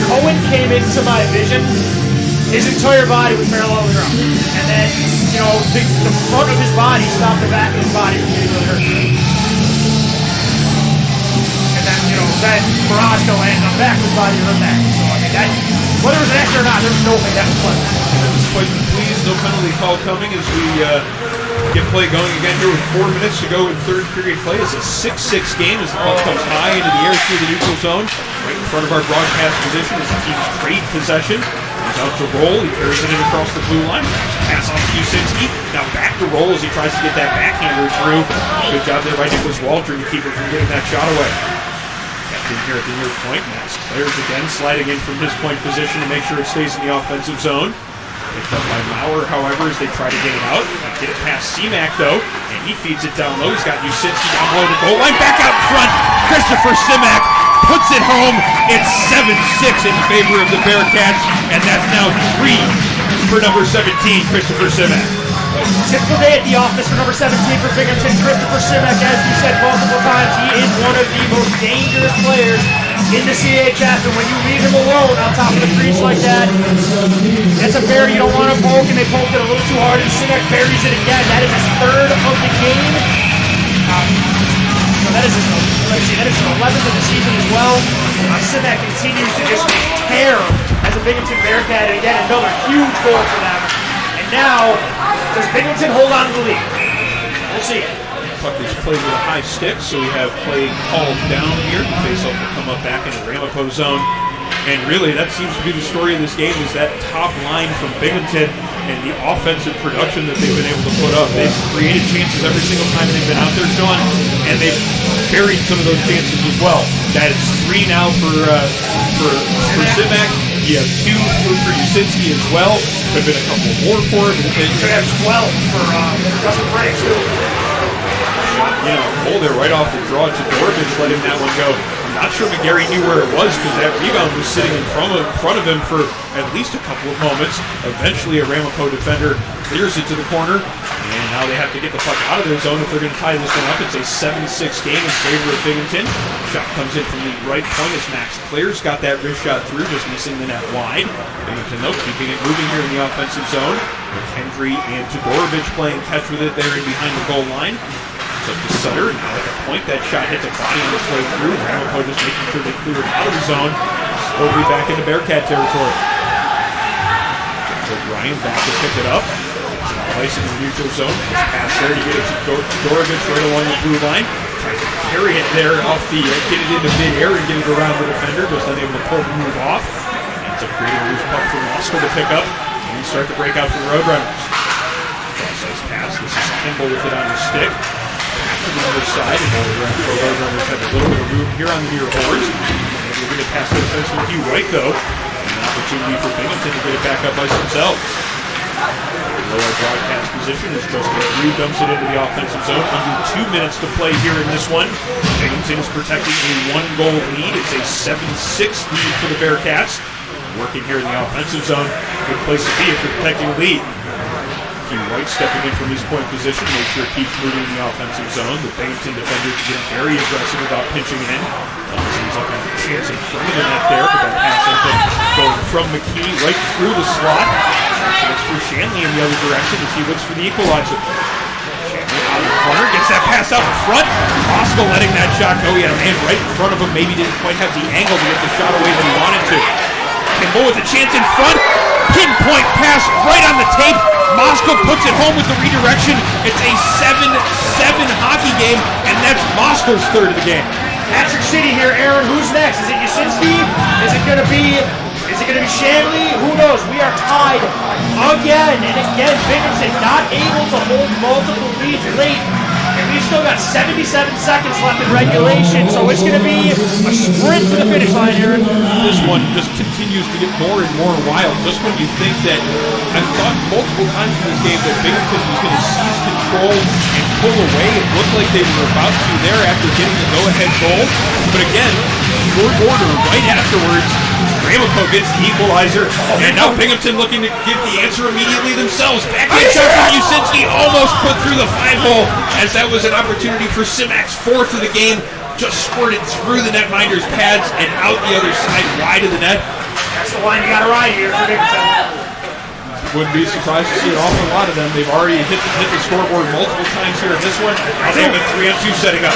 Cohen came into my vision, his entire body was parallel to the ground. And then, the front of his body stopped the back of his body from getting really hurt. And then, then Morozko landed on the back of his body and hurt that. So, I mean, whether it was an extra or not, there was no way that was pleasant. Despite the pleas, no penalty call coming as we get play going again here with 4 minutes to go in third period play. It's a 6-6 game as the puck comes high into the air through the neutral zone. Right in front of our broadcast position as the teams trade possession. He's out to roll. He carries it in across the blue line. Pass off to Usinski. Now back to roll as he tries to get that backhander through. Good job there by Nicholas Waldron to keep it from getting that shot away. Kept in here at the near point. Max Clares again sliding in from his point position to make sure it stays in the offensive zone. Picked up by Maurer, however, as they try to get it out. Get it past C-Mac, though, and he feeds it down low. He's got Usinski down below the goal line. Back out front. Christopher C-Mac puts it home. It's 7-6 in favor of the Bearcats, and that's now 3 for number 17, Christopher C-Mac. Typical day at the office for number 17 for Binghamton, Christopher C-Mac. As you said multiple times, he is one of the most dangerous players in the CHF, and when you leave him alone on top of the crease like that, that's a bear you don't want to poke, and they poked it a little too hard, and C-Mac buries it again. That is his third of the game. That is his 11th of the season as well. C-Mac continues to just tear as a Binghamton Bearcat, and again, another huge goal for them. And now, does Binghamton hold on to the lead? We'll see. Puck is played with a high stick, so we have play called down here. The faceoff will come up back into Ramapo zone. And really, that seems to be the story of this game, is that top line from Binghamton and the offensive production that they've been able to put up. They've created chances every single time they've been out there, Sean, and they've buried some of those chances as well. That is 3 now for C-Mac. You have 2 for Usinski as well. Could have been a couple more for him. Could have 12 for Justin Franks, too. Goal there right off the draw to Dorovich, letting that one go. I'm not sure McGarry knew where it was because that rebound was sitting in front of him for at least a couple of moments. Eventually, a Ramapo defender clears it to the corner, and now they have to get the puck out of their zone if they're going to tie this one up. It's a 7-6 game in favor of Binghamton. Shot comes in from the right point as Max Clares got that wrist shot through, just missing the net wide. Binghamton, though, keeping it moving here in the offensive zone. McKendry and Todorovich playing catch with it there and behind the goal line. Up to Sutter, now at the point, that shot hits a body on its way through. Ramapo just making sure they clear it out of the zone. Slowly back into Bearcat territory. Ryan back to pick it up. Place in the neutral zone. Pass there to get it to Dorovich right along the blue line. Tries to carry it there off the, get it into mid-air and get it around the defender. Just unable to pull the move off. Ends up creating a loose puck for Moscow to pick up. And start to break out for the Roadrunners. Nice pass. This is Kimball with it on his stick. To the other side, and the Roadrunners have a little bit of room here on the near boards. And we're going to pass the defenseman Hugh White, though. An opportunity for Binghamton to get it back up by themselves. Lower broadcast position as Justin Drew dumps it into the offensive zone. Under 2 minutes to play here in this one. Binghamton is protecting a 1-goal lead. It's a 7-6 lead for the Bearcats. Working here in the offensive zone. Good place to be if you're protecting a lead. Hugh White stepping in from his point position, make sure it keeps moving in the offensive zone. The Binghamton defenders get very aggressive about pinching in. Seems like a chance in front of the net there, but that pass ends up going from McKee right through the slot. So it's for Shanley in the other direction as he looks for the equalizer. Shanley out in front, gets that pass out in front. Moscow letting that shot go. He had a man right in front of him, maybe didn't quite have the angle to get the shot away that he wanted to. Kimball with a chance in front. Pinpoint pass right on the tape. Moscow puts it home with the redirection. It's a 7-7 hockey game, and that's Moscow's third of the game. Patrick City here, Aaron. Who's next? Is it Usinski? Is it going to be Shanley? Who knows? We are tied again and again. Binghamton not able to hold multiple leads late. And we've still got 77 seconds left in regulation, so it's going to be a sprint to the finish line, Aaron. This one just continues to get more and more wild. Just when you think that, I've thought multiple times in this game that Binghamton was going to seize control and pull away. It looked like they were about to there after getting the go-ahead goal. But again, short order right afterwards, Ramapo gets the equalizer, and now Binghamton looking to give the answer immediately themselves. Backhand shot from Usinski, almost put through the 5-hole, as that was an opportunity for C-Mac's 4th of the game. Just squirted through the netminder's pads and out the other side, wide of the net. That's the line you got to ride here for Binghamton. Wouldn't be surprised to see an awful lot of them. They've already hit the scoreboard multiple times here in this one. Now they have a 3-on-2 setting up.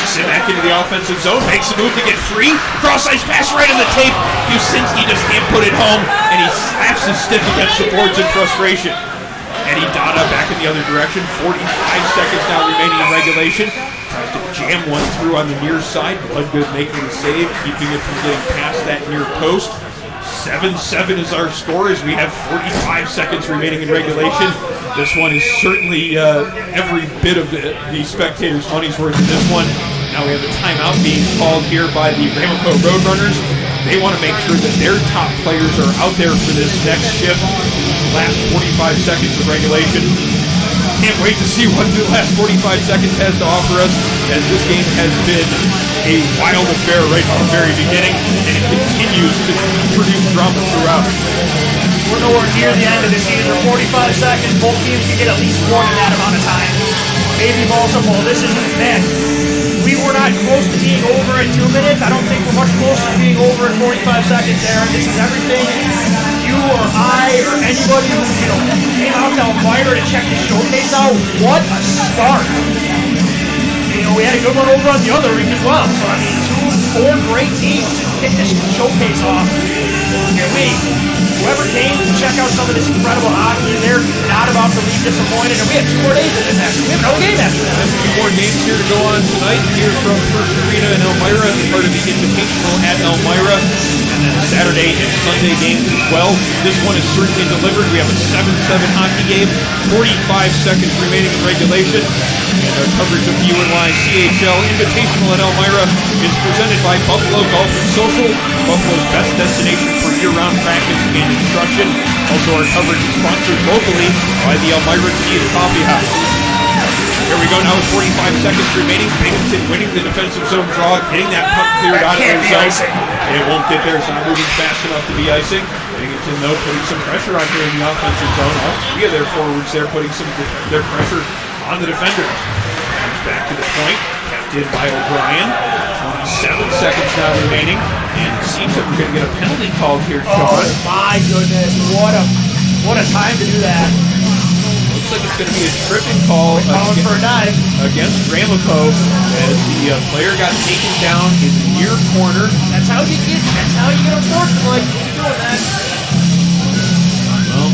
C-Mac into the offensive zone, makes a move to get free. Cross-ice pass right on the tape. Usinski just can't put it home, and he slaps his stick against the boards in frustration. Eddie Dada back in the other direction. 45 seconds now remaining in regulation. Tries to jam one through on the near side. Bloodgood making the save, keeping it from getting past that near post. 7-7 is our score as we have 45 seconds remaining in regulation. This one is certainly every bit of the spectators' money's worth in this one. Now we have a timeout being called here by the Ramapo Roadrunners. They want to make sure that their top players are out there for this next shift. Last 45 seconds of regulation. Can't wait to see what the last 45 seconds has to offer us, as this game has been a wild affair right from the very beginning, and it continues to produce drama throughout. We're nowhere near the end of the season. 45 seconds. Both teams can get at least one in that amount of time. Maybe multiple. This is, man, we were not close to being over in 2 minutes. I don't think we're much closer to being over in 45 seconds, Aaron. This is everything you or I or anybody who, came out to Elmira to check the showcase out. What a start. We had a good one over on the other ring as well. So, 4 great teams to kick this showcase off. And whoever came to check out some of this incredible hockey, they're not about to leave disappointed. And we have 2 more days of this after. We have another game after that. There's 2 more games here to go on tonight here from First Arena in Elmira as part of the Invitational at Elmira. And then Saturday and Sunday games as well. This one is certainly delivered. We have a 7-7 hockey game, 45 seconds remaining in regulation. And our coverage of the UNYCHL Invitational at Elmira is presented by Buffalo Golf and Social, Buffalo's best destination for year-round practice and instruction. Also, our coverage is sponsored locally by the Elmira Tea and Coffee House. Here we go now with 45 seconds remaining. Binghamton winning the defensive zone draw, getting that puck cleared out of their zone. It won't get there. It's not moving fast enough to be icing. Binghamton, though, putting some pressure on here in the offensive zone. All 3 of their forwards there putting some their pressure on the defenders. Comes back to the point, kept in by O'Brien. 27 seconds now remaining, and it seems like we're going to get a penalty called here, Sean. Oh my goodness, what a time to do that. Looks like it's going to be a tripping call For a dive against Ramapo as the player got taken down in the near corner. That's how you get unfortunately. Keep doing that. Well,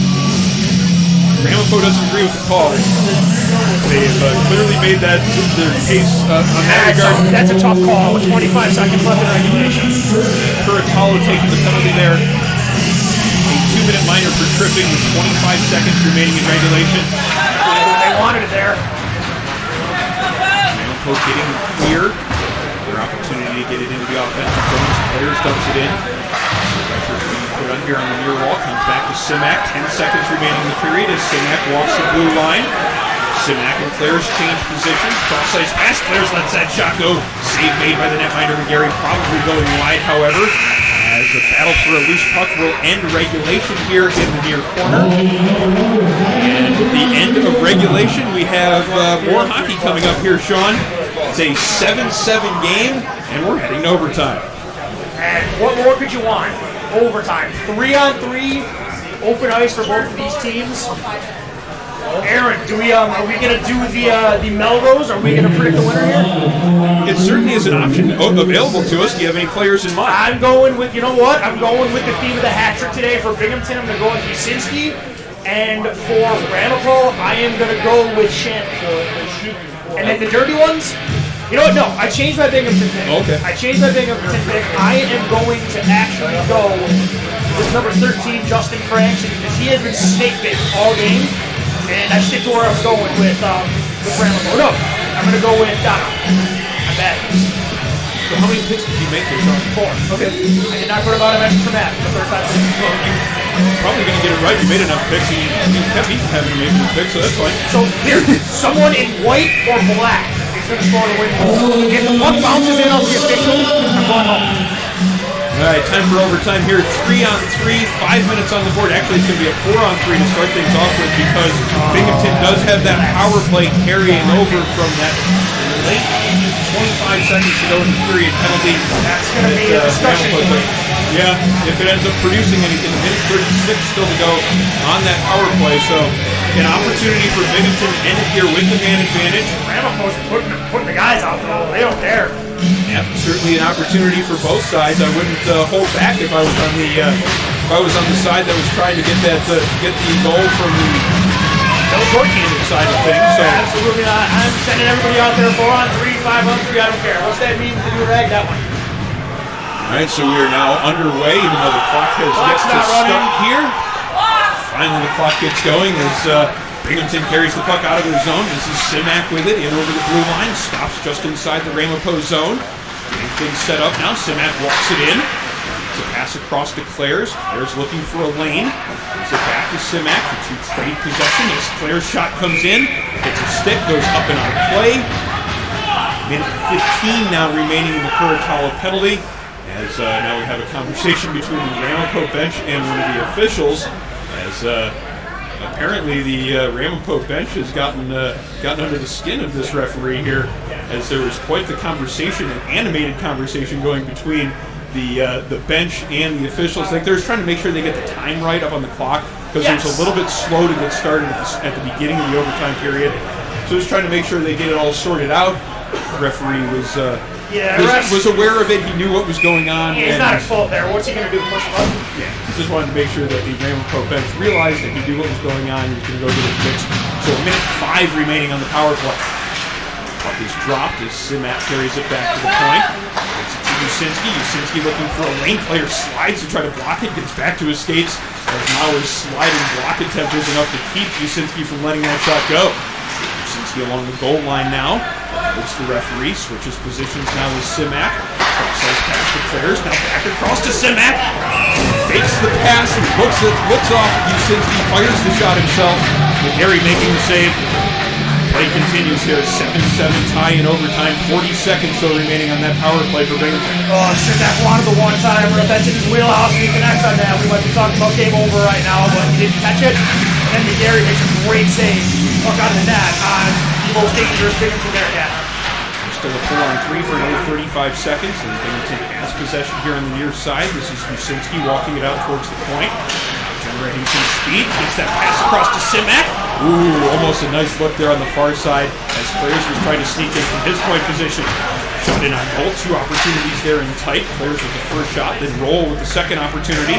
Ramapo doesn't agree with the call. They've clearly made that their case on that regard. That's a tough call with 25 seconds left in regulation. Kuratalo taking the penalty there. A 2-minute minor for tripping with 25 seconds remaining in regulation. They wanted it there. Ramapo getting clear. Their opportunity to get it into the offensive zone. Players dumps it in. Pressure being put on here on the near wall. Comes back to Simak. 10 seconds remaining in the period as Simak walks the blue line. Simak and Claire's change positions. Cross-ice pass. Claire's lets that shot go. Save made by the netminder McGarry. Probably going wide, however, as the battle for a loose puck will end regulation here in the near corner. And at the end of regulation, we have more hockey coming up here, Sean. It's a 7-7 game, and we're heading to overtime. And what more could you want? Overtime. 3-on-3, open ice for both of these teams. Aaron, are we going to do the Melrose? Are we going to predict the winner here? It certainly is an option available to us. Do you have any players in mind? I'm going with, I'm going with the theme of the hat trick today for Binghamton. I'm going to go with Yasinski. And for Ramapo, I am going to go with Shannon. And then the dirty ones, no, I changed my Binghamton pick. Okay. I changed my Binghamton pick. I am going to actually go with number 13, Justin Franks, because he has been snake bit all game. And I stick to where I was going with Ramapo. No, I'm going to go with Donna. I'm bad. So how many picks did you make there, Sean? 4. Okay. I did not put about a mention from that the third time. Probably going to get it right. You made enough picks, and you kept me having to make some picks, so that's fine. So here, someone in white or black is going to score the win goal. If the puck bounces in off the official, I'm going home. All right, time for overtime here. 3-on-3, 5 minutes on the board. Actually, it's going to be a 4-on-3 to start things off with because Binghamton does have that power play carrying over from that late 25 seconds to go in the period penalty. That's going to be a discussion. Yeah, if it ends up producing anything, a minute 36 still to go on that power play. So an opportunity for Binghamton to end it here with the man advantage. Ramapo's putting the guys out there. They don't care. Yeah, certainly an opportunity for both sides. I wouldn't hold back if I was on the side that was trying to get the goal from the short-handed side of things. So absolutely not. I'm sending everybody out there 4-on-3, 5-on-3. I don't care. What's that mean to do rag that one? All right, so we are now underway, even though the clock has yet to start here. Finally, the clock gets going as Binghamton carries the puck out of their zone. This is Simak with it, in over the blue line, stops just inside the Ramapo zone. Getting things set up now. Simak walks it in. It's a pass across to Claire's. Claire's looking for a lane. Gives it back to Simak to trade possession as Claire's shot comes in. Hits a stick, goes up and out of play. Minute 15 now remaining in the Kuratala penalty. As now we have a conversation between the Ramapo bench and one of the officials, as apparently the Ramapo bench has gotten under the skin of this referee here, as there was quite the conversation, an animated conversation going between the bench and the officials. Like they're trying to make sure they get the time right up on the clock, because it was a little bit slow to get started at the beginning of the overtime period. So just trying to make sure they get it all sorted out. The referee was aware of it. He knew what was going on. It's not his fault there. What's he going to do? Push a button? Yeah, just wanted to make sure that the Ramapo bench realized that he knew what was going on. He was going to go get it fixed. So a minute 5 remaining on the power play. Puck is dropped as Simak carries it back to the point. It's to Usinski. Usinski looking for a lane. Player slides to try to block it. Gets back to his skates as Mauer's sliding block attempt is enough to keep Usinski from letting that shot go. Usinski along the goal line now. Looks the referee, switches positions now with Simak. Says pass to Claire's, now back across to Simak. Fakes the pass and looks off at Usinski, fires the shot himself. McGarry making the save. Play continues here, 7-7 tie in overtime, 40 seconds still remaining on that power play for Binghamton. Oh, Simak wanted the one-timer. If that's in his wheelhouse and he connects on that, we might be talking about game over right now, but he didn't catch it. And then McGarry makes a great save. Puck out of the net on the most dangerous Binghamton Bearcat. Still a 4-on-3 for another 35 seconds, and Binghamton has possession here on the near side. This is Usinski walking it out towards the point. Generating some speed, gets that pass across to Simak. Ooh, almost a nice look there on the far side as Claire's was trying to sneak in from his point position. Shot in on goal, 2 opportunities there in tight. Claire's with the first shot, then Roll with the second opportunity.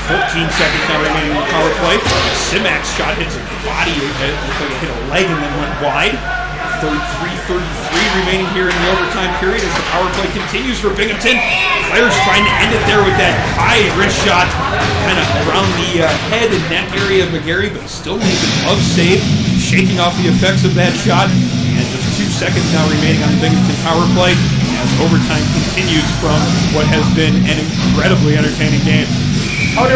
14 seconds now remaining in the power play. Simak's shot hits a body, it looked like it hit a leg and then went wide. 3:33 remaining here in the overtime period as the power play continues for Binghamton. Claire's trying to end it there with that high wrist shot, kind of around the head and neck area of McGarry, but still makes a glove save, shaking off the effects of that shot. And just 2 seconds now remaining on the Binghamton power play as overtime continues from what has been an incredibly entertaining game. 100%,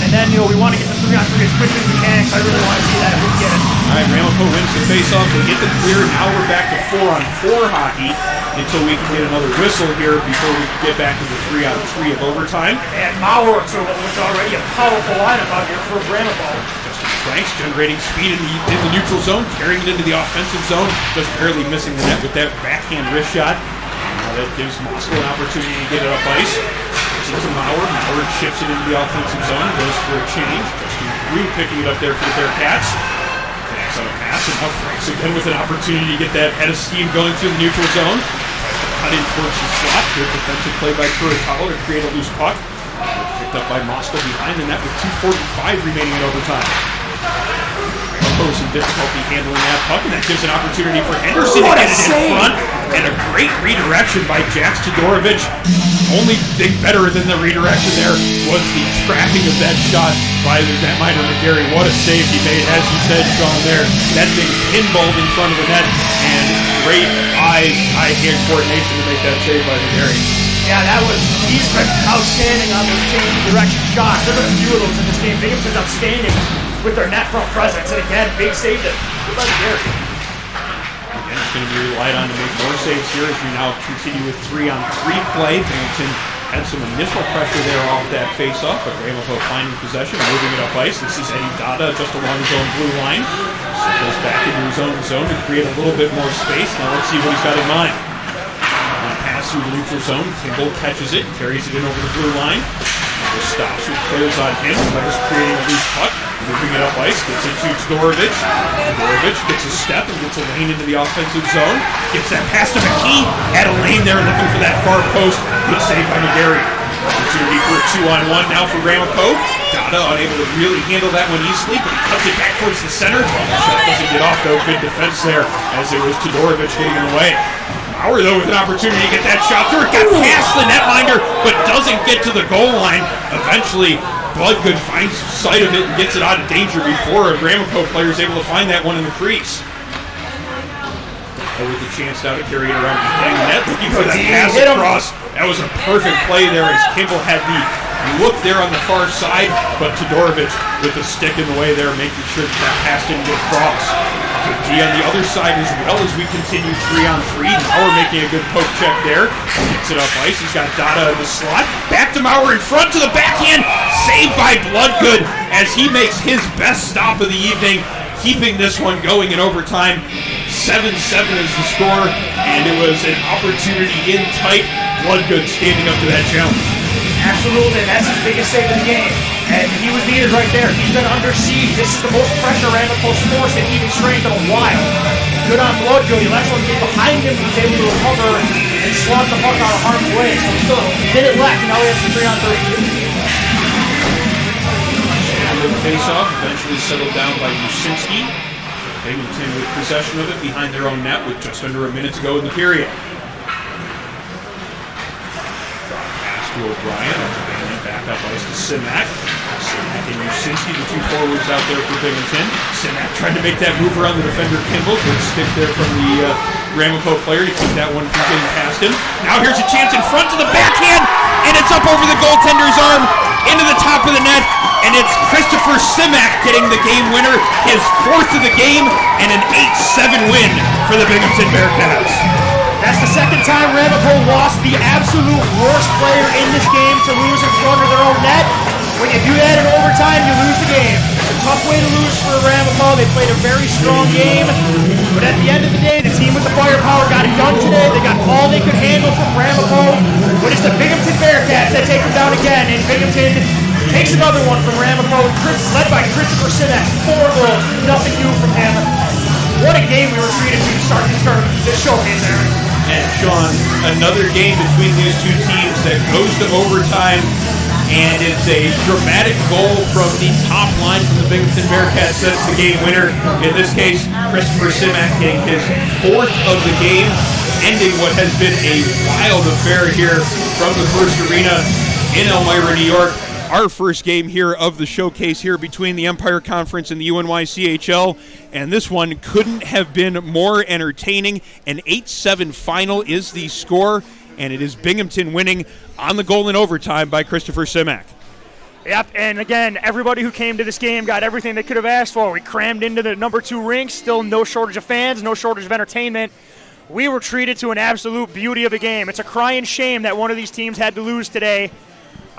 and then we want to get the 3-on-3 as quick as we can, because I really want to see that if we can get it. All right, Ramapo wins the faceoff. They get the clear. Now we're back to 4-on-4 hockey until we can get another whistle here before we can get back to the 3-on-3 of overtime. And Mauer, which is already a powerful lineup out here for Ramapo. Justin Franks generating speed in the neutral zone, carrying it into the offensive zone, just barely missing the net with that backhand wrist shot. Now that gives Moskal an opportunity to get it up ice. To Mauer. Mauer chips it into the offensive zone, goes for a change. Justin Brew picking it up there for the Bearcats. Connects on a pass, and now Franks again with an opportunity to get that head of steam going through the neutral zone. Cut in towards the slot. Good defensive play by Kuratala to create a loose puck. Picked up by Moskal behind the net with 2:45 remaining in overtime. Ramapo some difficulty handling that puck, and that gives an opportunity for Henderson to get it in front. And a great redirection by Jax Todorovic. Only thing better than the redirection there was the tracking of that shot by that minor McGarry. What a save he made, as you said, Sean, there. That thing pinballed in front of the net, and great eye-hand coordination to make that save by McGarry. Yeah, he's been outstanding on those change of direction shots. There have been a few of those in this game. Binghamton's outstanding with their net front presence. And again, big save to by McGarry. Again, it's going to be relied on to make more saves here as we now continue with 3-on-3 play. Binghamton had some initial pressure there off that face-off, but Ramapo finding possession, moving it up ice. This is Eddie Dada just along his own blue line. So goes back into his own zone to create a little bit more space. Now let's see what he's got in mind. On a pass through the neutral zone, Kimball catches it, carries it in over the blue line. Just stops with players on him, just creating a loose puck. Moving it up ice, gets it to Todorovic. Todorovic gets a step and gets a lane into the offensive zone. Gets that pass to McKee. Had a lane there looking for that far post. Good save by McGarry. Opportunity for a 2-on-1 now for Ramapo. Dada unable to really handle that one easily, but he cuts it back towards the center. Shot doesn't get off though. Good defense there as it was Todorovic getting in the way. Bauer, though, with an opportunity to get that shot through. It got past the netminder, but doesn't get to the goal line. Eventually, Bloodgood finds sight of it and gets it out of danger before a Ramapo player is able to find that one in the crease. With the chance now to carry it around behind the net, looking for that pass across. That was a perfect play there as Kimball had the look there on the far side, but Todorovic with the stick in the way there, making sure that pass didn't get across. D on the other side as well as we continue 3-on-3. Maurer making a good poke check there. Gets it up ice. He's got Dada in the slot. Back to Maurer in front to the backhand. Saved by Bloodgood as he makes his best stop of the evening, keeping this one going in overtime. 7-7 is the score, and it was an opportunity in tight. Bloodgood standing up to that challenge. Absolutely, that's his biggest save of the game. And he was needed right there. He's been under siege. This is the most pressure Ramapo's forced at even strength in a while. Good on Bloodgood. He lets one get behind him. He's able to recover and slot the puck out of harm's way. So he still did it left, and now he has the 3-on-3. The face-off eventually settled down by Usinski. Binghamton with possession of it behind their own net with just under a minute to go in the period. To O'Brien, back up ice to Simak. Simak and Usinski, the two forwards out there for Binghamton. Simak trying to make that move around the defender Kimball. Good stick there from the Ramapo player to keep that one from getting past him. Now here's a chance in front to the backhand, and it's up over the goaltender's arm into the top of the net, and it's Christopher Simak getting the game winner, his fourth of the game, and an 8-7 win for the Binghamton Bearcats. That's the second time Ramapo lost the absolute worst player in this game to lose in front of their own net. When you do that in overtime, you lose the game. It's a tough way to lose for Ramapo. They played a very strong game, but at the end of the day, the team with the firepower got it done today. They got all they could handle from Ramapo, but it's the Binghamton Bearcats that take them down again, and Binghamton takes another one from Ramapo, led by Christopher Simak. 4 goals, nothing new from him. What a game we were treated to start this showcase there. And Sean, another game between these two teams that goes to overtime, and it's a dramatic goal from the top line from the Binghamton Bearcats sets the game winner. In this case, Christopher Simak getting his 4th of the game, ending what has been a wild affair here from the First Arena in Elmira, New York. Our first game here of the showcase here between the Empire Conference and the UNYCHL, and this one couldn't have been more entertaining. An 8-7 final is the score, and it is Binghamton winning on the goal in overtime by Christopher Simak. Yep, and again, everybody who came to this game got everything they could have asked for. We crammed into the number 2 rink, still no shortage of fans, no shortage of entertainment. We were treated to an absolute beauty of a game. It's a crying shame that one of these teams had to lose today.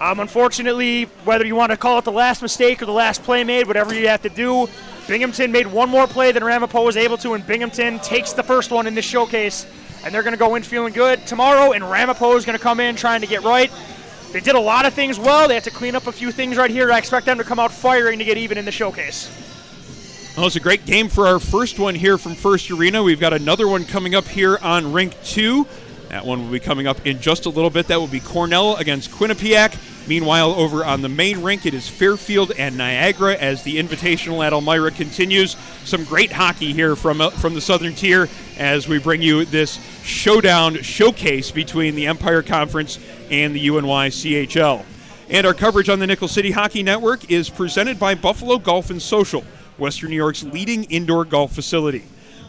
Unfortunately, whether you want to call it the last mistake or the last play made, whatever you have to do, Binghamton made one more play than Ramapo was able to, and Binghamton takes the first one in this showcase, and they're going to go in feeling good tomorrow, and Ramapo is going to come in trying to get right. They did a lot of things well. They have to clean up a few things right here. I expect them to come out firing to get even in the showcase. Well, it's a great game for our first one here from First Arena. We've got another one coming up here on Rink 2. That one will be coming up in just a little bit. That will be Cornell against Quinnipiac. Meanwhile, over on the main rink, it is Fairfield and Niagara as the Invitational at Elmira continues. Some great hockey here from the Southern Tier as we bring you this showcase between the Empire Conference and the UNYCHL. And our coverage on the Nickel City Hockey Network is presented by Buffalo Golf and Social, Western New York's leading indoor golf facility.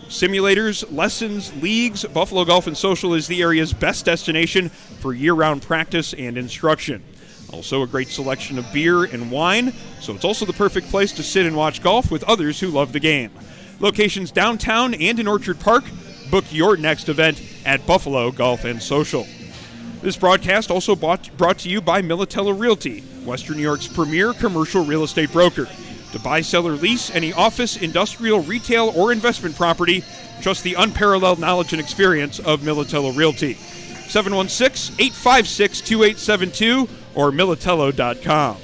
Simulators, lessons, leagues, Buffalo Golf and Social is the area's best destination for year-round practice and instruction. Also a great selection of beer and wine, so it's also the perfect place to sit and watch golf with others who love the game. Locations downtown and in Orchard Park. Book your next event at Buffalo Golf and Social. This broadcast also brought to you by Militello Realty, Western New York's premier commercial real estate broker. To buy, sell, or lease any office, industrial, retail, or investment property, trust the unparalleled knowledge and experience of Militello Realty. 716-856-2872 or militello.com.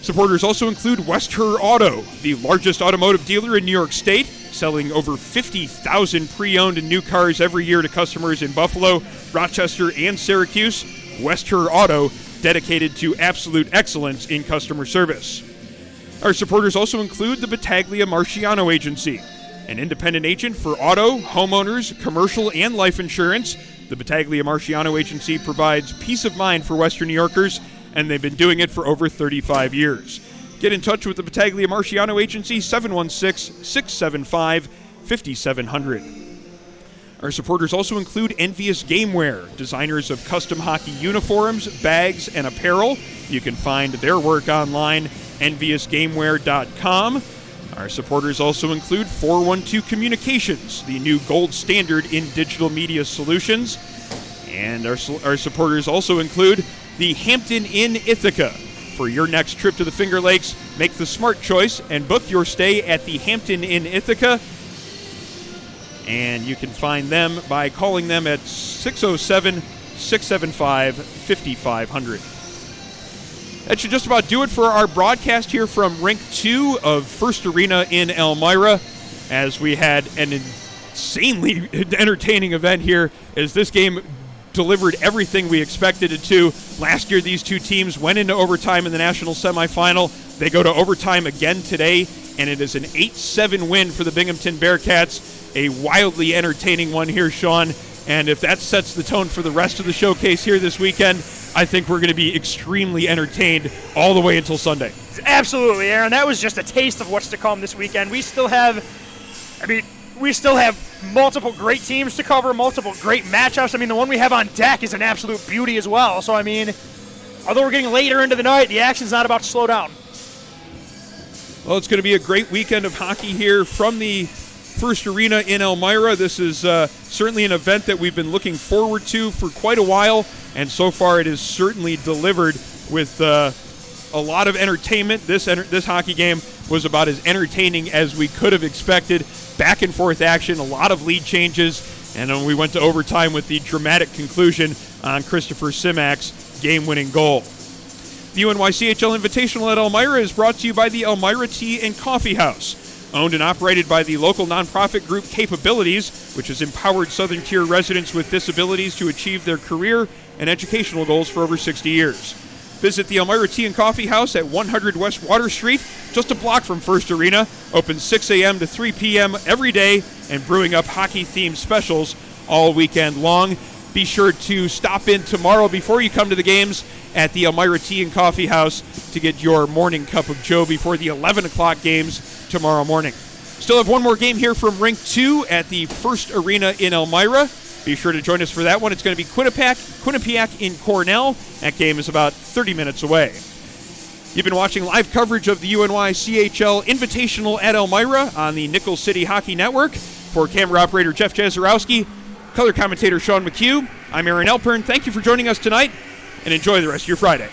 Supporters also include West Her Auto, the largest automotive dealer in New York State, selling over 50,000 pre-owned and new cars every year to customers in Buffalo, Rochester, and Syracuse. West Her Auto, dedicated to absolute excellence in customer service. Our supporters also include the Battaglia Marciano Agency, an independent agent for auto, homeowners, commercial, and life insurance. The Battaglia Marciano Agency provides peace of mind for Western New Yorkers, and they've been doing it for over 35 years. Get in touch with the Battaglia Marciano Agency, 716-675-5700. Our supporters also include Envious Gameware, designers of custom hockey uniforms, bags, and apparel. You can find their work online, enviousgameware.com. Our supporters also include 412 Communications, the new gold standard in digital media solutions. And our supporters also include the Hampton Inn Ithaca. For your next trip to the Finger Lakes, make the smart choice and book your stay at the Hampton Inn Ithaca. And you can find them by calling them at 607-675-5500. That should just about do it for our broadcast here from Rink 2 of First Arena in Elmira, as we had an insanely entertaining event here, as this game delivered everything we expected it to. Last year, these two teams went into overtime in the national semifinal. They go to overtime again today, and it is an 8-7 win for the Binghamton Bearcats. A wildly entertaining one here, Sean. And if that sets the tone for the rest of the showcase here this weekend, I think we're going to be extremely entertained all the way until Sunday. Absolutely, Aaron. That was just a taste of what's to come this weekend. We still have multiple great teams to cover, multiple great matchups. I mean, the one we have on deck is an absolute beauty as well. So, I mean, although we're getting later into the night, the action's not about to slow down. Well, it's going to be a great weekend of hockey here from the First Arena in Elmira. This is certainly an event that we've been looking forward to for quite a while, and so far it has certainly delivered with a lot of entertainment. This hockey game was about as entertaining as we could have expected. Back and forth action, a lot of lead changes, and then we went to overtime with the dramatic conclusion on Christopher Simak's game-winning goal. The UNYCHL Invitational at Elmira is brought to you by the Elmira Tea and Coffee House. Owned and operated by the local nonprofit group Capabilities, which has empowered Southern Tier residents with disabilities to achieve their career and educational goals for over 60 years. Visit the Elmira Tea and Coffee House at 100 West Water Street, just a block from First Arena. Open 6 a.m. to 3 p.m. every day and brewing up hockey-themed specials all weekend long. Be sure to stop in tomorrow before you come to the games at the Elmira Tea and Coffee House to get your morning cup of joe before the 11 o'clock games tomorrow morning. Still have one more game here from Rink 2 at the First Arena in Elmira. Be sure to join us for that one. It's going to be Quinnipiac in Cornell. That game is about 30 minutes away. You've been watching live coverage of the UNYCHL Invitational at Elmira on the Nickel City Hockey Network. For camera operator Jeff Jazarowski, color commentator Sean McHugh, I'm Aaron Alpern. Thank you for joining us tonight, and enjoy the rest of your Friday.